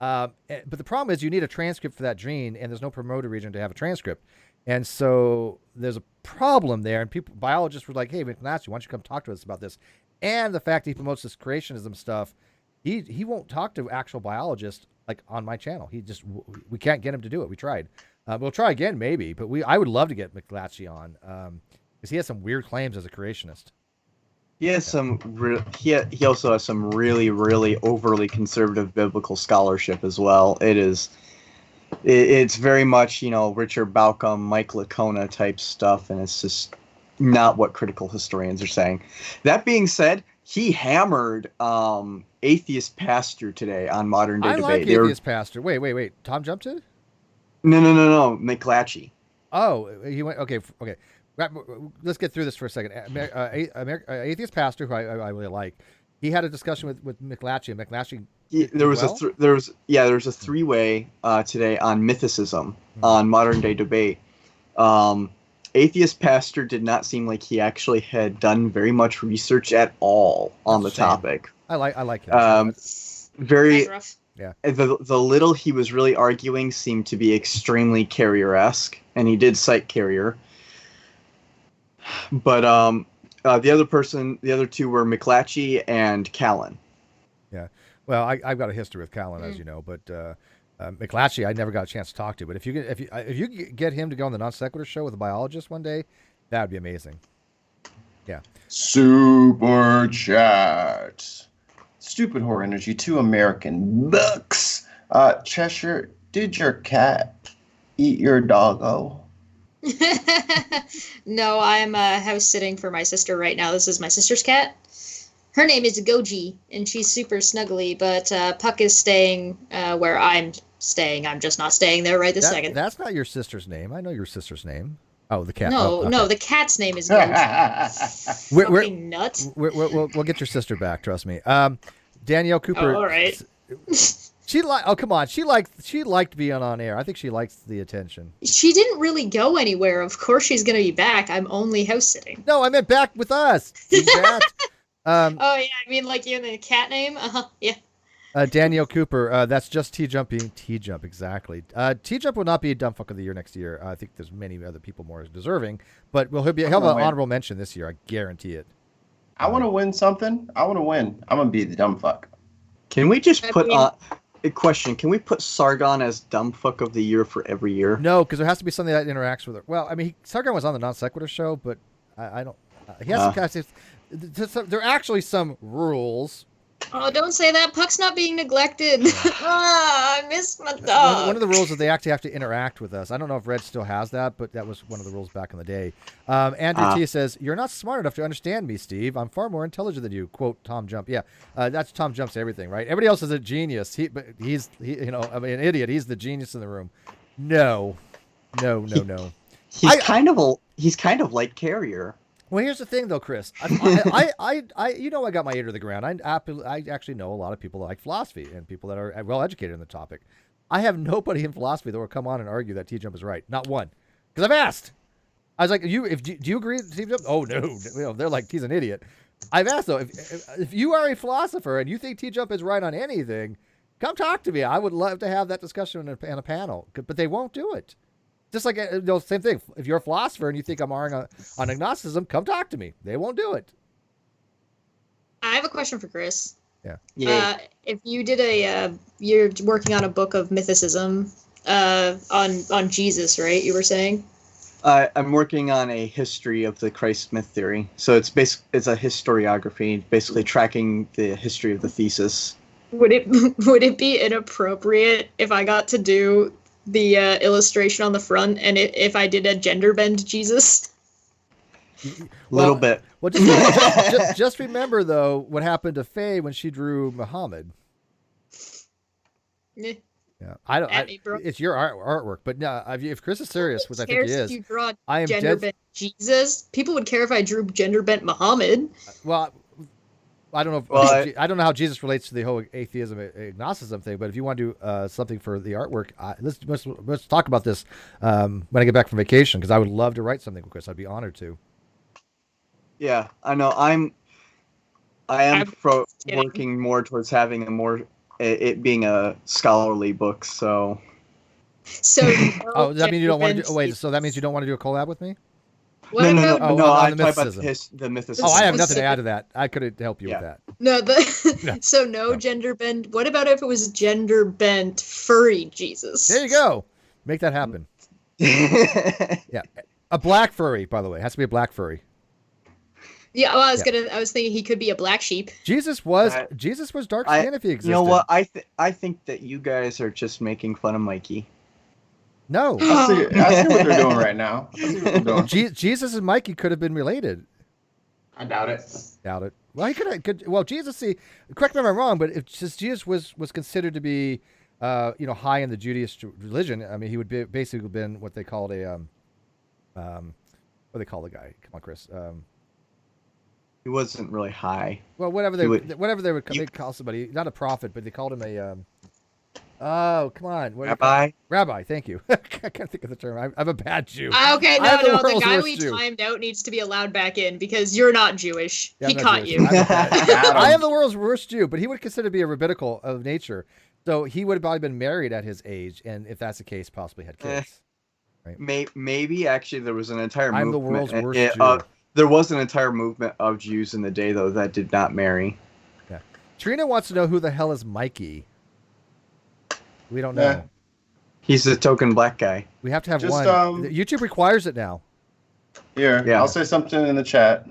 But the problem is you need a transcript for that gene, and there's no promoter region to have a transcript. And so there's a problem there. And biologists were like, hey, McLatchy, why don't you come talk to us about this? And the fact that he promotes this creationism stuff, he won't talk to actual biologists like on my channel. We can't get him to do it. We tried. We'll try again maybe, but I would love to get McLatchy on because he has some weird claims as a creationist. He has he also has some really, really overly conservative biblical scholarship as well. It's very much, Richard Bauckham, Mike Licona type stuff, and it's just not what critical historians are saying. That being said, he hammered Atheist Pastor today on Modern Day Debate. I like Atheist Pastor. Wait. Tom Jump did? No. McLatchy. Oh, he went. Okay. Let's get through this for a second. Atheist Pastor, who I really like, he had a discussion with McLatchy, and McLatchy. There was a three-way today on Mythicism on Modern Day Debate. Atheist Pastor did not seem like he actually had done very much research at all on the topic. I like him. Very. Yeah. The little he was really arguing seemed to be extremely Carrier-esque, and he did cite Carrier. But the other two were McLatchy and Callan. Yeah. Well, I've got a history with Callan, as you know, but McLatchy I never got a chance to talk to. But if you get him to go on the Non Sequitur show with a biologist one day, that would be amazing. Yeah. Super chat. Stupid Horror Energy, 2 American bucks. Cheshire, did your cat eat your doggo? No, I'm house sitting for my sister right now. This is my sister's cat. Her name is Goji, and she's super snuggly, but Puck is staying where I'm staying. I'm just not staying there right this second. That's not your sister's name. I know your sister's name. Oh, the cat. No, okay. No, the cat's name is Goji. Fucking nut. We'll get your sister back, trust me. Danielle Cooper. Oh, all right. Come on. She liked being on air. I think she likes the attention. She didn't really go anywhere. Of course she's going to be back. I'm only house sitting. No, I meant back with us. Oh yeah, I mean like you and the cat name? Yeah. Danielle Cooper, that's just T-Jump being T-Jump, exactly. T-Jump will not be a Dumb Fuck of the Year next year. I think there's many other people more deserving, but he'll have an honorable mention this year. I guarantee it. I want to win something. I want to win. I'm going to be the Dumb Fuck. Can we just put a question? Can we put Sargon as Dumb Fuck of the Year for every year? No, because there has to be something that interacts with it. Well, I mean, Sargon was on the Non Sequitur show, but I don't. He has to. There are actually some rules Oh, don't say that. Puck's not being neglected. I miss my dog. One of the rules is they actually have to interact with us. I don't know if Red still has that, but that was one of the rules back in the day. Andrew T says, "You're not smart enough to understand me, Steve. I'm far more intelligent than you." Quote Tom Jump. Yeah, that's Tom Jump's everything, right? Everybody else is a genius. He's an idiot. He's the genius in the room. No. He's kind of like Carrier. Well, here's the thing, though, Chris. I got my ear to the ground. I actually know a lot of people that like philosophy and people that are well educated in the topic. I have nobody in philosophy that will come on and argue that T Jump is right. Not one, because I've asked. I was like, do you agree with T Jump? Oh no, they're like he's an idiot. I've asked though, if you are a philosopher and you think T Jump is right on anything, come talk to me. I would love to have that discussion in a panel, but they won't do it. Just like same thing. If you're a philosopher and you think I'm arguing on agnosticism, come talk to me. They won't do it. I have a question for Chris. Yeah. If you did you're working on a book of mythicism, on Jesus, right? You were saying. I'm working on a history of the Christ myth theory. So it's a historiography, basically tracking the history of the thesis. Would it be inappropriate if I got to do the illustration on the front, and if I did a gender bend Jesus? Little bit. Well, just remember though what happened to Faye when she drew Muhammad. Yeah, I don't. It's your artwork, but no. If Chris is serious, which I think he is, if you draw I am gender bent Jesus. People would care if I drew gender bent Muhammad. Well, I don't know. I don't know how Jesus relates to the whole atheism, agnosticism thing. But if you want to do something for the artwork, let's talk about this when I get back from vacation, because I would love to write something with Chris. I'd be honored to. Yeah, I know. I am working more towards having it being a scholarly book. So. Oh, does that mean you don't want to do? Oh, wait. So that means you don't want to do a collab with me? No. I'm talking about the mythicism. Oh, I have nothing to add to that. I couldn't help you with that. No, so gender bent. What about if it was gender bent furry Jesus? There you go. Make that happen. Yeah, a black furry, by the way. It has to be a black furry. Yeah, well, I was thinking he could be a black sheep. Jesus was dark skinned if he existed. You know what? I think that you guys are just making fun of Mikey. No. I see what they're doing right now. Jesus and Mikey could have been related. I doubt it. Well, he could. Well, Jesus. See, correct me if I'm wrong, but if Jesus was considered to be, high in the Judaism religion, I mean, he would basically been what they called a, what do they call the guy? Come on, Chris. He wasn't really high. Well, whatever they call somebody, not a prophet, but they called him a. Oh, come on. Rabbi, thank you. I can't think of the term. I'm a bad Jew. Okay, no, the guy we timed out needs to be allowed back in because you're not Jewish. Yeah, he caught you. I am the world's worst Jew, but he would consider to be a rabbinical of nature. So he would have probably been married at his age, and if that's the case, possibly had kids. Right? Maybe, actually, there was an entire movement. I'm the world's worst Jew. There was an entire movement of Jews in the day, though, that did not marry. Yeah. Trina wants to know who the hell is Mikey. We don't know. He's the token black guy. We have to have one. YouTube requires it now. Here, yeah. I'll say something in the chat.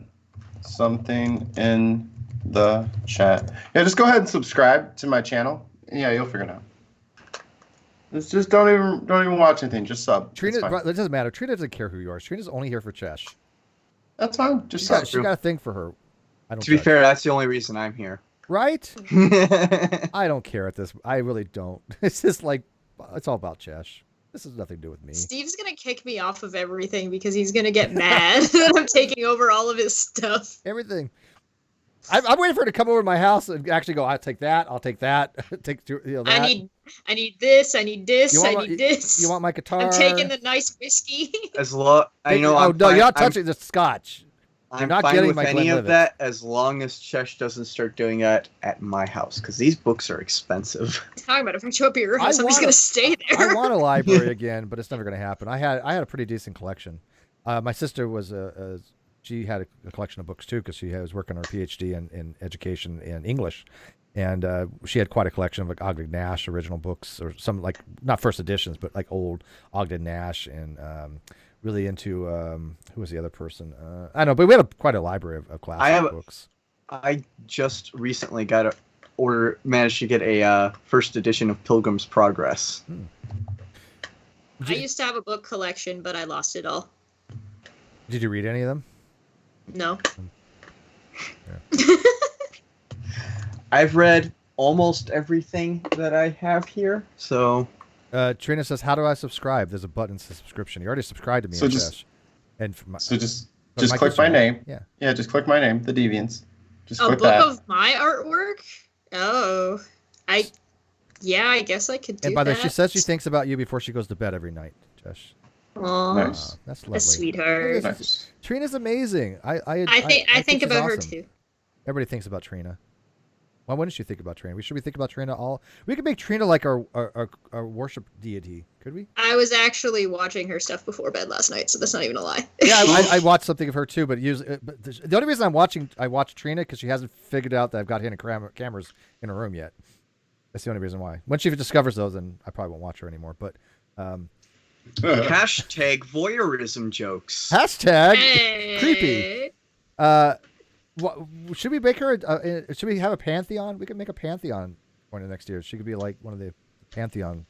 Yeah, just go ahead and subscribe to my channel. Yeah, you'll figure it out. Just don't even watch anything. Just sub. Trina, it doesn't matter. Trina doesn't care who you are. Trina's only here for Chesh. That's fine. Just sub. She got a thing for her. To be fair, that's the only reason I'm here. Right? I don't care at this. I really don't. It's just like, it's all about Chesh. This has nothing to do with me. Steve's going to kick me off of everything because he's going to get mad that I'm taking over all of his stuff. Everything. I'm waiting for her to come over to my house and actually go, I'll take that. That. I need this. I need this. this. You want my guitar? I'm taking the nice whiskey. No, you're not touching the scotch. I'm not fine with any of that as long as Chesh doesn't start doing that at my house, because these books are expensive. Talking about if I show up at your house, I'm just going to stay there. I want a library again, but it's never going to happen. I had a pretty decent collection. My sister she had a collection of books too, because she was working on her PhD in education in English, and she had quite a collection of like Ogden Nash original books, or some like not first editions, but like old Ogden Nash and. Really into who was the other person? I don't know, but we had quite a library of classic books. I just recently got managed to get a first edition of Pilgrim's Progress. I used to have a book collection, but I lost it all. Did you read any of them? No. Yeah. I've read almost everything that I have here, so... Trina says, how do I subscribe? There's a button that says subscription. You already subscribed to me, So just click my name. Yeah, just click my name, The Deviants. Just click that. A book of my artwork? Oh. I guess I could do that. And by the way, she says she thinks about you before she goes to bed every night, Josh. Aww. Nice. That's lovely. A sweetheart. Nice. Trina's amazing. I think she's about her awesome. too. Everybody thinks about Trina. Why wouldn't you think about Trina? Should we think about Trina all? We could make Trina like our worship deity. Could we? I was actually watching her stuff before bed last night, so that's not even a lie. Yeah, I watched something of her too, but the only reason I watched Trina because she hasn't figured out that I've got hidden cameras in her room yet. That's the only reason why. When she discovers those, then I probably won't watch her anymore. But hashtag voyeurism jokes. Hashtag Hey. creepy. Should we make her? Should we have a pantheon? We could make a pantheon one of next year. She could be like one of the pantheon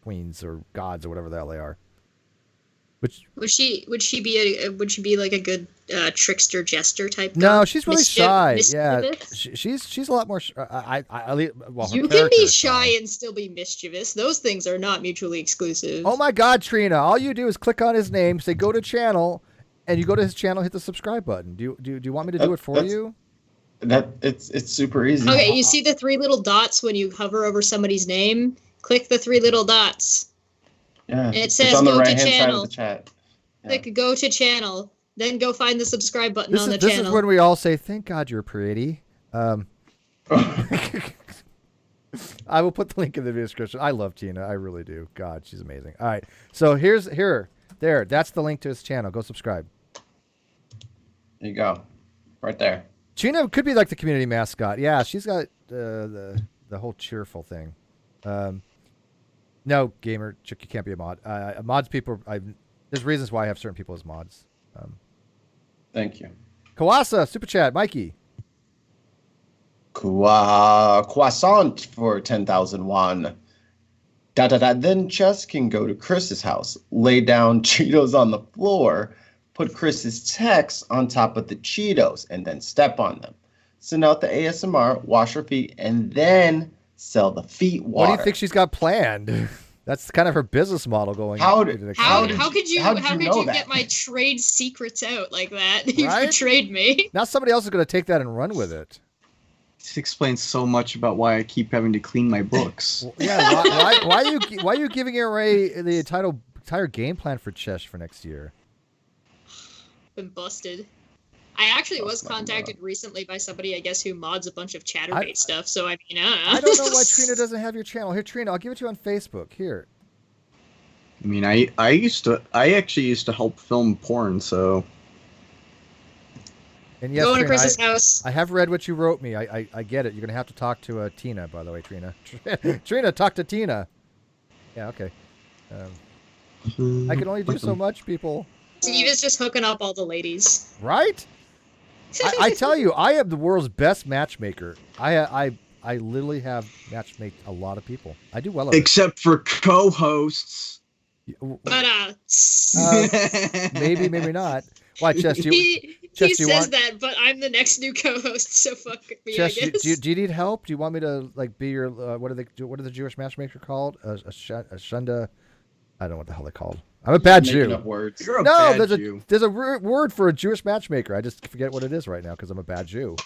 queens or gods or whatever the hell they are. Which would she be like a good trickster jester type? No, god? she's really shy. Mischievous? Yeah, she's a lot more. You can be shy and still be mischievous. Those things are not mutually exclusive. Oh my God, Trina! All you do is click on his name, say go to channel, and you go to his channel, hit the subscribe button. Do you want me to do it for you? It's super easy. Okay, you see the 3 little dots when you hover over somebody's name? Click the 3 little dots. Yeah, and it says it's on the go right-hand to side channel. of the chat. Yeah. Click go to channel. Then go find the subscribe button on the This channel. is when we all say, "Thank God you're pretty." I will put the link in the description. I love Tina. I really do. God, she's amazing. All right, so there. That's the link to his channel. Go subscribe. There you go, right there. Tina could be like the community mascot. Yeah, she's got the whole cheerful thing. No, gamer chick, you can't be a mod. Mods people, there's reasons why I have certain people as mods. Thank you. Kawasa, super chat, Mikey. Croissant for 10,000 won. Then Chess can go to Chris's house, lay down Cheetos on the floor, put Chris's text on top of the Cheetos, and then step on them. Send out the ASMR, wash her feet, and then sell the feet water. What do you think she's got planned? That's kind of her business model going. How could you that? get my trade secrets out like that? You Right? betrayed me. Now somebody else is going to take that and run with it. This explains so much about why I keep having to clean my books. Yeah, why are you giving away the entire game plan for Chesh for next year? Been busted. I actually was contacted recently by somebody, I guess, who mods a bunch of Chatterbait stuff. So I mean, I don't know why Trina doesn't have your channel. Here, Trina, I'll give it to you on Facebook. Here. I mean, I actually used to help film porn, so. And yes, going to Trina, Chris's house. I have read what you wrote me. I get it. You're gonna have to talk to Tina, by the way, Trina. Trina, talk to Tina. Yeah, okay. I can only do so much, people. Steve is just hooking up all the ladies. Right? I tell you, I am the world's best matchmaker. I literally have matchmade a lot of people. I do well at except for co-hosts. But maybe not. Why, Chess? He says that, but I'm the next new co-host, so fuck me. Chess, I guess. do you need help? Do you want me to like be your what are the Jewish matchmaker called? A shunda? I don't know what the hell they're called. I'm a bad Jew. There's a word for a Jewish matchmaker. I just forget what it is right now because I'm a bad Jew.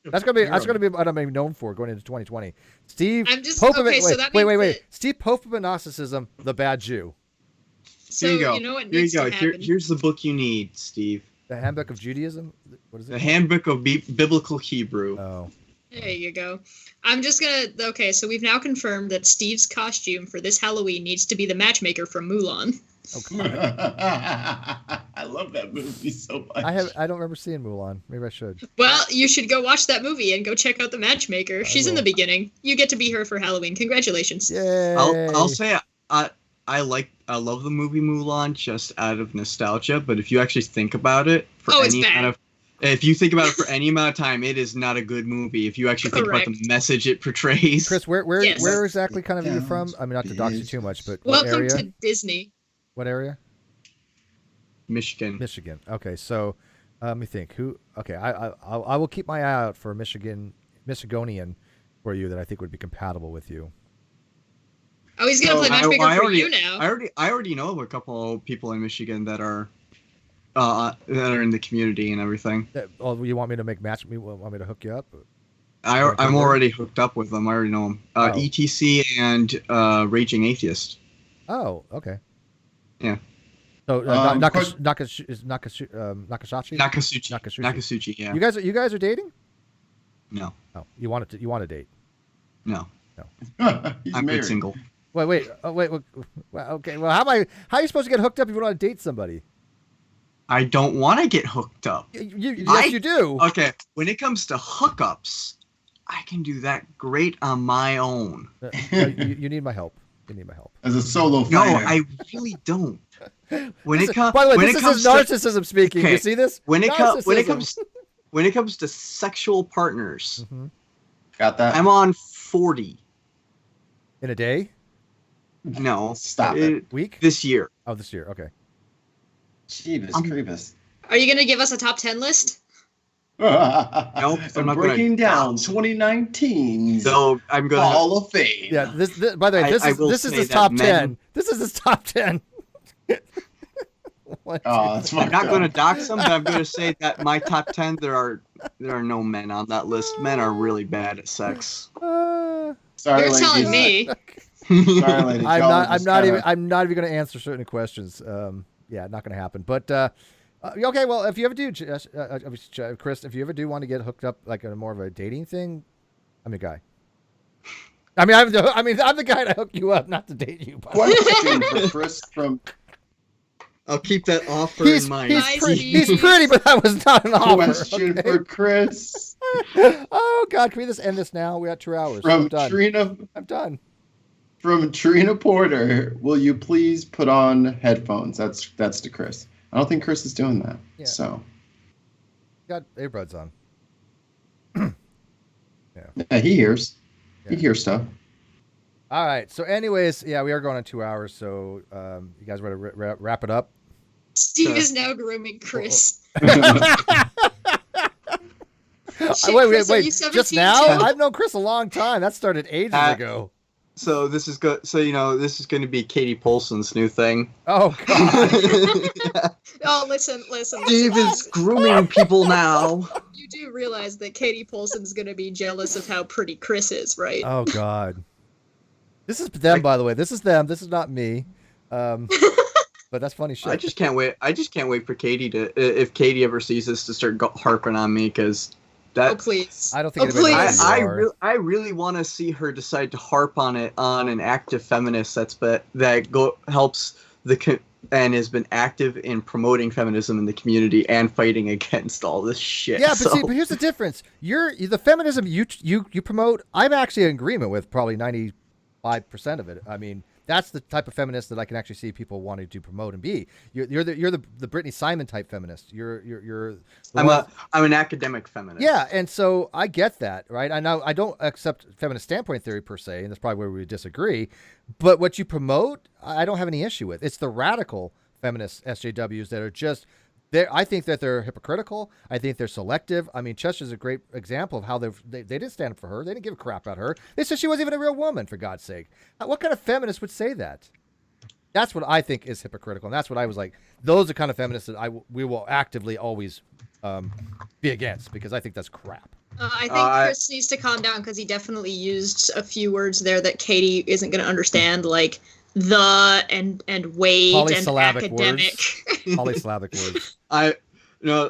That's gonna be what I'm known for going into 2020. Steve. Steve Pope of Narcissism, the bad Jew. So here you go. You know what needs to happen? Here's the book you need, Steve. The Handbook of Judaism. What is it? The Handbook of Biblical Hebrew. Oh. There you go. I'm just gonna. Okay, so we've now confirmed that Steve's costume for this Halloween needs to be the matchmaker from Mulan. Oh, come on. I love that movie so much. I don't remember seeing Mulan. Maybe I should. Well, you should go watch that movie and go check out the matchmaker. She's in the beginning. You get to be her for Halloween. Congratulations. Yay. I'll say I love the movie Mulan just out of nostalgia, but if you actually think about it, for any kind of If you think about it for any amount of time, it is not a good movie. If you actually think about the message it portrays. Chris, where exactly kind of are you from? I mean, not to dox you too much, but what welcome area? to Disney. What area? Michigan. Michigan. Okay, so let me think. Okay, I will keep my eye out for Michigonian for you that I think would be compatible with you. Oh, he's gonna play matchmaker for you now. I already know of a couple of people in Michigan that are in the community and everything. Oh, you want me to want me to hook you up? I'm already hooked up with them. I already know them. ETC and Raging Atheist. Oh, okay. Yeah. So Nakasuchi. Nakasuchi. Yeah. You guys are dating? No. Oh, you want to date? No. I'm married. Single. Wait. Well, okay. Well, how are you supposed to get hooked up if you want to date somebody? I don't want to get hooked up. Yes, you do. Okay. When it comes to hookups, I can do that great on my own. You need my help. You need my help. As a solo fighter. No, I really don't. By the way, this is narcissism speaking. Okay. You see this? When it comes to sexual partners, got that? I'm on 40 in a day. No, stop it. Week this year. Oh, this year. Okay. Jeebus creepus. Are you gonna give us a top 10 list? Nope, I'm breaking down 2019. So I'm going Hall of Fame. Yeah. This by the way, this is his top 10. This is his top 10. I'm not going to dox them, but I'm going to say that my top 10, there are no men on that list. Men are really bad at sex. Sorry, you're telling me. Sorry, ladies. I'm not even going to answer certain questions. Yeah, not going to happen. But okay, well, if you ever do, Chris, if you ever do want to get hooked up like in a more of a dating thing, I'm your guy. I'm the guy to hook you up, not to date you. Question for Chris from. I'll keep that offer in mind. He's pretty, but that was not an offer. Question for Chris. Oh God, can we just end this now? We got 2 hours. From Trina. I'm done. From Trina Porter, will you please put on headphones? That's to Chris. I don't think Chris is doing that. Yeah. So. Got earbuds on. Yeah, he hears. Yeah. He hears stuff. All right. So, anyways, yeah, we are going on 2 hours. So, you guys want to wrap it up? Steve is now grooming Chris. Wait. Just now? I've known Chris a long time. That started ages ago. So this is good. So this is going to be Katie Polson's new thing. Oh God. Oh, listen. Steve is grooming people now. You do realize that Katie Polson's going to be jealous of how pretty Chris is, right? Oh God. This is them, by the way. This is them. This is not me. But that's funny shit. I just can't wait. For Katie to, if Katie ever sees this, to start harping on me, because that. Oh please. I don't think. I really want to see her decide to harp on it on an active feminist helps and has been active in promoting feminism in the community and fighting against all this shit. Yeah, but here's the difference. The feminism you promote. I'm actually in agreement with probably 95% of it. I mean, that's the type of feminist that I can actually see people wanting to promote and be. You're the Brittany Simon type feminist. I'm an academic feminist. Yeah, and so I get that, right? I know I don't accept feminist standpoint theory per se, and that's probably where we disagree. But what you promote, I don't have any issue with. It's the radical feminist SJWs that are just. I think that they're hypocritical. I think they're selective. I mean, Chester's a great example of how they didn't stand up for her. They didn't give a crap about her. They said she wasn't even a real woman, for God's sake. What kind of feminist would say that? That's what I think is hypocritical, and that's what I was like. Those are the kind of feminists that we will actively always be against, because I think that's crap. I think Chris needs to calm down, because he definitely used a few words there that Katie isn't going to understand, like the and wait and academic. Polysyllabic words.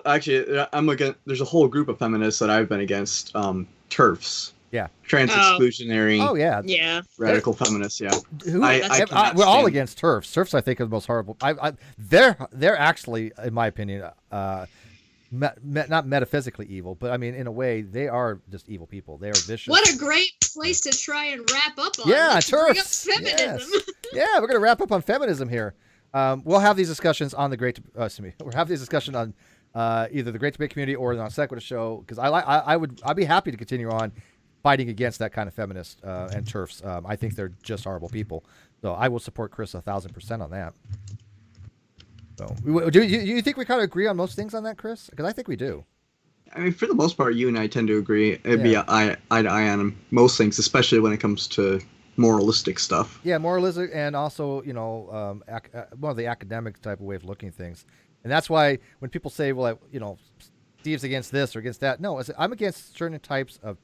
Actually, I'm against. There's a whole group of feminists that I've been against. TERFs. Yeah. Trans exclusionary. Oh yeah. Yeah. Radical feminists. Yeah. We're all against TERFs. TERFs, I think, are the most horrible. They're actually, in my opinion, not metaphysically evil, but I mean, in a way, they are just evil people. They are vicious. What a great place to try and wrap up on. Yeah, TERFs. Feminism. Yes. Yeah, we're gonna wrap up on feminism here. We'll have these discussions on the We'll have these discussions on either the Great Debate Community or the Non Sequitur Show, because I'd be happy to continue on fighting against that kind of feminist and TERFs. I think they're just horrible people. So I will support Chris 1,000% on that. So, do you think we kind of agree on most things on that, Chris? Because I think we do. I mean, for the most part, you and I tend to agree. It'd be eye to eye on most things, especially when it comes to moralistic stuff. Yeah, moralistic, and also, more of the academic type of way of looking at things. And that's why when people say, well, Steve's against this or against that, no, I'm against certain types of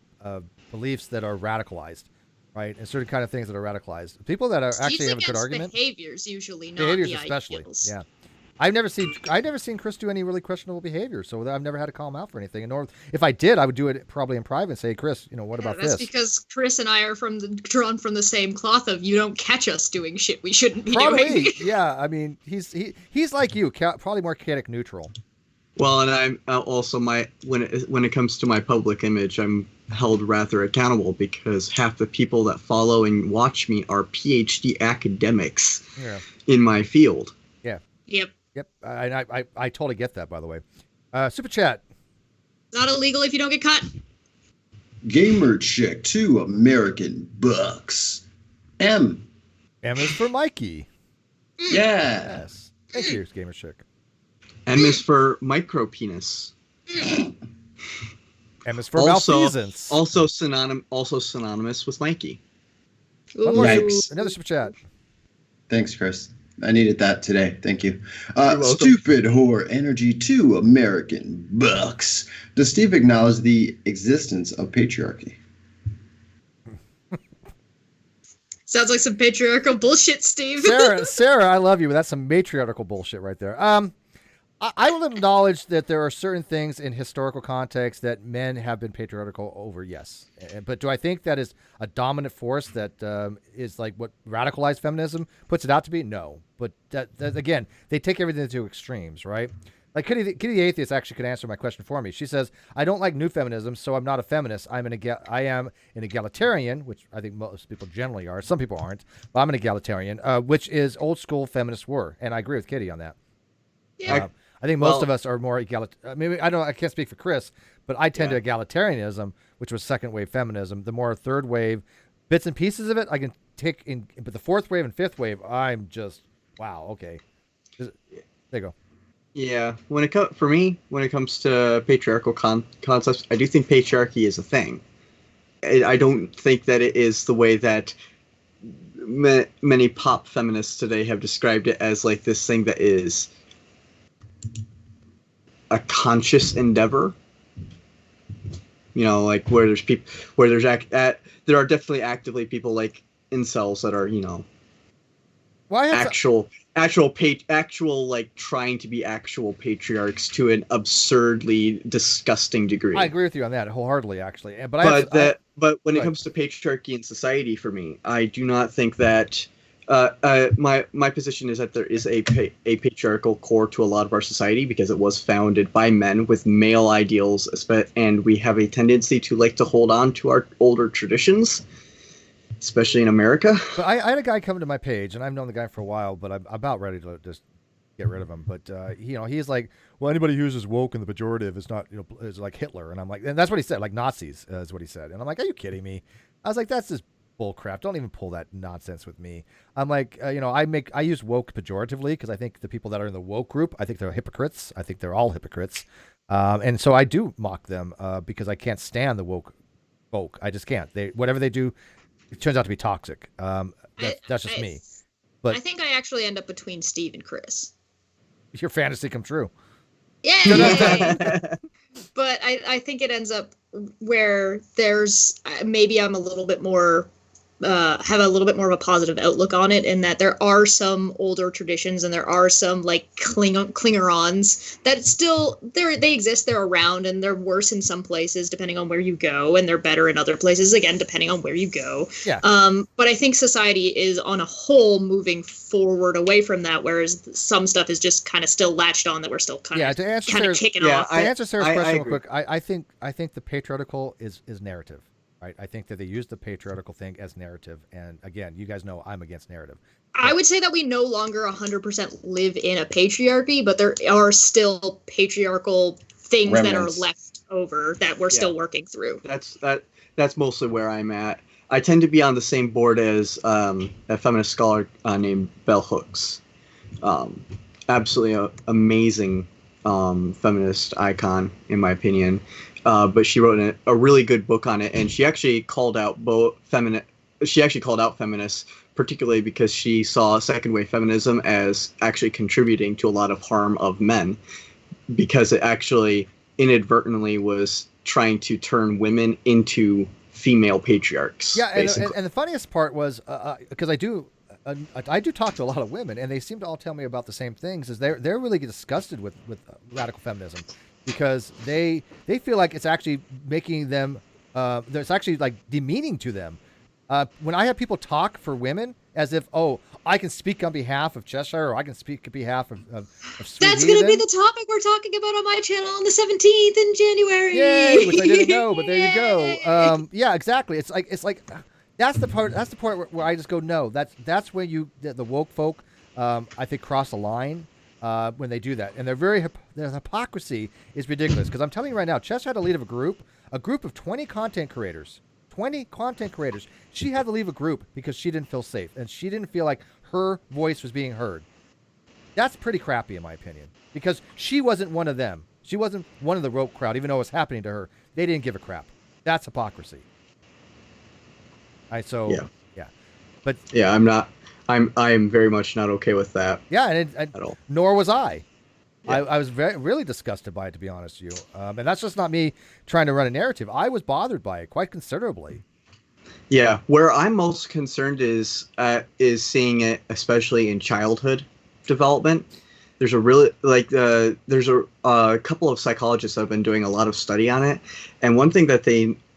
beliefs that are radicalized, right? And certain kind of things that are radicalized. People that are actually have a good argument. Behaviors usually, not behaviors the especially. ideals. Yeah. I've never seen Chris do any really questionable behavior, so I've never had to call him out for anything. And nor, if I did, I would do it probably in private and say, Chris, what about this? That's because Chris and I are drawn from the same cloth of you don't catch us doing shit we shouldn't be doing. Yeah, I mean, he's like you, probably more chaotic neutral. Well, and I'm also when it comes to my public image, I'm held rather accountable because half the people that follow and watch me are PhD academics in my field. Yeah. Yep. Yep, I totally get that, by the way. Super Chat. Not illegal if you don't get caught. Gamer check $2 American bucks. M is for Mikey. Yes. Thank you, Gamer Chick. M is for micro penis. M is for malfeasance. Also synonymous with Mikey. Yikes. Another Super Chat. Thanks, Chris. I needed that today. Thank you. Stupid whore energy $2 American bucks. Does Steve acknowledge the existence of patriarchy? Sounds like some patriarchal bullshit, Steve. Sarah, I love you, but that's some matriarchal bullshit right there. I will acknowledge that there are certain things in historical context that men have been patriarchal over, yes. But do I think that is a dominant force that is like what radicalized feminism puts it out to be? No. But that again, they take everything to extremes, right? Like Kitty the Atheist actually could answer my question for me. She says, I don't like new feminism, so I'm not a feminist. I am an egalitarian, which I think most people generally are. Some people aren't, but I'm an egalitarian, which is old school feminists were. And I agree with Kitty on that. Yeah. I think most of us are more egalitarian. Maybe I can't speak for Chris, but I tend to egalitarianism, which was second wave feminism. The more third wave, bits and pieces of it, I can take in. But the fourth wave and fifth wave, I'm just wow. Okay, there you go. Yeah, when it comes to patriarchal concepts, I do think patriarchy is a thing. I don't think that it is the way that many pop feminists today have described it as, like this thing that is a conscious endeavor, like where there's people, there are definitely actively people like incels that are, actual like trying to be actual patriarchs to an absurdly disgusting degree. I agree with you on that wholeheartly, actually. But when it comes to patriarchy in society, for me, I do not think that. My position is that there is a patriarchal core to a lot of our society because it was founded by men with male ideals, and we have a tendency to like to hold on to our older traditions, especially in America. But I had a guy come to my page, and I've known the guy for a while, but I'm about ready to just get rid of him. But he's like, well, anybody who uses woke in the pejorative is not, is like Hitler, and I'm like, and that's what he said, like Nazis is what he said, and I'm like, are you kidding me? I was like, that's just bull crap. Don't even pull that nonsense with me. I'm like, I use woke pejoratively because I think the people that are in the woke group, I think they're hypocrites. I think they're all hypocrites. And so I do mock them because I can't stand the woke. I just can't. Whatever they do, it turns out to be toxic. That's just me. But I think I actually end up between Steve and Chris. Your fantasy come true. Yay! But I think it ends up where there's maybe I'm a little bit more have a little bit more of a positive outlook on it, in that there are some older traditions and there are some like clinger-ons that still they exist, they're around, and they're worse in some places depending on where you go, and they're better in other places again depending on where you go. Yeah. But I think society is on a whole moving forward away from that, whereas some stuff is just kind of still latched on that we're still kind of kicking off. To answer Sarah's question real quick, I think the patriarchal is narrative. right? I think that they use the patriarchal thing as narrative. And again, you guys know I'm against narrative. I would say that we no longer 100% live in a patriarchy, but there are still patriarchal things remnants that are left over that we're still working through. That's mostly where I'm at. I tend to be on the same board as a feminist scholar named Bell Hooks. Absolutely amazing feminist icon, in my opinion. But she wrote a really good book on it, and she actually called out feminists, particularly because she saw second wave feminism as actually contributing to a lot of harm of men, because it actually inadvertently was trying to turn women into female patriarchs. Yeah, and the funniest part was because I do talk to a lot of women, and they seem to all tell me about the same things. Is they're really disgusted with radical feminism, because they feel like it's actually making them it's actually like demeaning to them. When I have people talk for women as if, oh, I can speak on behalf of Cheshire, or I can speak on behalf of Sweet That's going to be the topic we're talking about on my channel on the 17th in January. Yay, which I didn't know, but there you go. Yeah, exactly. It's like that's the part where I just go, no, that's where the woke folk, I think, cross the line when they do that. And their hypocrisy is ridiculous, because I'm telling you right now, Cheshire had to lead of a group of 20 content creators. 20 content creators. She had to leave a group because she didn't feel safe, and she didn't feel like her voice was being heard. That's pretty crappy, in my opinion, because she wasn't one of them. She wasn't one of the woke crowd, even though it was happening to her. They didn't give a crap. That's hypocrisy. But yeah, I'm very much not okay with that. Yeah, and at all. Nor was I. Yeah. I was really disgusted by it, to be honest with you. And that's just not me trying to run a narrative. I was bothered by it quite considerably. Yeah, where I'm most concerned is seeing it, especially in childhood development. There's a really there's a couple of psychologists that have been doing a lot of study on it, and one thing that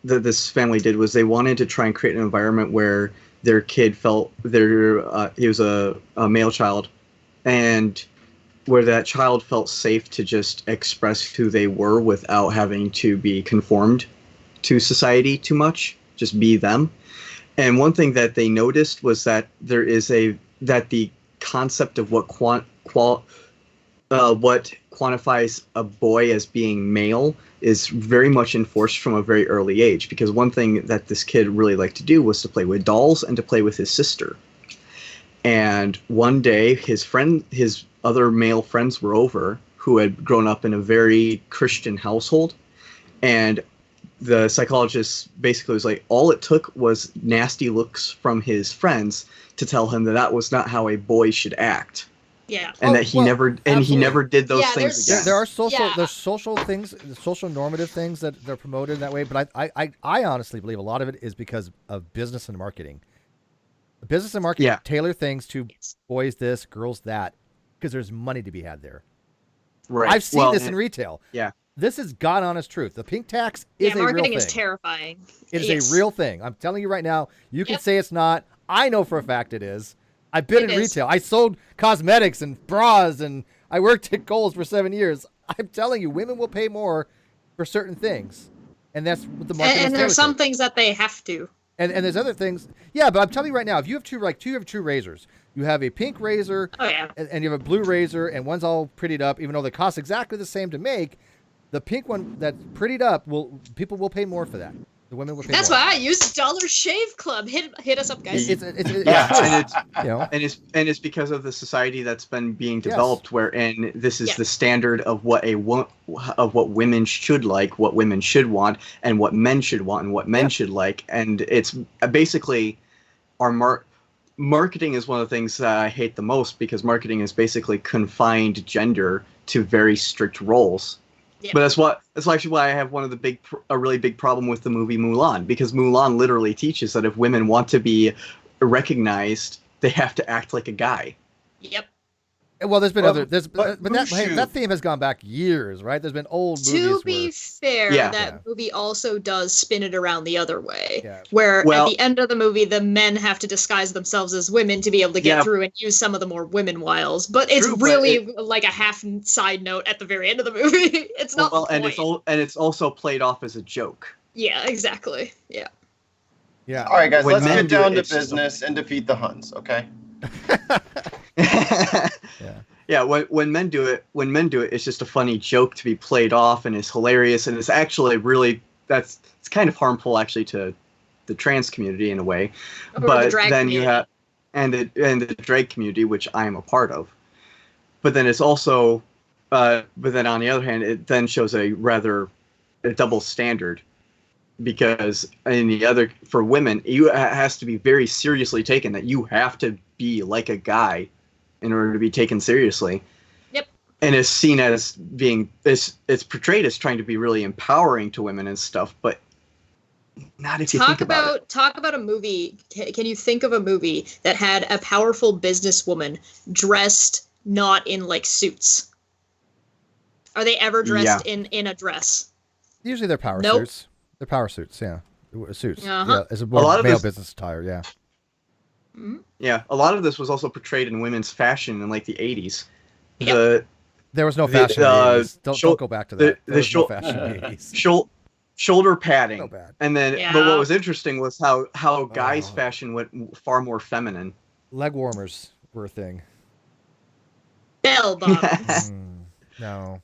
this family did was they wanted to try and create an environment where their kid felt he was a male child, and where that child felt safe to just express who they were without having to be conformed to society too much, just be them. And one thing that they noticed was that that the concept of what quantifies a boy as being male is very much enforced from a very early age, because one thing that this kid really liked to do was to play with dolls and to play with his sister. And one day his other male friends were over, who had grown up in a very Christian household, and the psychologist basically was like, all it took was nasty looks from his friends to tell him that was not how a boy should act. Yeah. And he never did those things again. There are social things, social normative things that they're promoted that way, but I honestly believe a lot of it is because of business and marketing. Business and marketing tailor things to boys this, girls that, because there's money to be had there. Right. I've seen this in retail. Yeah. This is God honest truth. The pink tax is a real thing. Marketing is terrifying. It is a real thing. I'm telling you right now. You can say it's not. I know for a fact it is. I've been in retail. I sold cosmetics and bras, and I worked at Kohl's for 7 years. I'm telling you, women will pay more for certain things, and that's what the market. And there's some things that they have to. And there's other things. Yeah, but I'm telling you right now, if you have two razors, you have a pink razor, and you have a blue razor, and one's all prettied up, even though they cost exactly the same to make. The pink one that's prettied up people will pay more for that. The women will pay That's more. why I use Dollar Shave Club. Hit us up, guys. And it's because of the society that's been being developed, wherein this is the standard of what what women should like, what women should want, and what men should want, and what men should like. And it's basically our marketing is one of the things that I hate the most, because marketing is basically confined gender to very strict roles. Yeah. But that's actually why I have a really big problem with the movie Mulan, because Mulan literally teaches that if women want to be recognized, they have to act like a guy. Yep. Well, there's been that theme has gone back years, right? There's been old movies. To be fair, that movie also does spin it around the other way, where at the end of the movie, the men have to disguise themselves as women to be able to get through and use some of the more women wiles. But it's like a half side note at the very end of the movie. It's not. And it's also played off as a joke. Yeah, exactly. Yeah. Yeah. All right, guys, When let's men get do down it, to it's just business and defeat the Huns, okay? Yeah, when men do it, it's just a funny joke to be played off, and it's hilarious, and it's actually really it's kind of harmful actually to the trans community in a way. Or but the drag then community. you have the drag community, which I am a part of. But then it's also, but then on the other hand, it then shows a double standard, because for women, it has to be very seriously taken that you have to be like a guy in order to be taken seriously. Yep. And it's seen as being it's portrayed as trying to be really empowering to women and stuff, but not if you think about it. Talk about a movie. Can you think of a movie that had a powerful businesswoman dressed not in like suits? Are they ever dressed in a dress? Usually they're power Nope. suits. They're power suits, yeah. Suits. Uh-huh. Yeah, it's a more male business attire, yeah. Mm-hmm. Yeah, a lot of this was also portrayed in women's fashion in like the 80s. Yep. There was no fashion in the 80s. Don't go back to that. There was no fashion in the 80s. Shoulder padding. So bad. And then, but what was interesting was how guys' fashion went far more feminine. Leg warmers were a thing. Bell bottoms. No.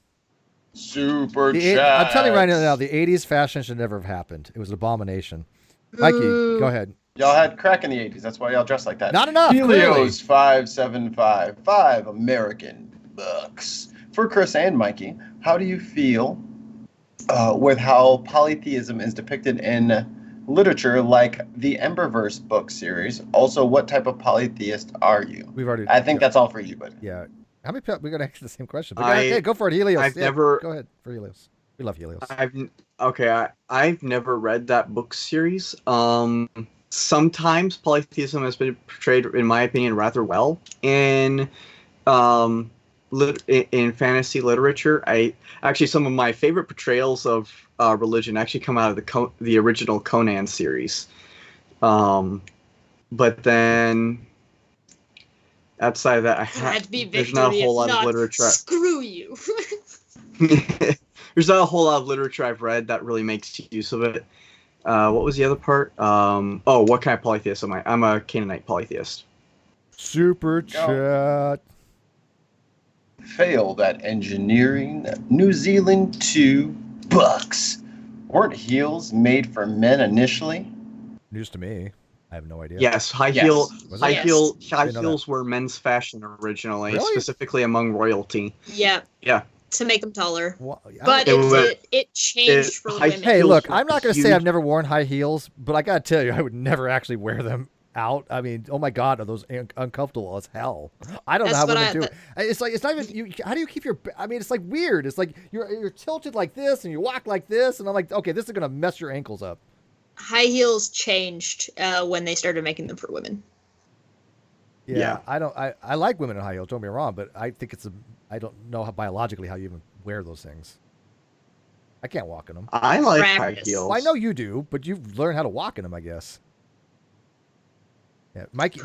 Super chat. I'm telling you right now, the 80s fashion should never have happened. It was an abomination. Mikey, go ahead. Y'all had crack in the 80s. That's why y'all dressed like that. Not enough. Helios 575, 5 American bucks. For Chris and Mikey, how do you feel with how polytheism is depicted in literature like the Emberverse book series? Also, what type of polytheist are you? I think that's all for you, buddy. Yeah. How many people? We're going to ask the same question. But okay, go for it, Helios. Go ahead for Helios. We love Helios. I've never read that book series. Sometimes polytheism has been portrayed, in my opinion, rather well in fantasy literature. Some of my favorite portrayals of religion actually come out of the original Conan series. But then outside of that, there's not a whole lot of literature. Screw you. There's not a whole lot of literature I've read that really makes use of it. What was the other part? What kind of polytheist am I? I'm a Canaanite polytheist. Super chat. Failed at engineering. New Zealand $2. Weren't heels made for men initially? News to me. I have no idea. Yes, high heels were men's fashion originally, really? Specifically among royalty. Yeah. Yeah. To make them taller. Well, but it changed for women. Hey, look, I'm not going to say I've never worn high heels, but I got to tell you, I would never actually wear them out. I mean, oh my God, are those uncomfortable as hell? I don't know how women do it. It's like, it's not even, how do you keep your, I mean, it's like weird. It's like you're tilted like this and you walk like this. And I'm like, okay, this is going to mess your ankles up. High heels changed when they started making them for women. Yeah. I like women in high heels, don't get me wrong, but I think I don't know how biologically how you even wear those things. I can't walk in them. I like high heels. Well, I know you do, but you've learned how to walk in them, I guess. Yeah, Mikey,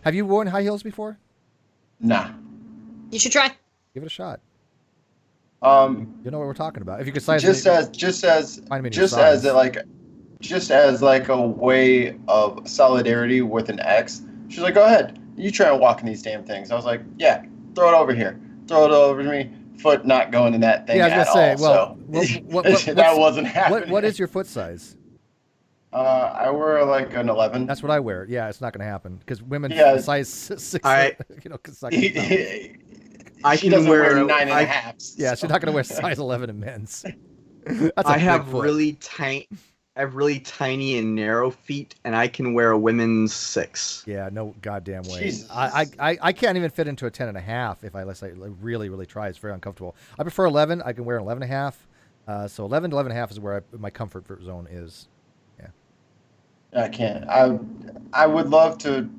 have you worn high heels before? Nah. You should try. Give it a shot. You know what we're talking about. If you could size just as like a way of solidarity with an ex, she's like, "Go ahead, you try and walk in these damn things." I was like, "Yeah, throw it over here, throw it over to me." Foot not going in that thing. Yeah, I was gonna say, well, that wasn't happening. What is your foot size? I wear like an 11. That's what I wear. Yeah, it's not going to happen because women size 6. I can wear 9.5. Yeah, she's not going to wear size 11 in men's. I have really tiny and narrow feet, and I can wear a women's 6. Yeah, no goddamn way. I can't even fit into a 10.5 unless I really try. It's very uncomfortable. I prefer 11. I can wear an 11.5. So 11 to 11.5 is where my comfort zone is. I can't. I would love to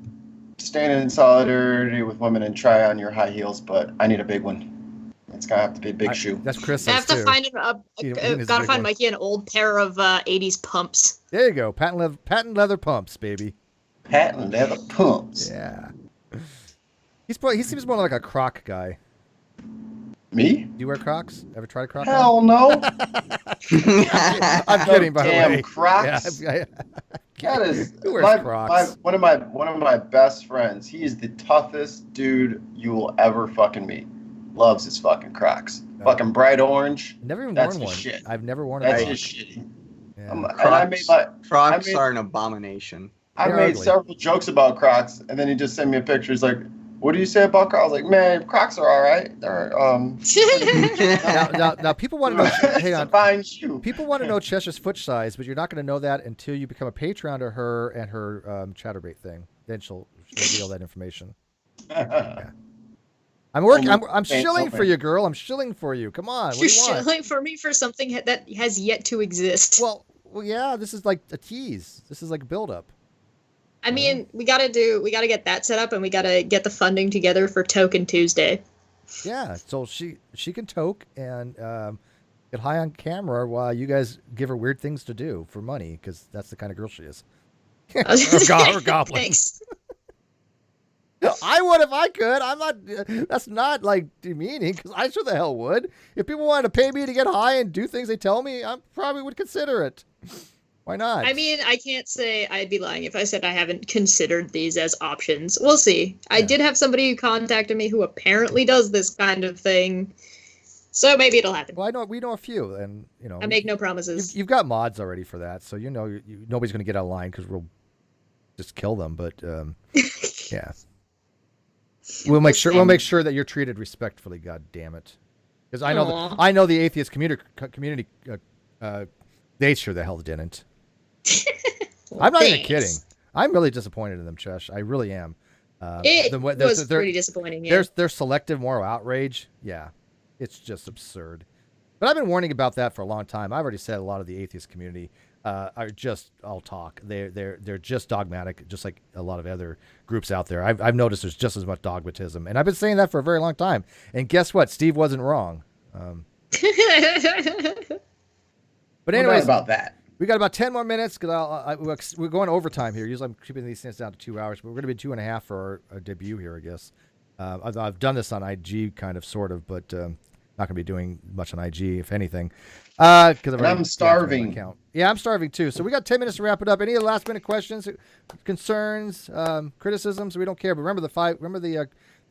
stand in solidarity with women and try on your high heels, but I need a big one. It's gonna have to be a big shoe. That's Chris. I have to find gotta find Mikey an old pair of 80s pumps. There you go, patent leather pumps, baby. Patent leather pumps. Yeah. He seems more like a Croc guy. Me? Do you wear Crocs? Ever tried a Croc? Hell no. I'm kidding, by the way. Damn Crocs. Yeah, That is Who wears Crocs? one of my best friends. He is the toughest dude you will ever fucking meet. Loves his fucking Crocs. Fucking bright orange. Never even That's worn one. shit. I've never worn That's a Croc. just shitty. Yeah. Crocs are an abomination. I made several jokes about Crocs, and then he just sent me a picture. He's like, "What do you say about Crocs?" I was like, "Man, Crocs are all right. They're now people want to know. Hang on. Fine shoe. People want to know Cheshire's foot size, but you're not going to know that until you become a patron to her and her chatterbait thing. Then she'll reveal that information. Yeah. I'm shilling for you, girl. I'm shilling for you. Come on. You're shilling for me for something that has yet to exist. Well, yeah. This is like a tease. This is like a build up. I mean, we gotta get that set up, and we gotta get the funding together for Token Tuesday. Yeah, so she can toke and get high on camera while you guys give her weird things to do for money, because that's the kind of girl she is. or goblin. Thanks. I would if I could. I'm not. That's not like demeaning, because I sure the hell would. If people wanted to pay me to get high and do things they tell me, I probably would consider it. Why not? I mean, I can't say I'd be lying if I said I haven't considered these as options. We'll see. Yeah. I did have somebody who contacted me who apparently does this kind of thing, so maybe it'll happen. Well, we know a few, and I make no promises. You've got mods already for that, so nobody's going to get out of line because we'll just kill them. But yeah, we'll make sure that you're treated respectfully. God damn it, because I know the atheist community. They sure the hell didn't. I'm not even kidding. I'm really disappointed in them, Chesh. I really am. It was pretty disappointing. Yeah. Their selective moral outrage. Yeah, it's just absurd. But I've been warning about that for a long time. I've already said a lot of the atheist community are just all talk. They're just dogmatic, just like a lot of other groups out there. I've noticed there's just as much dogmatism, and I've been saying that for a very long time. And guess what? Steve wasn't wrong. But anyways, about that. We got about 10 more minutes because we're going overtime here. Usually I'm keeping these things down to 2 hours, but we're going to be 2.5 for our debut here, I guess. I've done this on IG kind of, sort of, but not going to be doing much on IG, if anything. Because I'm starving. Yeah, I'm starving too. So we got 10 minutes to wrap it up. Any last minute questions, concerns, criticisms? We don't care. But remember the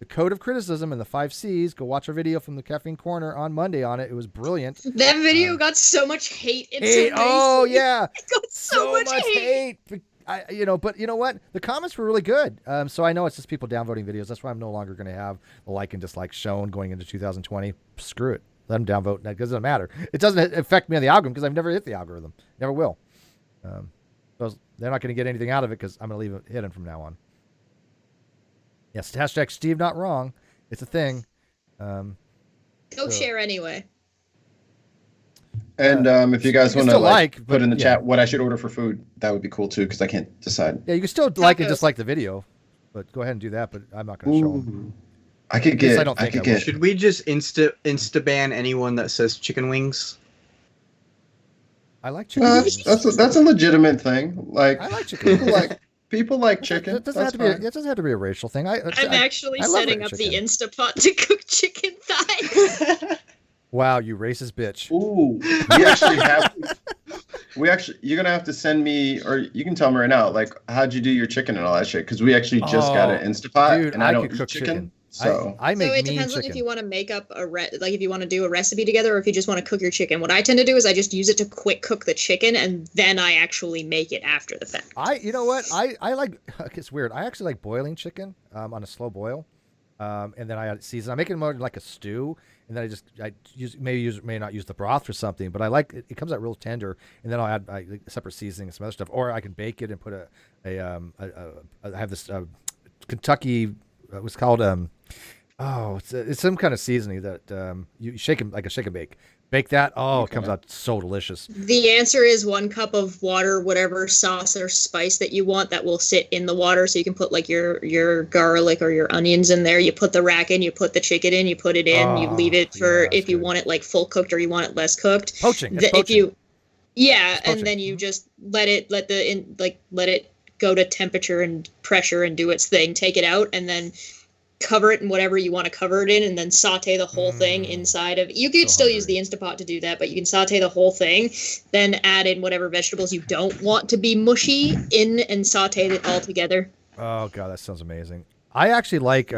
code of criticism and the 5 C's. Go watch our video from the Caffeine Corner on Monday on it. It was brilliant. That video got so much hate. Oh yeah, it got so much hate. But you know what? The comments were really good. So I know it's just people downvoting videos. That's why I'm no longer going to have the like and dislike shown going into 2020. Screw it. Let them downvote. That doesn't matter. It doesn't affect me on the algorithm because I've never hit the algorithm. Never will. So they're not going to get anything out of it because I'm going to leave it hidden from now on. Yes, hashtag Steve not wrong. It's a thing. Go share anyway. And if you guys want to put in the chat what I should order for food, that would be cool too, because I can't decide. Yeah, you can still like and dislike the video, but go ahead and do that. But I'm not going to show them. I could get. Should we just insta ban anyone that says chicken wings? I like chicken wings. That's a legitimate thing. Like I like chicken wings. People like chicken. It doesn't have to be a racial thing. I'm actually setting up the Instapot to cook chicken thighs. Wow, you racist bitch. Ooh, you're gonna have to send me, or you can tell me right now, like, how'd you do your chicken and all that shit? Because we actually just got an Instapot, dude, and I don't eat chicken. So I make it depends on if you want to make up if you want to do a recipe together, or if you just want to cook your chicken. What I tend to do is I just use it to quick cook the chicken, and then I actually make it after the fact. You know what? I like. It's weird. I actually like boiling chicken on a slow boil, and then I add season. I make it more like a stew, and then may not use the broth or something, but I like it. It comes out real tender, and then I'll add separate seasoning and some other stuff, or I can bake it and put I have this Kentucky. What's called it's some kind of seasoning that you shake like a shake and bake. Bake that. Oh, okay. It comes out so delicious. The answer is 1 cup of water, whatever sauce or spice that you want that will sit in the water. So you can put like your garlic or your onions in there. You put the rack in, you put the chicken in, you put it in, you leave it for if you want it like full cooked or you want it less cooked. Poaching. And then you just let it go to temperature and pressure and do its thing. Take it out, and then cover it in whatever you want to cover it in, and then saute the whole thing inside of. You could still use the Instapot to do that, but you can saute the whole thing, then add in whatever vegetables you don't want to be mushy in, and saute it all together. Oh god, that sounds amazing. I actually like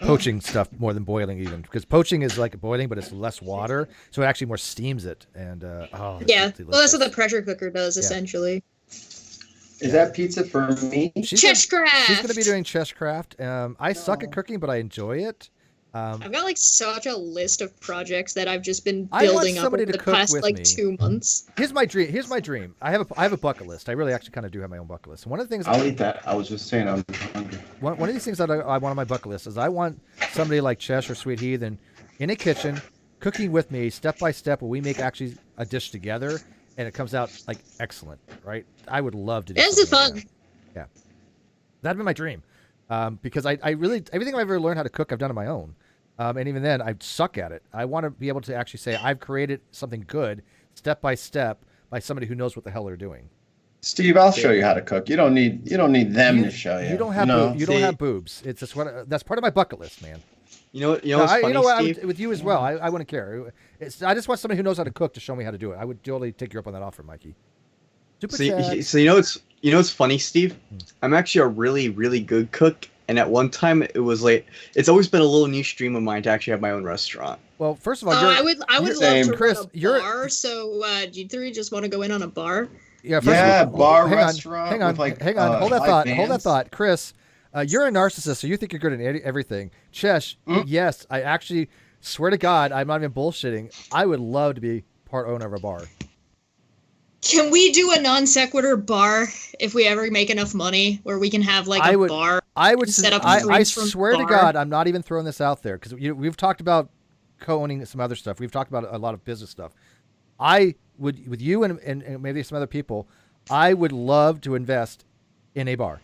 poaching stuff more than boiling, even because poaching is like boiling, but it's less water, so it actually more steams it. And well, that's what the pressure cooker does essentially. Is that pizza for me? Cheshcraft. She's going to be doing Cheshcraft. I suck at cooking, but I enjoy it. I've got like such a list of projects that I've just been building up over the past like 2 months. Here's my dream. I have a bucket list. I really actually kind of do have my own bucket list. One of the things I'll eat that. I was just saying I'm hungry. One of these things that I want on my bucket list is I want somebody like Chesh or Sweet Heathen in a kitchen cooking with me step by step, where we make actually a dish together and it comes out like excellent, right? I would love to do this is fun. like yeah, that'd be my dream. Because I really, everything I've ever learned how to cook, I've done on my own. And even then, I suck at it. I want to be able to actually say I've created something good, step by step, by somebody who knows what the hell they're doing. Steve, I'll show you how to cook. You don't need them to show you. You don't have don't have boobs. It's just that's part of my bucket list, man. You know what's funny, Steve? With you as well. I wouldn't care. I just want somebody who knows how to cook to show me how to do it. I would totally take you up on that offer, Mikey. So you know what's funny, Steve? I'm actually a really, really good cook, and at one time it was like it's always been a little niche dream of mine to actually have my own restaurant. Well, first of all, I would love to Chris, run a bar. So do you three just want to go in on a bar? Yeah, bar restaurant. Hang on. Hold that thought, Chris. You're a narcissist, so you think you're good at everything. Chesh, yes, I actually swear to God, I'm not even bullshitting. I would love to be part owner of a bar. Can we do a non sequitur bar if we ever make enough money, where we can have like a bar? I would set up. I swear to God, I'm not even throwing this out there because we've talked about co-owning some other stuff. We've talked about a lot of business stuff. I would, with you and maybe some other people, I would love to invest in a bar.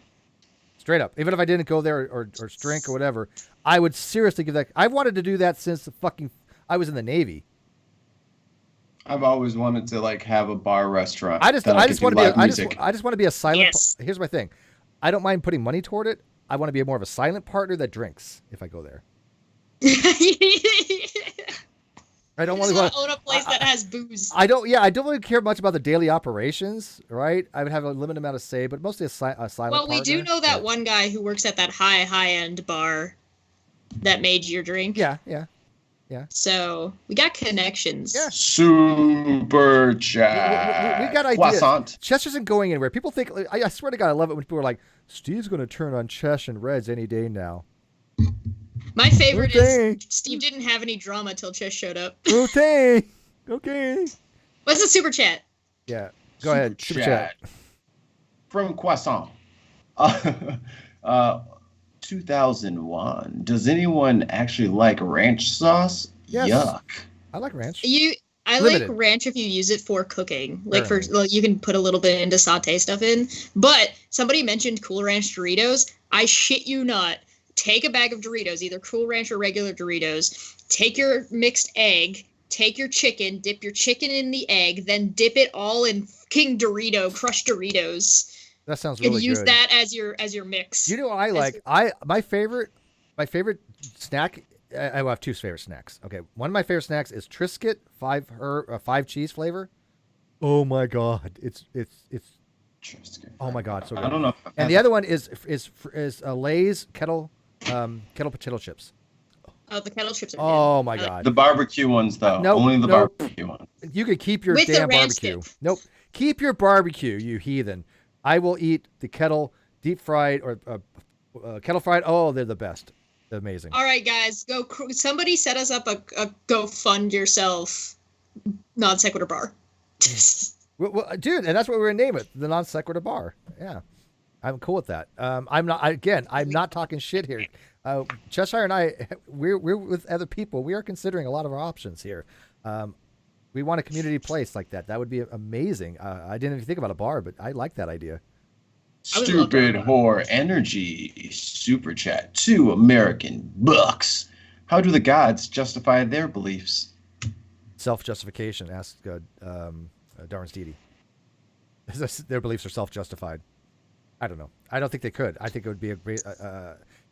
Straight up. Even if I didn't go there or drink or whatever, I would seriously give that. I've wanted to do that since I was in the Navy. I've always wanted to like have a bar restaurant. I just want to be a silent. Yes. Here's my thing. I don't mind putting money toward it. I want to be more of a silent partner that drinks if I go there. I don't want to own a place that has booze. I don't really care much about the daily operations, right? I would have a limited amount of say, but mostly a silent partner. Well, we do know that one guy who works at that high-end bar that made your drink. Yeah. So we got connections. Yeah. Super chat. We got ideas. Croissant. Chess isn't going anywhere. People think, I swear to God, I love it when people are like, Steve's going to turn on Chess and Reds any day now. My favorite is Steve didn't have any drama till Chess showed up. Okay. What's the super chat? Yeah, go ahead. Super chat. From Croissant. 2001. Does anyone actually like ranch sauce? Yes. Yuck. I like ranch. I like ranch if you use it for cooking. You can put a little bit into saute stuff in. But somebody mentioned Cool Ranch Doritos. I shit you not. Take a bag of Doritos, either Cool Ranch or regular Doritos. Take your mixed egg. Take your chicken. Dip your chicken in the egg. Then dip it all in King Dorito, crushed Doritos. That sounds really good. And use that as your mix. You know what I like? My favorite snack. I have two favorite snacks. Okay, one of my favorite snacks is Triscuit 5 cheese flavor. Oh my God, it's Triscuit. Oh my God, so good. I don't know. And the other one is Lay's kettle potato chips. Oh, the kettle chips are good. Oh my God. The barbecue ones though. Only the barbecue ones. You could keep your damn barbecue. Nope. Keep your barbecue, you heathen. I will eat the kettle deep fried or kettle fried. Oh, they're the best. They're amazing. All right, guys, go. Somebody set us up a go fund yourself non sequitur bar. Well, dude, and that's what we're gonna name it, the non sequitur bar. Yeah, I'm cool with that. I'm not talking shit here. Cheshire and I, we're with other people. We are considering a lot of our options here. We want a community place like that. That would be amazing. I didn't even think about a bar, but I like that idea. Stupid whore energy super chat. 2 American bucks. How do the gods justify their beliefs? Self-justification. Ask Darren Steedy. Their beliefs are self-justified. I don't know. I don't think they could. I think it would be a great.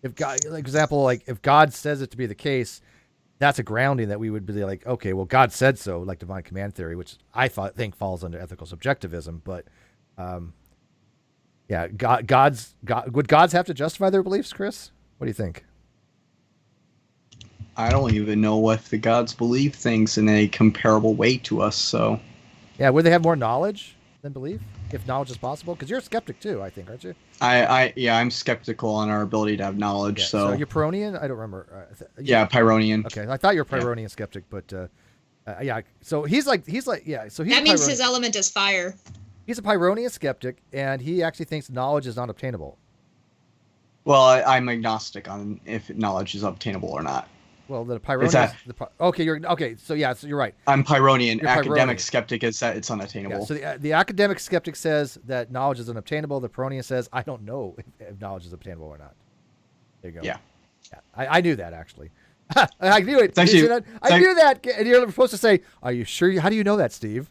if God, like example, like if God says it to be the case, that's a grounding that we would be like, okay, well, God said so, like divine command theory, which I think falls under ethical subjectivism. But, yeah, would gods have to justify their beliefs, Chris? What do you think? I don't even know what the gods believe things in a comparable way to us. So, yeah, would they have more knowledge than belief, if knowledge is possible? Because you're a skeptic too, I think, aren't you? I'm skeptical on our ability to have knowledge. Yeah. So you're Pyrrhonian? I don't remember. Yeah, Pyrrhonian. Okay, I thought you were Pyrrhonian skeptic, but yeah. So he's like yeah. So that means his element is fire. He's a Pyrrhonian skeptic, and he actually thinks knowledge is not obtainable. Well, I'm agnostic on if knowledge is obtainable or not. Well, the Pyrrhonian. Okay. So yeah, so you're right. I'm Pyrrhonian. You're Academic Pyrrhonian. skeptic is that it's unattainable. Yeah, so the academic skeptic says that knowledge is unobtainable. The Pyrrhonian says, I don't know if knowledge is obtainable or not. There you go. Yeah. I knew that actually. I knew it. I knew that. And you're supposed to say, "Are you sure? How do you know that, Steve?"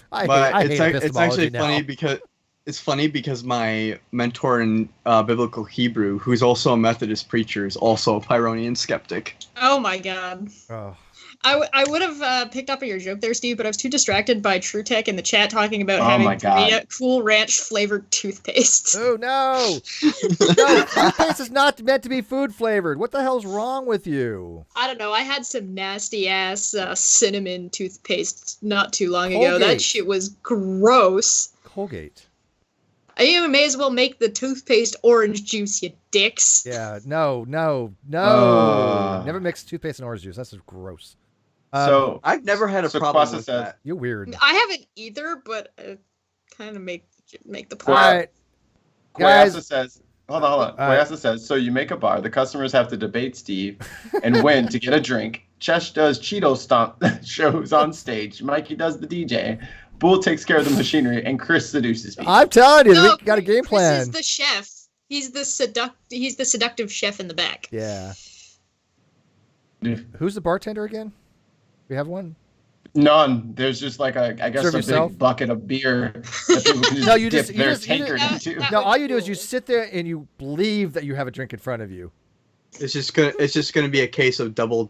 I hate it's actually funny because. It's funny because my mentor in biblical Hebrew, who's also a Methodist preacher, is also a Pyrrhonian skeptic. Oh my God. Oh. I would have picked up on your joke there, Steve, but I was too distracted by True Tech in the chat talking about having Cool Ranch flavored toothpaste. Oh no! No, toothpaste is not meant to be food flavored. What the hell's wrong with you? I don't know. I had some nasty ass cinnamon toothpaste not too long ago. That shit was gross. Colgate. You may as well make the toothpaste orange juice, you dicks. Yeah, no. Never mix toothpaste and orange juice. That's just gross. So I've never had a problem with that. You're weird. I haven't either, but kind of make the point. All right, guys. Guayasa says, hold on. Guayasa says, so you make a bar. The customers have to debate Steve and win to get a drink. Chesh does Cheeto stomp shows on stage. Mikey does the DJ. Bull takes care of the machinery, and Chris seduces people. I'm telling you, we got a game plan. Chris is the chef. He's the seductive chef in the back. Yeah. Who's the bartender again? We have one? None. There's just like a big bucket of beer that people can just dip their tankard into. No, all you do is you sit there and you believe that you have a drink in front of you. It's just gonna be a case of the double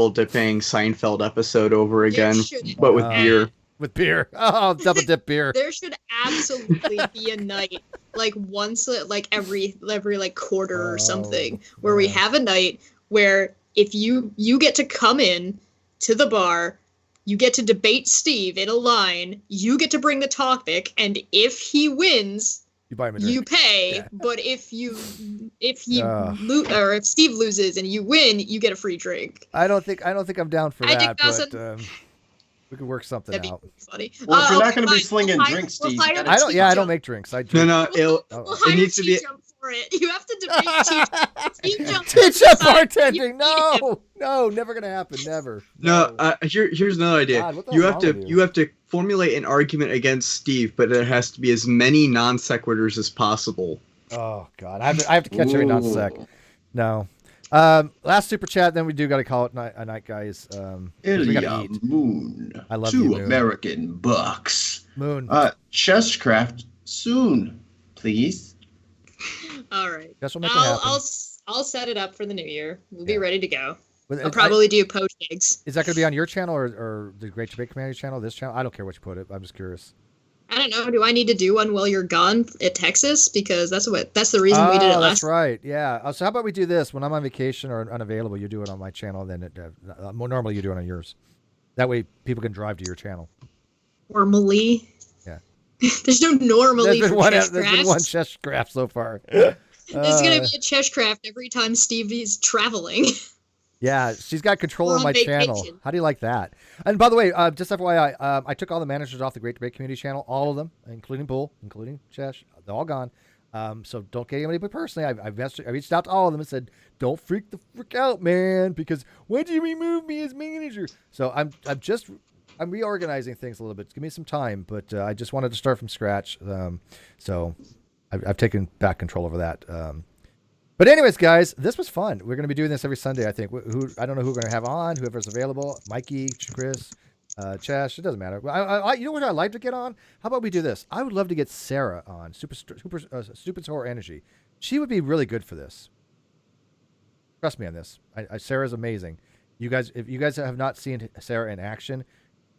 dipping Seinfeld episode over again, but with beer. With beer. Oh, double dip beer. There should absolutely be a night, like once, like every like quarter or something, where we have a night where if you get to come in to the bar, you get to debate Steve in a line, you get to bring the topic, and if he wins, you buy him a drink. You pay. Yeah. But if Steve loses and you win, you get a free drink. I don't think I'm down for that. But we could work something out. Funny. Well, if you're not going to be slinging drinks, Steve. I don't make drinks. It needs to be. For it. You have to debate Steve jump. Teach him bartending. No, never gonna happen. Never. No. Here's another idea. God, you have to formulate an argument against Steve, but there has to be as many non sequiturs as possible. Oh God, I have to catch every non sec. No. Last super chat, then we do got to call it a night, guys. We gotta eat. Moon. I love 2 you, Moon. American bucks. Moon. Chesscraft soon, please. All right. Guess we'll make it happen. I'll set it up for the new year. We'll be ready to go. I'll probably do poached eggs. Is that going to be on your channel or the Great Debate Community channel? This channel? I don't care what you put it. I'm just curious. I don't know. Do I need to do one while you're gone at Texas? Because that's the reason we did it last. That's right. Yeah. So how about we do this? When I'm on vacation or unavailable, you do it on my channel. Then normally you do it on yours. That way people can drive to your channel. Normally. Yeah. There's no normally for Chesscraft. There's been one Chesscraft so far. There's going to be a Chesscraft every time Stevie's traveling. Yeah, she's got control of my channel. How do you like that? And by the way, just FYI, I took all the managers off the Great Debate Community channel, all of them, including Bull, including Chesh. They're all gone. So don't get anybody personally. I reached out to all of them and said, don't freak out, man, because when do you remove me as manager? So I'm reorganizing things a little bit. Give me some time, but I just wanted to start from scratch. So I've taken back control over that. But anyways, guys, this was fun. We're going to be doing this every Sunday, I think. I don't know who we're going to have on, whoever's available. Mikey, Chris, Chash, it doesn't matter. You know what I'd like to get on? How about we do this? I would love to get Sarah on Stupid Horror Energy. She would be really good for this. Trust me on this. Sarah's amazing. You guys, if you guys have not seen Sarah in action,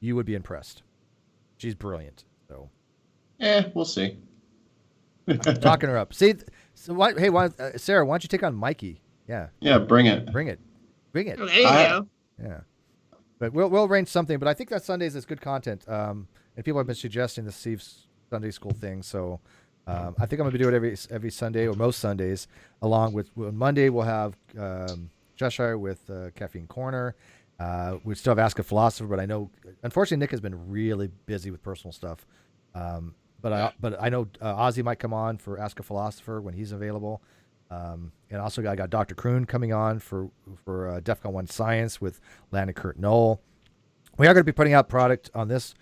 you would be impressed. She's brilliant. So, we'll see. I'm talking her up. See, so Sarah, why don't you take on Mikey? Yeah. Yeah, bring it. Bring it. Oh, there you go. Yeah. But we'll arrange something. But I think that Sundays is good content. And people have been suggesting the Steve's Sunday School thing. So I think I'm gonna do it every Sunday or most Sundays. Along with Monday we'll have Cheshire with Caffeine Corner. We still have Ask a Philosopher, but I know unfortunately Nick has been really busy with personal stuff. But I know Ozzy might come on for Ask a Philosopher when he's available. And also I got Dr. Kroon coming on for DEFCON 1 Science with Landon Kurt Knoll. We are going to be putting out product on this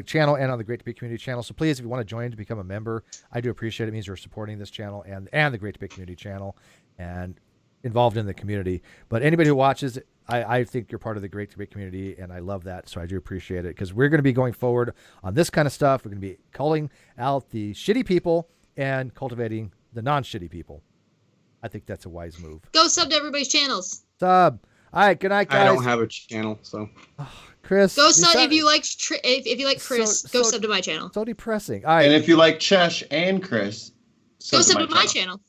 channel and on the Great Debate Community channel. So please, if you want to join to become a member, I do appreciate it. It means you're supporting this channel and the Great Debate Community channel and involved in the community. But anybody who watches, I think you're part of the Great Debate Community, and I love that. So I do appreciate it because we're going to be going forward on this kind of stuff. We're going to be calling out the shitty people and cultivating the non-shitty people. I think that's a wise move. Go sub to everybody's channels. Sub. All right. Good night, guys. I don't have a channel, so. Chris. Go sub if you like Chris. Go sub to my channel. So depressing. All right. And if you like Chesh and Chris, go sub to my channel.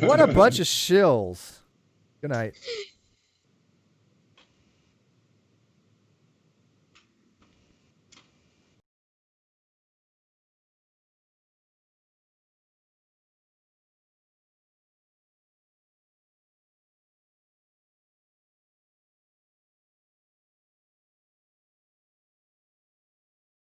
What a bunch of shills. Good night.